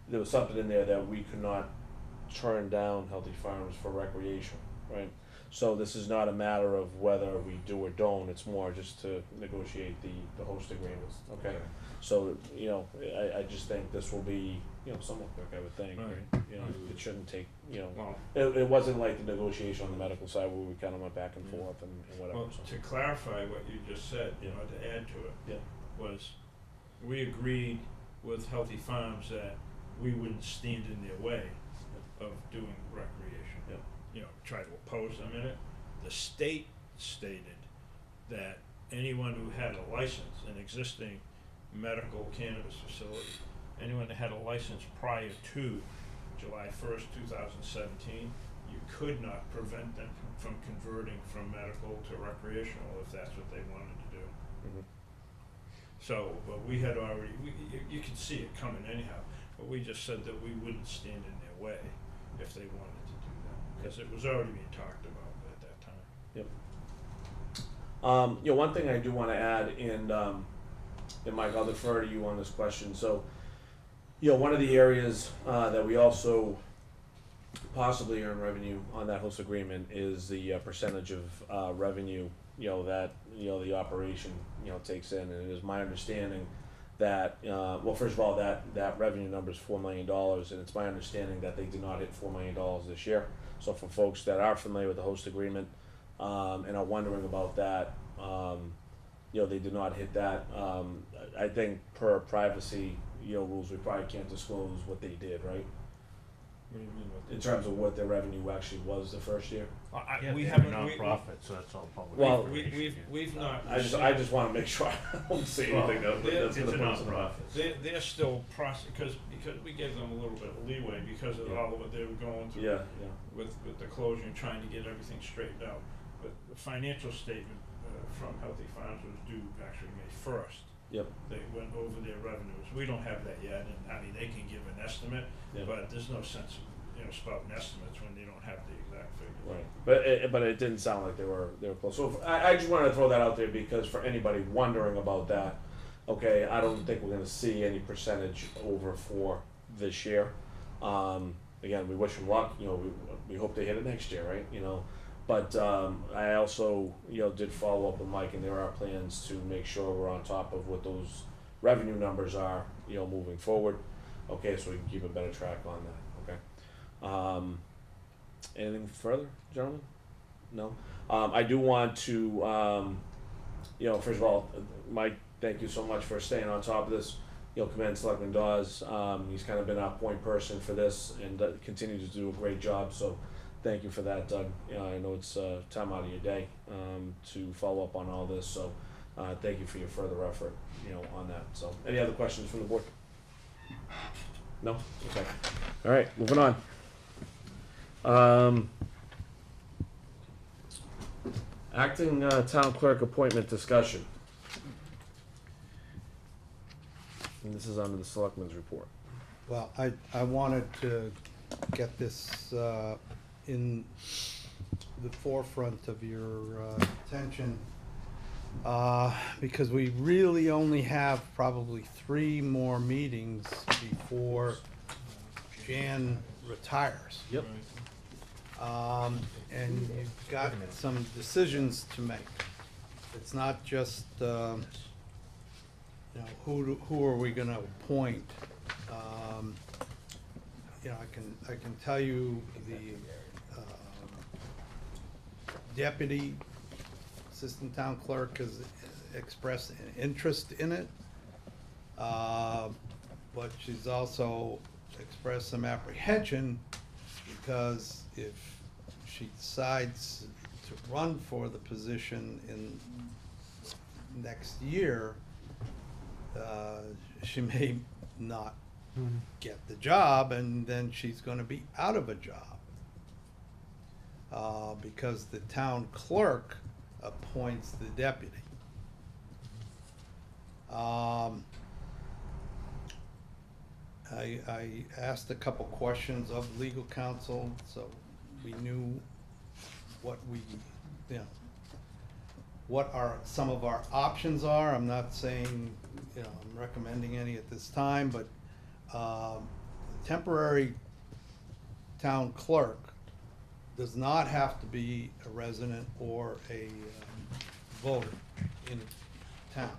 there was something in there that we could not turn down Healthy Farms for recreation, right? So this is not a matter of whether we do or don't, it's more just to negotiate the host agreements, okay? So, you know, I just think this will be, you know, somewhat quick, I would think, Right. right? You know, it shouldn't take, you know, Well, it wasn't like the negotiation on the medical side where we kinda went back and Yeah. forth and whatever, well, so. to clarify what you just said, you know, to add to it, Yeah. was we agreed with Healthy Farms that we wouldn't stand in their way of doing recreation. Yeah. You know, try to oppose them in it. The state stated that anyone who had a license, an existing medical cannabis facility, anyone that had a license prior to July 1st, 2017, you could not prevent them from converting from medical to recreational if that's what they wanted to do. Mhm. So, but we had already, you could see it coming anyhow, but we just said that we wouldn't stand in their way if they wanted to do that, because it was already being talked about at that time. Yep. You know, one thing I do wanna add, and Mike, I'll defer to you on this question, so, you know, one of the areas, that we also possibly earn revenue on that host agreement is the percentage of, revenue, you know, that, you know, the operation, you know, takes in, and it is my understanding that, well, first of all, that revenue number is $4 million, and it's my understanding that they did not hit $4 million this year. So for folks that are familiar with the host agreement, and are wondering about that, you know, they did not hit that. I think per privacy, you know, rules, we probably can't disclose what they did, right? What do you mean with In terms of what their revenue actually was the first year. Yeah, we they're haven't, a nonprofit, so that's all public Well, information. we've not. I just wanna make sure I don't say anything Well, that's they're- gonna put us in it's They're still because we gave them a little bit of leeway because of Yeah. all of what they were going through. Yeah, yeah. With the closure and trying to get everything straightened out. But the financial statement from Healthy Farms was due actually May 1st. Yep. They went over their revenues. We don't have that yet, and I mean, they can give an estimate, Yeah. but there's no sense of, you know, spouting estimates when they don't have the exact figures. Right, but it didn't sound like they were close. So I just wanted to throw that out there because for anybody wondering about that, okay, I don't think we're gonna see any percentage over for this year. Again, we wish them luck. You know, we hope they hit it next year, right? You know, but I also, you know, did follow up with Mike, and there are plans to make sure we're on top of what those revenue numbers are, you know, moving forward. Okay, so we can keep a better track on that. Okay. Anything further, gentlemen? No. I do want to, you know, first of all, Mike, thank you so much for staying on top of this. You know, commend Selectman Dawes. He's kind of been our point person for this and continues to do a great job. So, thank you for that, Doug. I know it's time out of your day to follow up on all this, so thank you for your further effort, on that. So, any other questions from the board? No? Okay. All right, moving on. Acting town clerk appointment discussion. And this is under the selectmen's report. Well, I wanted to get this in the forefront of your attention because we really only have probably 3 more meetings before Jan retires. Yep. And you've got some decisions to make. It's not just, who are we gonna appoint? I can tell you the deputy assistant town clerk has expressed an interest in it. But she's also expressed some apprehension because if she decides to run for the position in next year, she may not get the job, and then she's gonna be out of a job. Because the town clerk appoints the deputy. I asked a couple questions of legal counsel, so we knew what what some of our options are. I'm not saying, I'm recommending any at this time, but temporary town clerk does not have to be a resident or a voter in town.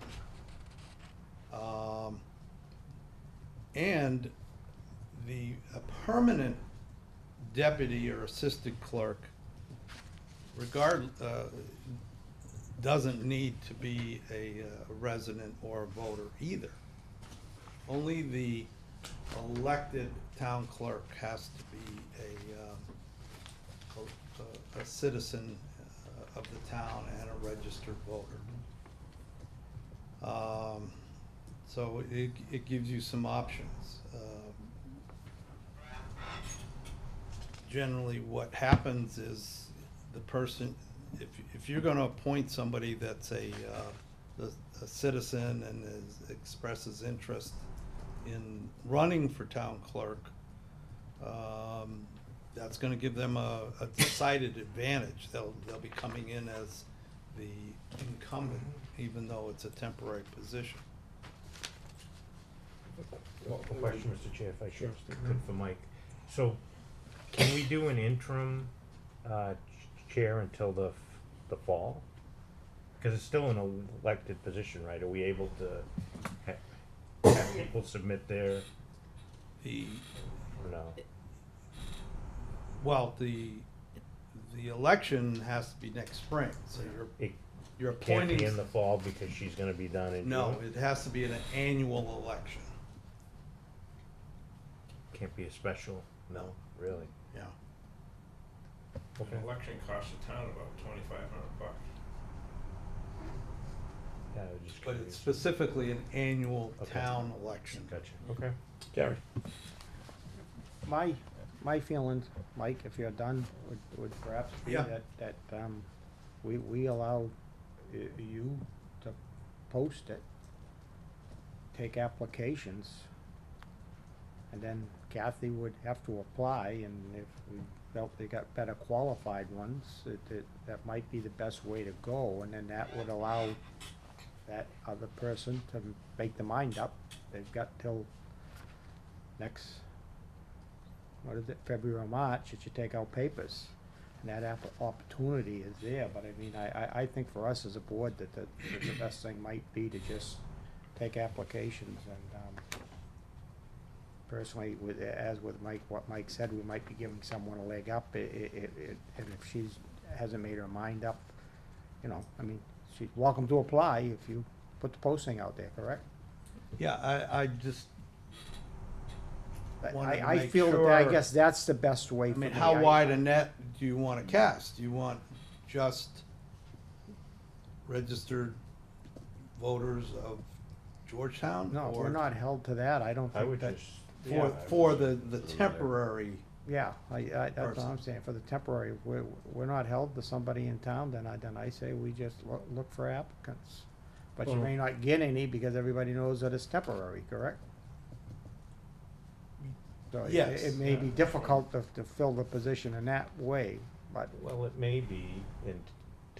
And a permanent deputy or assistant clerk doesn't need to be a resident or a voter either. Only the elected town clerk has to be a citizen of the town and a registered voter. So it gives you some options. Generally, what happens is the person, if you're gonna appoint somebody that's a citizen and expresses interest in running for town clerk, that's gonna give them a decided advantage. They'll be coming in as the incumbent, even though it's a temporary position. Well, a question, Mr. Chair, if I could, for Mike. So, can we do an interim chair until the fall? Because it's still an elected position, right? Are we able to have people submit their? Or no? Well, the election has to be next spring, so you're Can't appointing. be in the fall because she's gonna be done in June? No, it has to be an annual election. Can't be a special? No, really? Yeah. Okay. An election costs the town about $2,500. Yeah, I was just But curious. it's specifically an annual Okay. town election. Gotcha, okay. Gary? My feelings, Mike, if you're done, would perhaps be Yeah. that we allow you to post it, take applications, and then Kathy would have to apply, and if we felt they got better qualified ones, that might be the best way to go, and then that would allow that other person to make their mind up. They've got till next, what is it, February or March, that you take out papers. And that opportunity is there, but I mean, I think for us as a board that the best thing might be to just take applications and, personally, as with Mike, what Mike said, we might be giving someone a leg up, and if she's, hasn't made her mind up, I mean, she's welcome to apply if you put the posting out there, correct? Yeah, I just, wanted to I make feel that, I sure- guess that's the best way I for mean, me. how wide a net do you want to cast? Do you want just registered voters of Georgetown? No, or we're not held to that, I don't I think would that, just. For, yeah, I for would the just leave it there. temporary, yeah, that's what Person. I'm saying, for the temporary, we're not held to somebody in town, then I say we just look for applicants. But you may not get any because everybody knows that it's temporary, correct? So Yes. it may be difficult to fill the position in that way, but, Well, it may be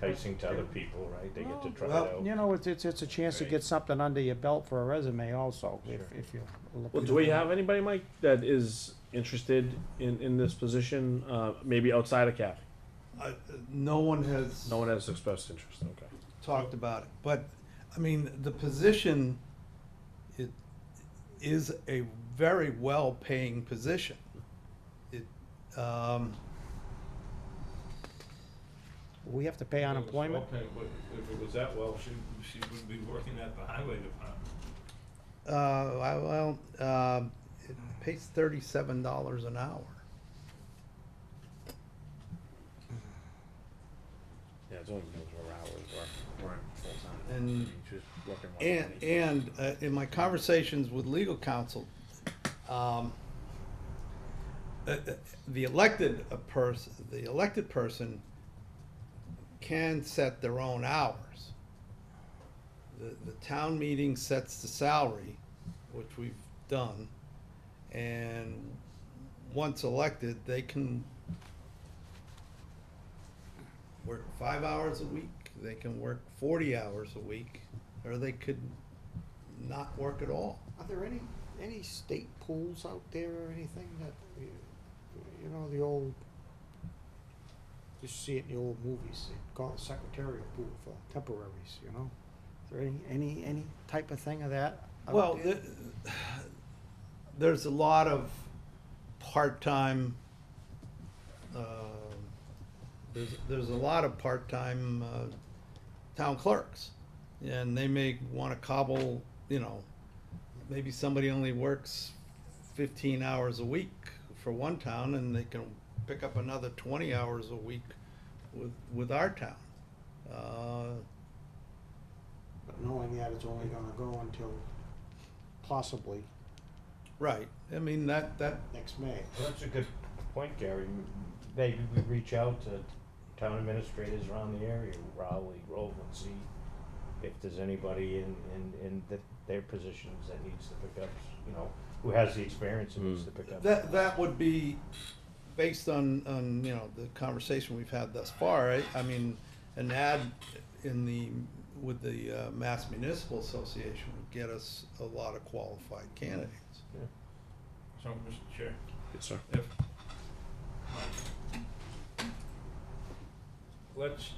enticing to other people, right? They get to try it well, out. you know, it's a chance to get something under your belt for a resume also, if you look. Well, do we have anybody, Mike, that is interested in this position, maybe outside of Kathy? no one has No one has expressed interest, okay. talked about it. But, I mean, the position, it is a very well-paying position. It, We have to pay unemployment? If it was that well, she would be working at the highway department. it pays $37 an hour. Yeah, it's only because we're hours, we're full-time. And, She's working one and, twenty. in my conversations with legal counsel, the elected person can set their own hours. The town meeting sets the salary, which we've done, and once elected, they can work 5 hours a week, they can work 40 hours a week, or they could not work at all. Are there any state pools out there or anything that, you know, the old, you see it in the old movies, they call it secretarial pool for temporaries, you know? Is there any type of thing of that out Well, there? there's a lot of part-time, there's a lot of part-time town clerks. And they may wanna cobble, you know, maybe somebody only works 15 hours a week for one town, and they can pick up another 20 hours a week with our town. But knowing that it's only gonna go until possibly Right, I mean, that, next May. Well, that's a good point, Gary. Maybe we reach out to town administrators around the area, Raleigh, Groveland, see if there's anybody in their positions that needs to pick up, you know, who has the experience and needs to pick up. that would be based on, you know, the conversation we've had thus far. I mean, an ad with the Mass Municipal Association would get us a lot of qualified candidates. So, Mr. Chair, Yes, sir. if, let's,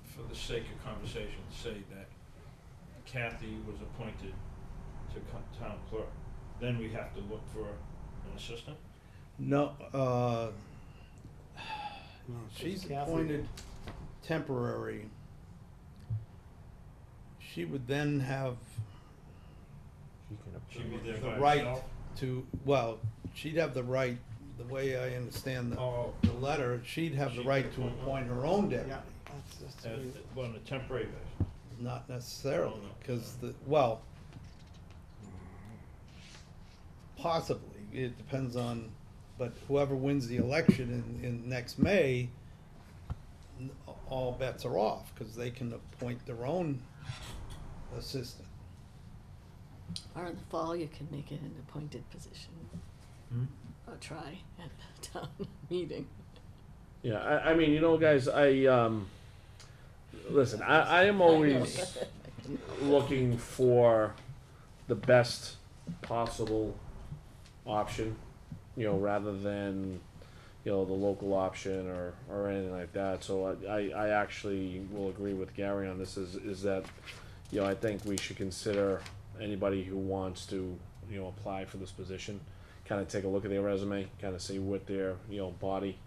for the sake of conversation, say that Kathy was appointed to town clerk, then we have to look for an assistant? No, No, she's Kathy- appointed temporary. She would then have She can She'd be approve. there the by right herself? to, well, she'd have the right, the way I understand Oh. the letter, she'd have the right to appoint her own deputy. Yeah, that's Well, on a temporary basis. Not necessarily, Oh, no. because well, possibly, it depends on, but whoever wins the election in next May, all bets are off, because they can appoint their own assistant. Or in the fall, you can make it an appointed position. Or try at the town meeting. Yeah, I mean, you know, guys, listen, I am always looking for the best possible option, you know, rather than, you know, the local option or anything like that. So I actually will agree with Gary on this, is that, you know, I think we should consider anybody who wants to, you know, apply for this position, kind of take a look at their resume, kind of see what their, you know, body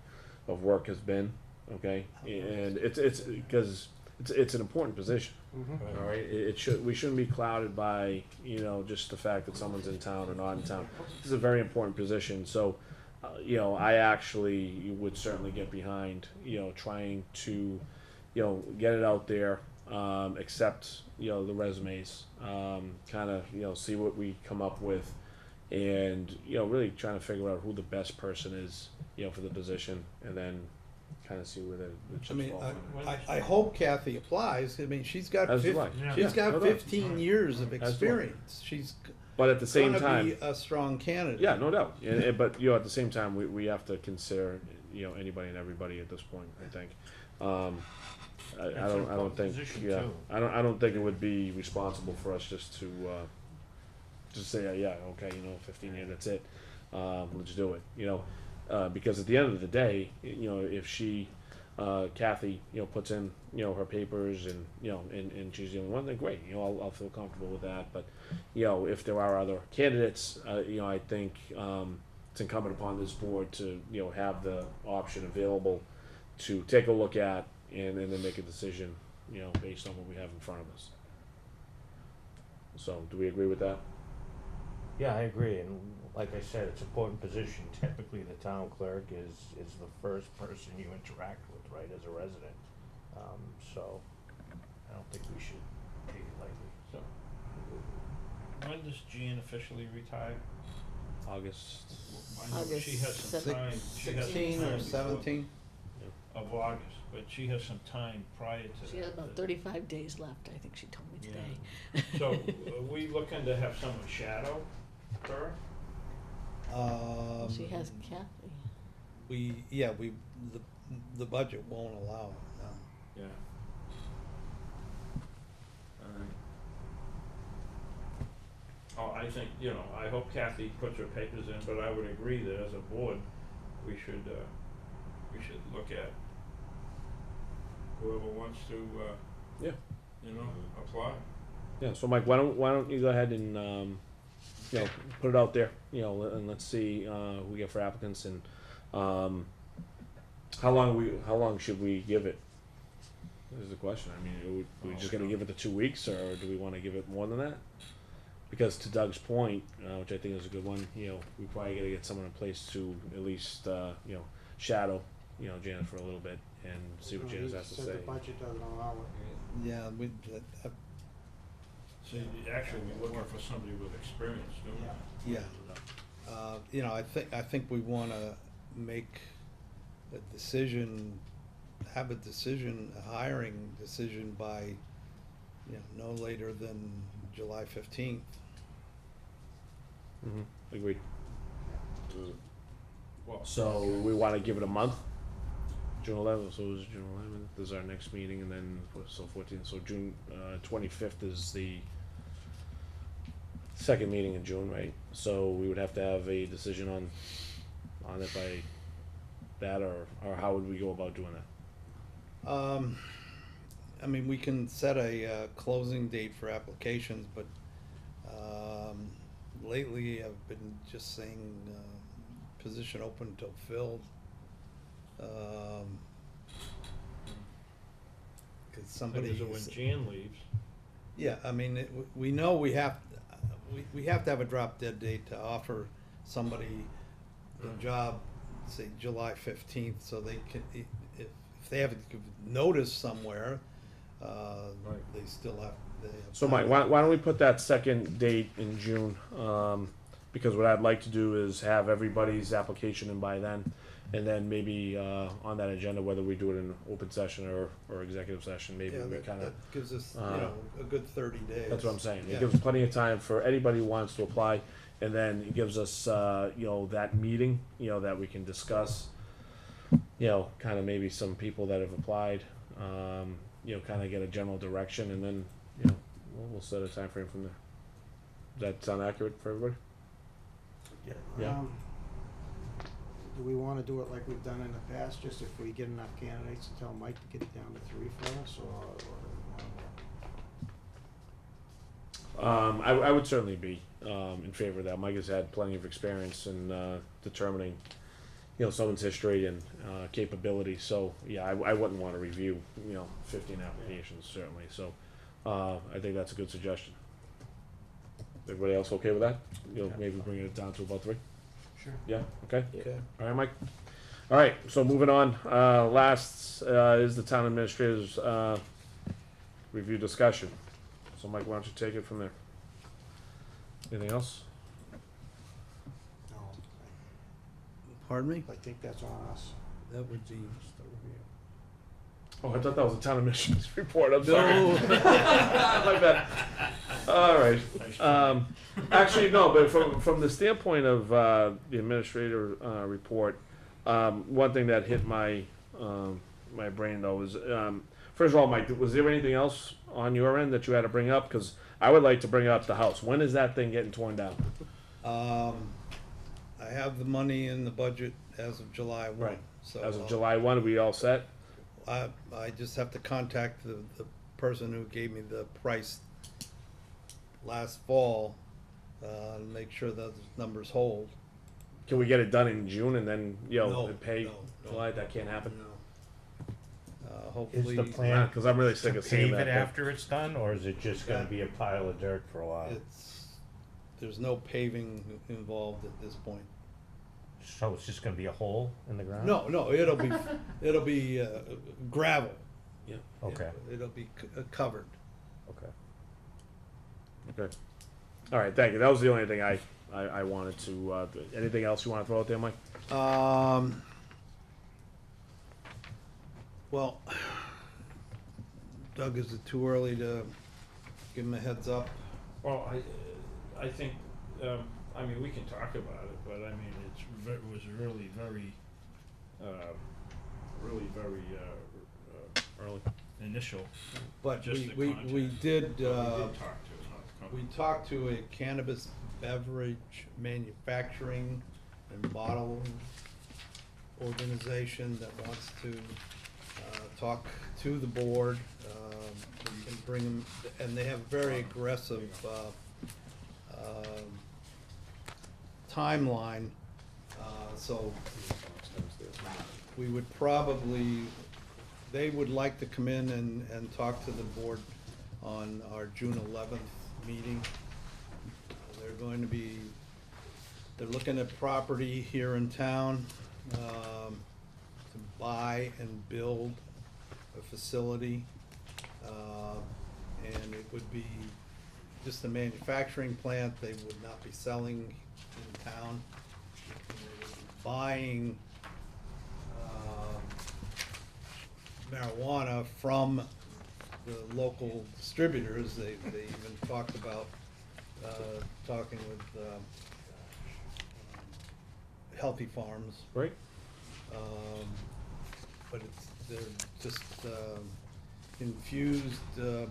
of work has been, okay? And it's because it's an important position. Mhm. All right, we shouldn't be clouded by, you know, just the fact that someone's in town or not in town. This is a very important position, so, you know, I actually would certainly get behind, you know, trying to, you know, get it out there, accept, you know, the resumes, kind of, you know, see what we come up with, and, you know, really trying to figure out who the best person is, you know, for the position, and then kind of see where the I chips mean, fall. from there. I hope Kathy applies. I mean, she's got As do I. she's Yeah, got no doubt. 15 years of As do I. experience. She's But at the same gonna time, be a strong candidate. yeah, no doubt. But you know, at the same time, we have to consider, you know, anybody and everybody at this point. I think. I don't think. Position, Yeah, too. I don't think it would be responsible for us just to just say, yeah, okay, you know, 15 years, that's it. Let's do it. You know, because at the end of the day, you know, if she, Kathy, you know, puts in, you know, her papers and, you know, and she's the only one, then great. You know, I'll feel comfortable with that. But, you know, if there are other candidates, you know, I think it's incumbent upon this board to, you know, have the option available to take a look at and then make a decision, you know, based on what we have in front of us. So, do we agree with that? Yeah, I agree, and like I said, it's an important position. Typically, the town clerk is the first person you interact with, right, as a resident. So, I don't think we should take it lightly, so. When does Jean officially retire? August. I know August she has some time. She has some 16 time or before- 17. Of August, but she has some time prior to that. She has about 35 days left, I think she told me Yeah. today. So, are we looking to have someone shadow her? She has Kathy. The budget won't allow it. No. Yeah. Oh, I think, you know, I hope Kathy puts her papers in, but I would agree that as a board, we should look at whoever wants to, Yeah. you know, apply. Yeah. So, Mike, why don't you go ahead and you know, put it out there, you know, and let's see who we get for applicants, and how long should we give it? This is the question. I mean, are we just gonna give it the 2 weeks, or do we want to give it more than that? Because to Doug's point, which I think is a good one, you know, we probably got to get someone in place to at least you know, shadow, you know, Janet for a little bit and see what Janet has to Said say. the budget doesn't allow it. Yeah, So you actually, we're looking for somebody with experience doing that. yeah. You know, I think we want to make a decision, have a hiring decision by, you know, no later than July 15th. Agreed. Well, So we want to give it a month. June 11th. So it was June 11th is our next meeting, and then so 14th. So June 25th is the second meeting in June, right? So we would have to have a decision on it by that, or how would we go about doing that? I mean, we can set a closing date for applications, but lately I've been just saying position open till filled. Because somebody. So when Jan leaves, Yeah, I mean, we know we have to have a drop dead date to offer somebody a job, say July 15th, so they can, if they haven't given notice somewhere, they still have. So Mike, why don't we put that second date in June? Because what I'd like to do is have everybody's application in by then, and then maybe on that agenda, whether we do it in open session or executive session, maybe Yeah, we kind of. that gives us, a good 30 days. That's what I'm saying. Yeah. It gives plenty of time for anybody who wants to apply, and then it gives us, you know, that meeting, you know, that we can discuss, you know, kind of maybe some people that have applied, you know, kind of get a general direction, and then, you know, we'll set a time frame from there. Does that sound accurate for everybody? Yeah. Do we wanna do it like we've done in the past, just if we get enough candidates to tell Mike to get it down to 3 for us, or? I would certainly be in favor of that. Mike has had plenty of experience in determining, someone's history and capability. So yeah, I wouldn't want to review 15 applications certainly. So I think that's a good suggestion. Everybody else okay with that? Maybe bring it down to about 3. Sure. Yeah. Okay. Okay. All right, Mike. All right. So moving on. Last is the town administrator's review discussion. So Mike, why don't you take it from there? Anything else? No, Pardon me? I think that's on us. That would be. Oh, I thought that was a town administrator's report. I'm sorry. My bad. All right. Actually, no, but from the standpoint of the administrator report, one thing that hit my my brain though was, first of all, Mike, was there anything else on your end that you had to bring up? Because I would like to bring up the house. When is that thing getting torn down? I have the money in the budget as of July 1. Right. So As of July 1, are we all set? I just have to contact the person who gave me the price last fall, and make sure those numbers hold. Can we get it done in June and then No, pay no. July? That can't happen. Hopefully. Is the plan Because I'm really sick to of seeing pave that. it after it's done, or is it just gonna That- be a pile of dirt for a while? There's no paving involved at this point. So it's just gonna be a hole in the ground? No, it'll be gravel. Yeah. Okay, It'll be covered. okay. Okay. All right, thank you. That was the only thing I wanted to, anything else you want to throw out there, Mike? Well, Doug, is it too early to give him a heads up? Well, I think, I mean, we can talk about it, but I mean, it was really very, Early. initial. But Just the we context. did, But we did talk to another company. we talked to a cannabis beverage manufacturing and bottling organization that wants to talk to the board. We can bring them, and they have very aggressive timeline. So we would probably, they would like to come in and talk to the board on our June 11th meeting. They're looking at property here in town to buy and build a facility. And it would be just a manufacturing plant. They would not be selling in town. They would be buying marijuana from the local distributors. They even talked about talking with Healthy Farms. Right. But they're just infused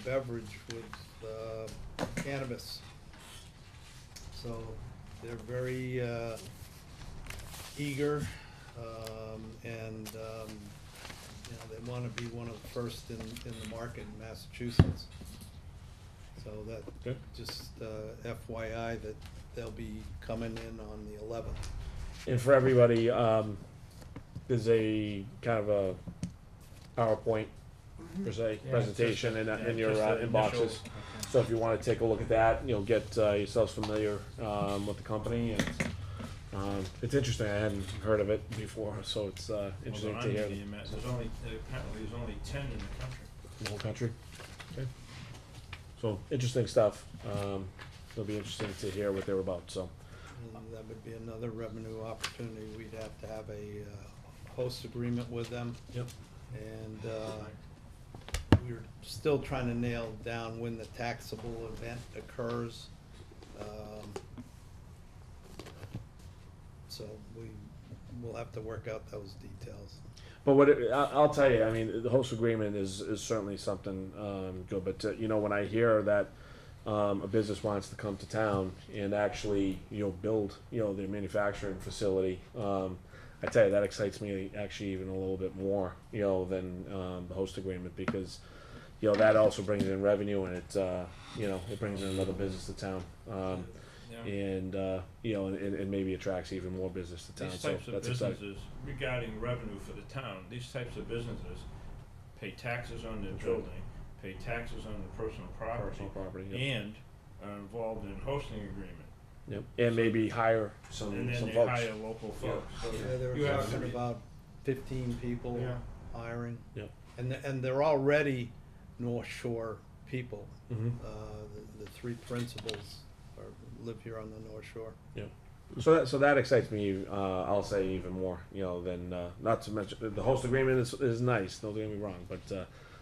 beverage with cannabis. So they're very eager, and they want to be one of the first in the market in Massachusetts. So that, Good. just FYI, that they'll be coming in on the 11th. And for everybody, there's a kind of a PowerPoint per se presentation in your inboxes. So if you want to take a look at that, get yourselves familiar with the company, and it's interesting. I hadn't heard of it before, so it's interesting to hear. There's only, apparently there's only 10 in the country. The whole country. Okay. So interesting stuff. It'll be interesting to hear what they're about. So. And that would be another revenue opportunity. We'd have to have a host agreement with them. Yep. And we're still trying to nail down when the taxable event occurs. So we'll have to work out those details. But I'll tell you, I mean, the host agreement is certainly something good. But when I hear that a business wants to come to town and actually build their manufacturing facility, I tell you that excites me actually even a little bit more than the host agreement, because that also brings in revenue, and it brings in another business to town. Yeah. and and maybe attracts even more business to town. These So types of that's exciting. businesses, regarding revenue for the town, these types of businesses pay taxes on their That's right. building, pay taxes on their personal property, Personal property, yep. and are involved in hosting agreement. Yep. And maybe hire some And then some they folks. hire local folks. So Yeah, they you were have to talking be- about 15 people Yeah. hiring. Yep. And they're already North Shore people. Mhm. The three principals live here on the North Shore. Yep. So that excites me. I'll say even more. Than not to mention the host agreement is nice. Don't get me wrong, but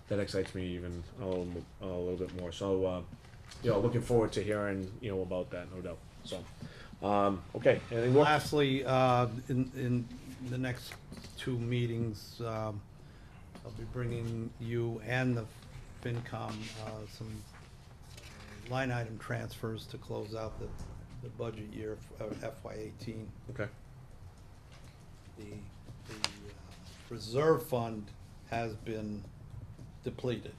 that excites me even a little bit more. So looking forward to hearing about that, no doubt. So okay. Anything more? Lastly, in the next two meetings, I'll be bringing you and the FinCom some line item transfers to close out the budget year of FY18. Okay. The reserve fund has been depleted.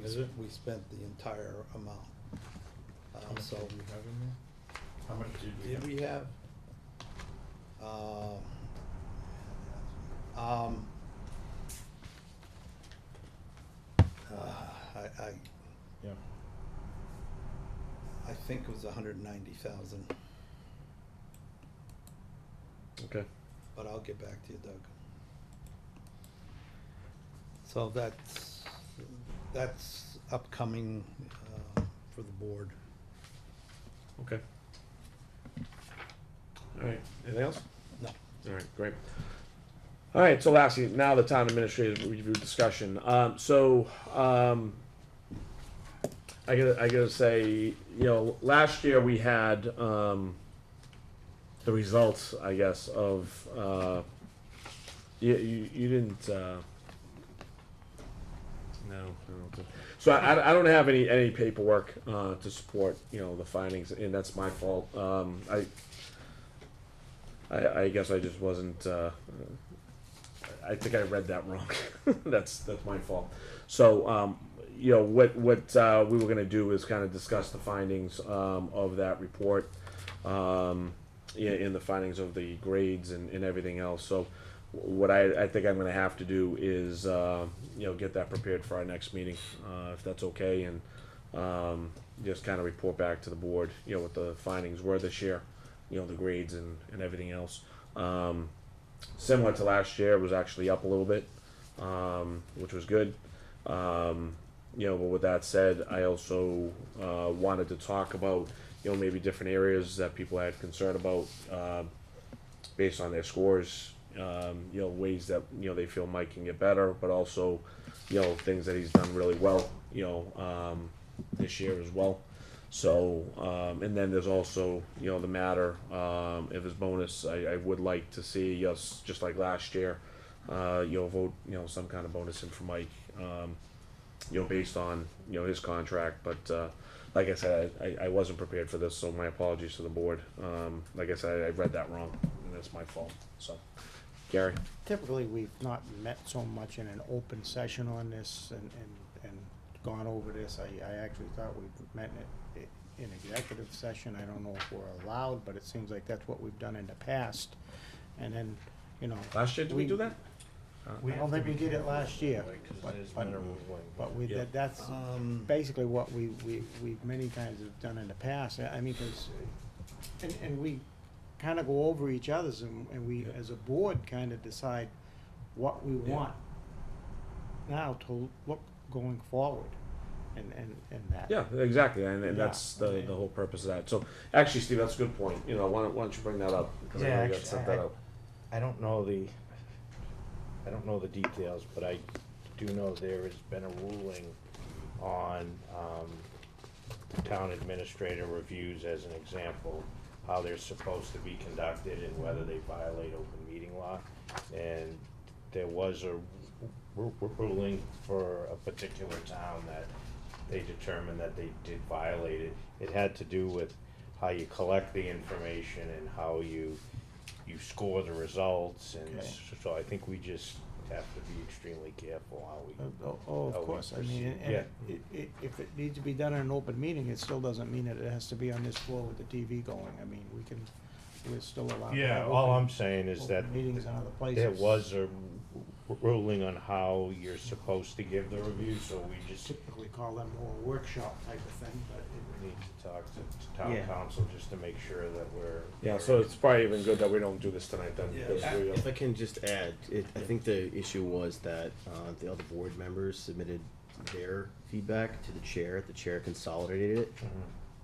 Is it? We spent the entire amount. How much So did we have in there? How much did we have? did we have? I Yeah. I think it was 190,000, Okay. but I'll get back to you, Doug. So that's upcoming for the board. Okay. All right. Anything else? No. All right. Great. All right. So lastly, now the town administrative review discussion. I gotta say, last year we had the results, I guess, of you didn't. No. So I don't have any paperwork to support the findings, and that's my fault. I guess I just wasn't. I think I read that wrong. That's my fault. So what we were going to do is kind of discuss the findings of that report, in the findings of the grades and everything else. So what I think I'm going to have to do is get that prepared for our next meeting, if that's okay, and just kind of report back to the board what the findings were this year, the grades and everything else. Similar to last year, it was actually up a little bit, which was good. But with that said, I also wanted to talk about maybe different areas that people had concern about based on their scores. Ways that they feel Mike can get better, but also things that he's done really well this year as well. So and then there's also the matter of his bonus. I would like to see us, just like last year, vote some kind of bonus in for Mike, based on his contract. But like I said, I wasn't prepared for this, so my apologies to the board. Like I said, I read that wrong, and that's my fault. So Gary? Typically, we've not met so much in an open session on this and gone over this. I actually thought we met in executive session. I don't know if we're allowed, but it seems like that's what we've done in the past. And then, Last year, did we do that? I don't think we did it last year, but we, Yeah. that's basically what we've many times have done in the past. I mean, 'cause, and we kind of go over each other's, and we, as a board, kind of decide what we want now to look going forward, and that. Yeah, exactly, and that's the whole purpose of that. So, actually, Steve, that's a good point. Why don't you bring that up? Because I know you got set that up. I don't know the details, but I do know there has been a ruling on town administrator reviews, as an example, how they're supposed to be conducted and whether they violate open meeting law. And there was a ruling for a particular town that they determined that they did violate it. It had to do with how you collect the information and how you score the results, and Okay. so I think we just have to be extremely careful how we. Oh, how of we course, I proceed. mean, and Yeah. if it needs to be done in an open meeting, it still doesn't mean that it has to be on this floor with the TV going. I mean, we're still allowed to Yeah, have all open- I'm saying is that open meetings in other places. there was a ruling on how you're supposed to give the review, so we just Typically call them more workshop type of thing, but need to talk to town Yeah. council just to make sure that we're. Yeah, so it's probably even good that we don't do this tonight then. Yeah. because we, If I can just add, I think the issue was that the other board members submitted their feedback to the chair consolidated it,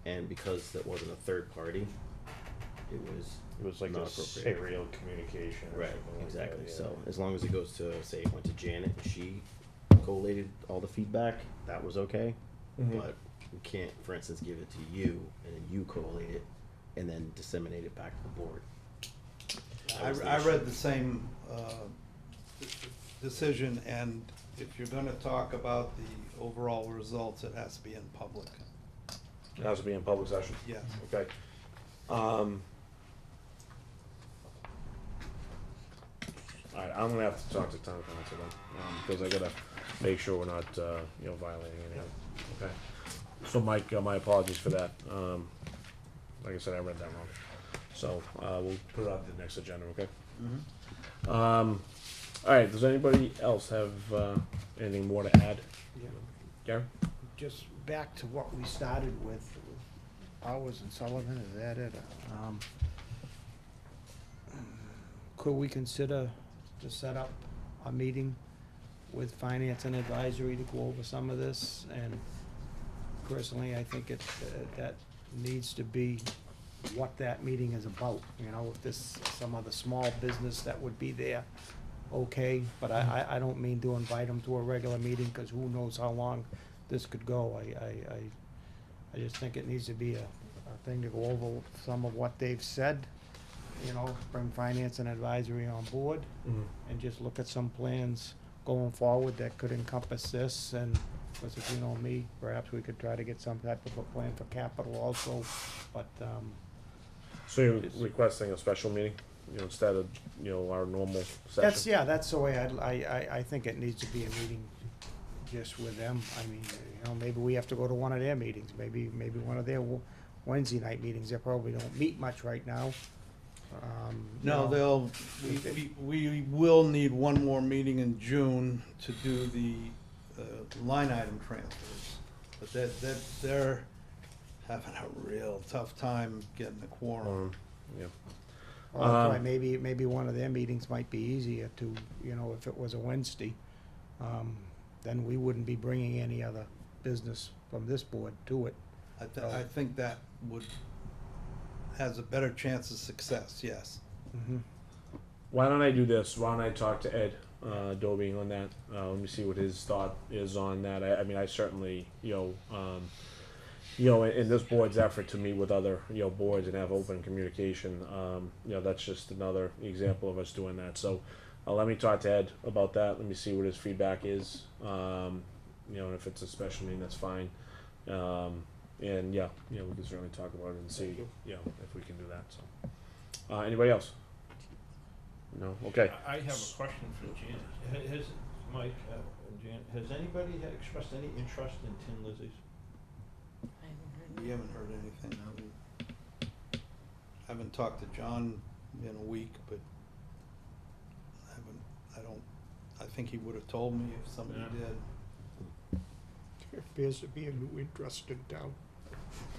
and because that wasn't a third party, it was like not a appropriate. serial communication or Right, something like that, exactly, yeah. so as long as it goes to, say, it went to Janet and she collated all the feedback, that was okay. Mhm. But we can't, for instance, give it to you and then you collate it and then disseminate it back to the board. That was the I issue. read the same decision, and if you're gonna talk about the overall results, it has to be in public. it has to be in public session. Yes. Okay. Alright, I'm gonna have to talk to town council then, because I gotta make sure we're not, violating anything, okay? So Mike, my apologies for that, like I said, I read that wrong. So, we'll put it on the next agenda, okay? Alright, does anybody else have, anything more to add? Yeah. Gary? just back to what we started with Powers and Sullivan, is that it? Could we consider to set up a meeting with Finance and Advisory to go over some of this? And personally, I think that needs to be what that meeting is about. You know, if there's some other small business that would be there, okay, but I don't mean to invite them to a regular meeting, because who knows how long this could go. I just think it needs to be a thing to go over some of what they've said, you know, bring Finance and Advisory on board, and just look at some plans going forward that could encompass this. And of course, if you know me, perhaps we could try to get some type of a plan for capital also, but, So you're requesting a special meeting, instead of, our normal session? that's the way I think it needs to be a meeting just with them. I mean, maybe we have to go to one of their meetings, maybe one of their Wednesday night meetings. They probably don't meet much right now. No, we will need one more meeting in June to do the line item transfers. But they're having a real tough time getting a quorum. Yeah. Well, that's why maybe one of their meetings might be easier to, if it was a Wednesday, then we wouldn't be bringing any other business from this board to it. I think that has a better chance of success, yes. Why don't I do this? Why don't I talk to Ed Dobie on that? Let me see what his thought is on that. I mean, I certainly, in this board's effort to meet with other, boards and have open communication, that's just another example of us doing that. So, let me talk to Ed about that. Let me see what his feedback is. And if it's a special meeting, that's fine. And yeah, we can certainly talk about it and see, if we can do that. So, anybody else? No. Okay. I have a question for Janet. Has Mike, Janet, has anybody expressed any interest in Tin Lizzie's? We haven't heard anything. I haven't talked to John in a week, but I think he would have told me if somebody did. There appears to be a new interest in town,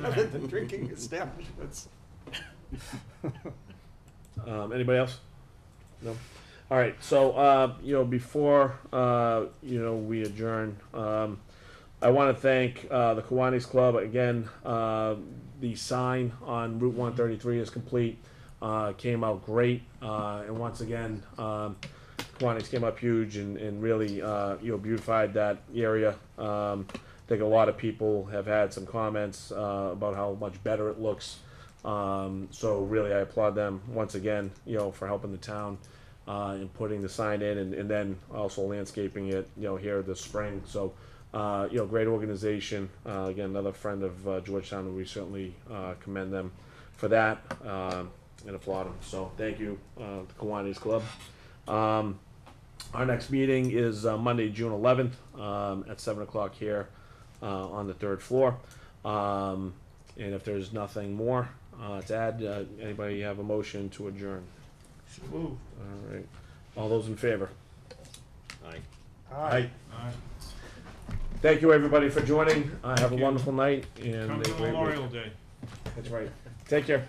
other than drinking establishments. Anybody else? No? All right, so, before, we adjourn, I want to thank the Kiwanis Club. Again, the sign on Route 133 is complete. Came out great. And once again, Kiwanis came up huge and really, beautified that area. I think a lot of people have had some comments about how much better it looks. So really, I applaud them once again, for helping the town and putting the sign in, and then also landscaping it, here this spring. So, great organization. Again, another friend of Georgetown, and we certainly commend them for that and applaud them. So, thank you, the Kiwanis Club. Our next meeting is Monday, June 11th, at 7 o'clock here on the third floor. And if there's nothing more to add, anybody have a motion to adjourn? Move. All right. All those in favor? Aye. Aye. Aye. Thank you, everybody, for joining. Have a you. wonderful night and Come a to great week. Memorial Day. That's right. Take care.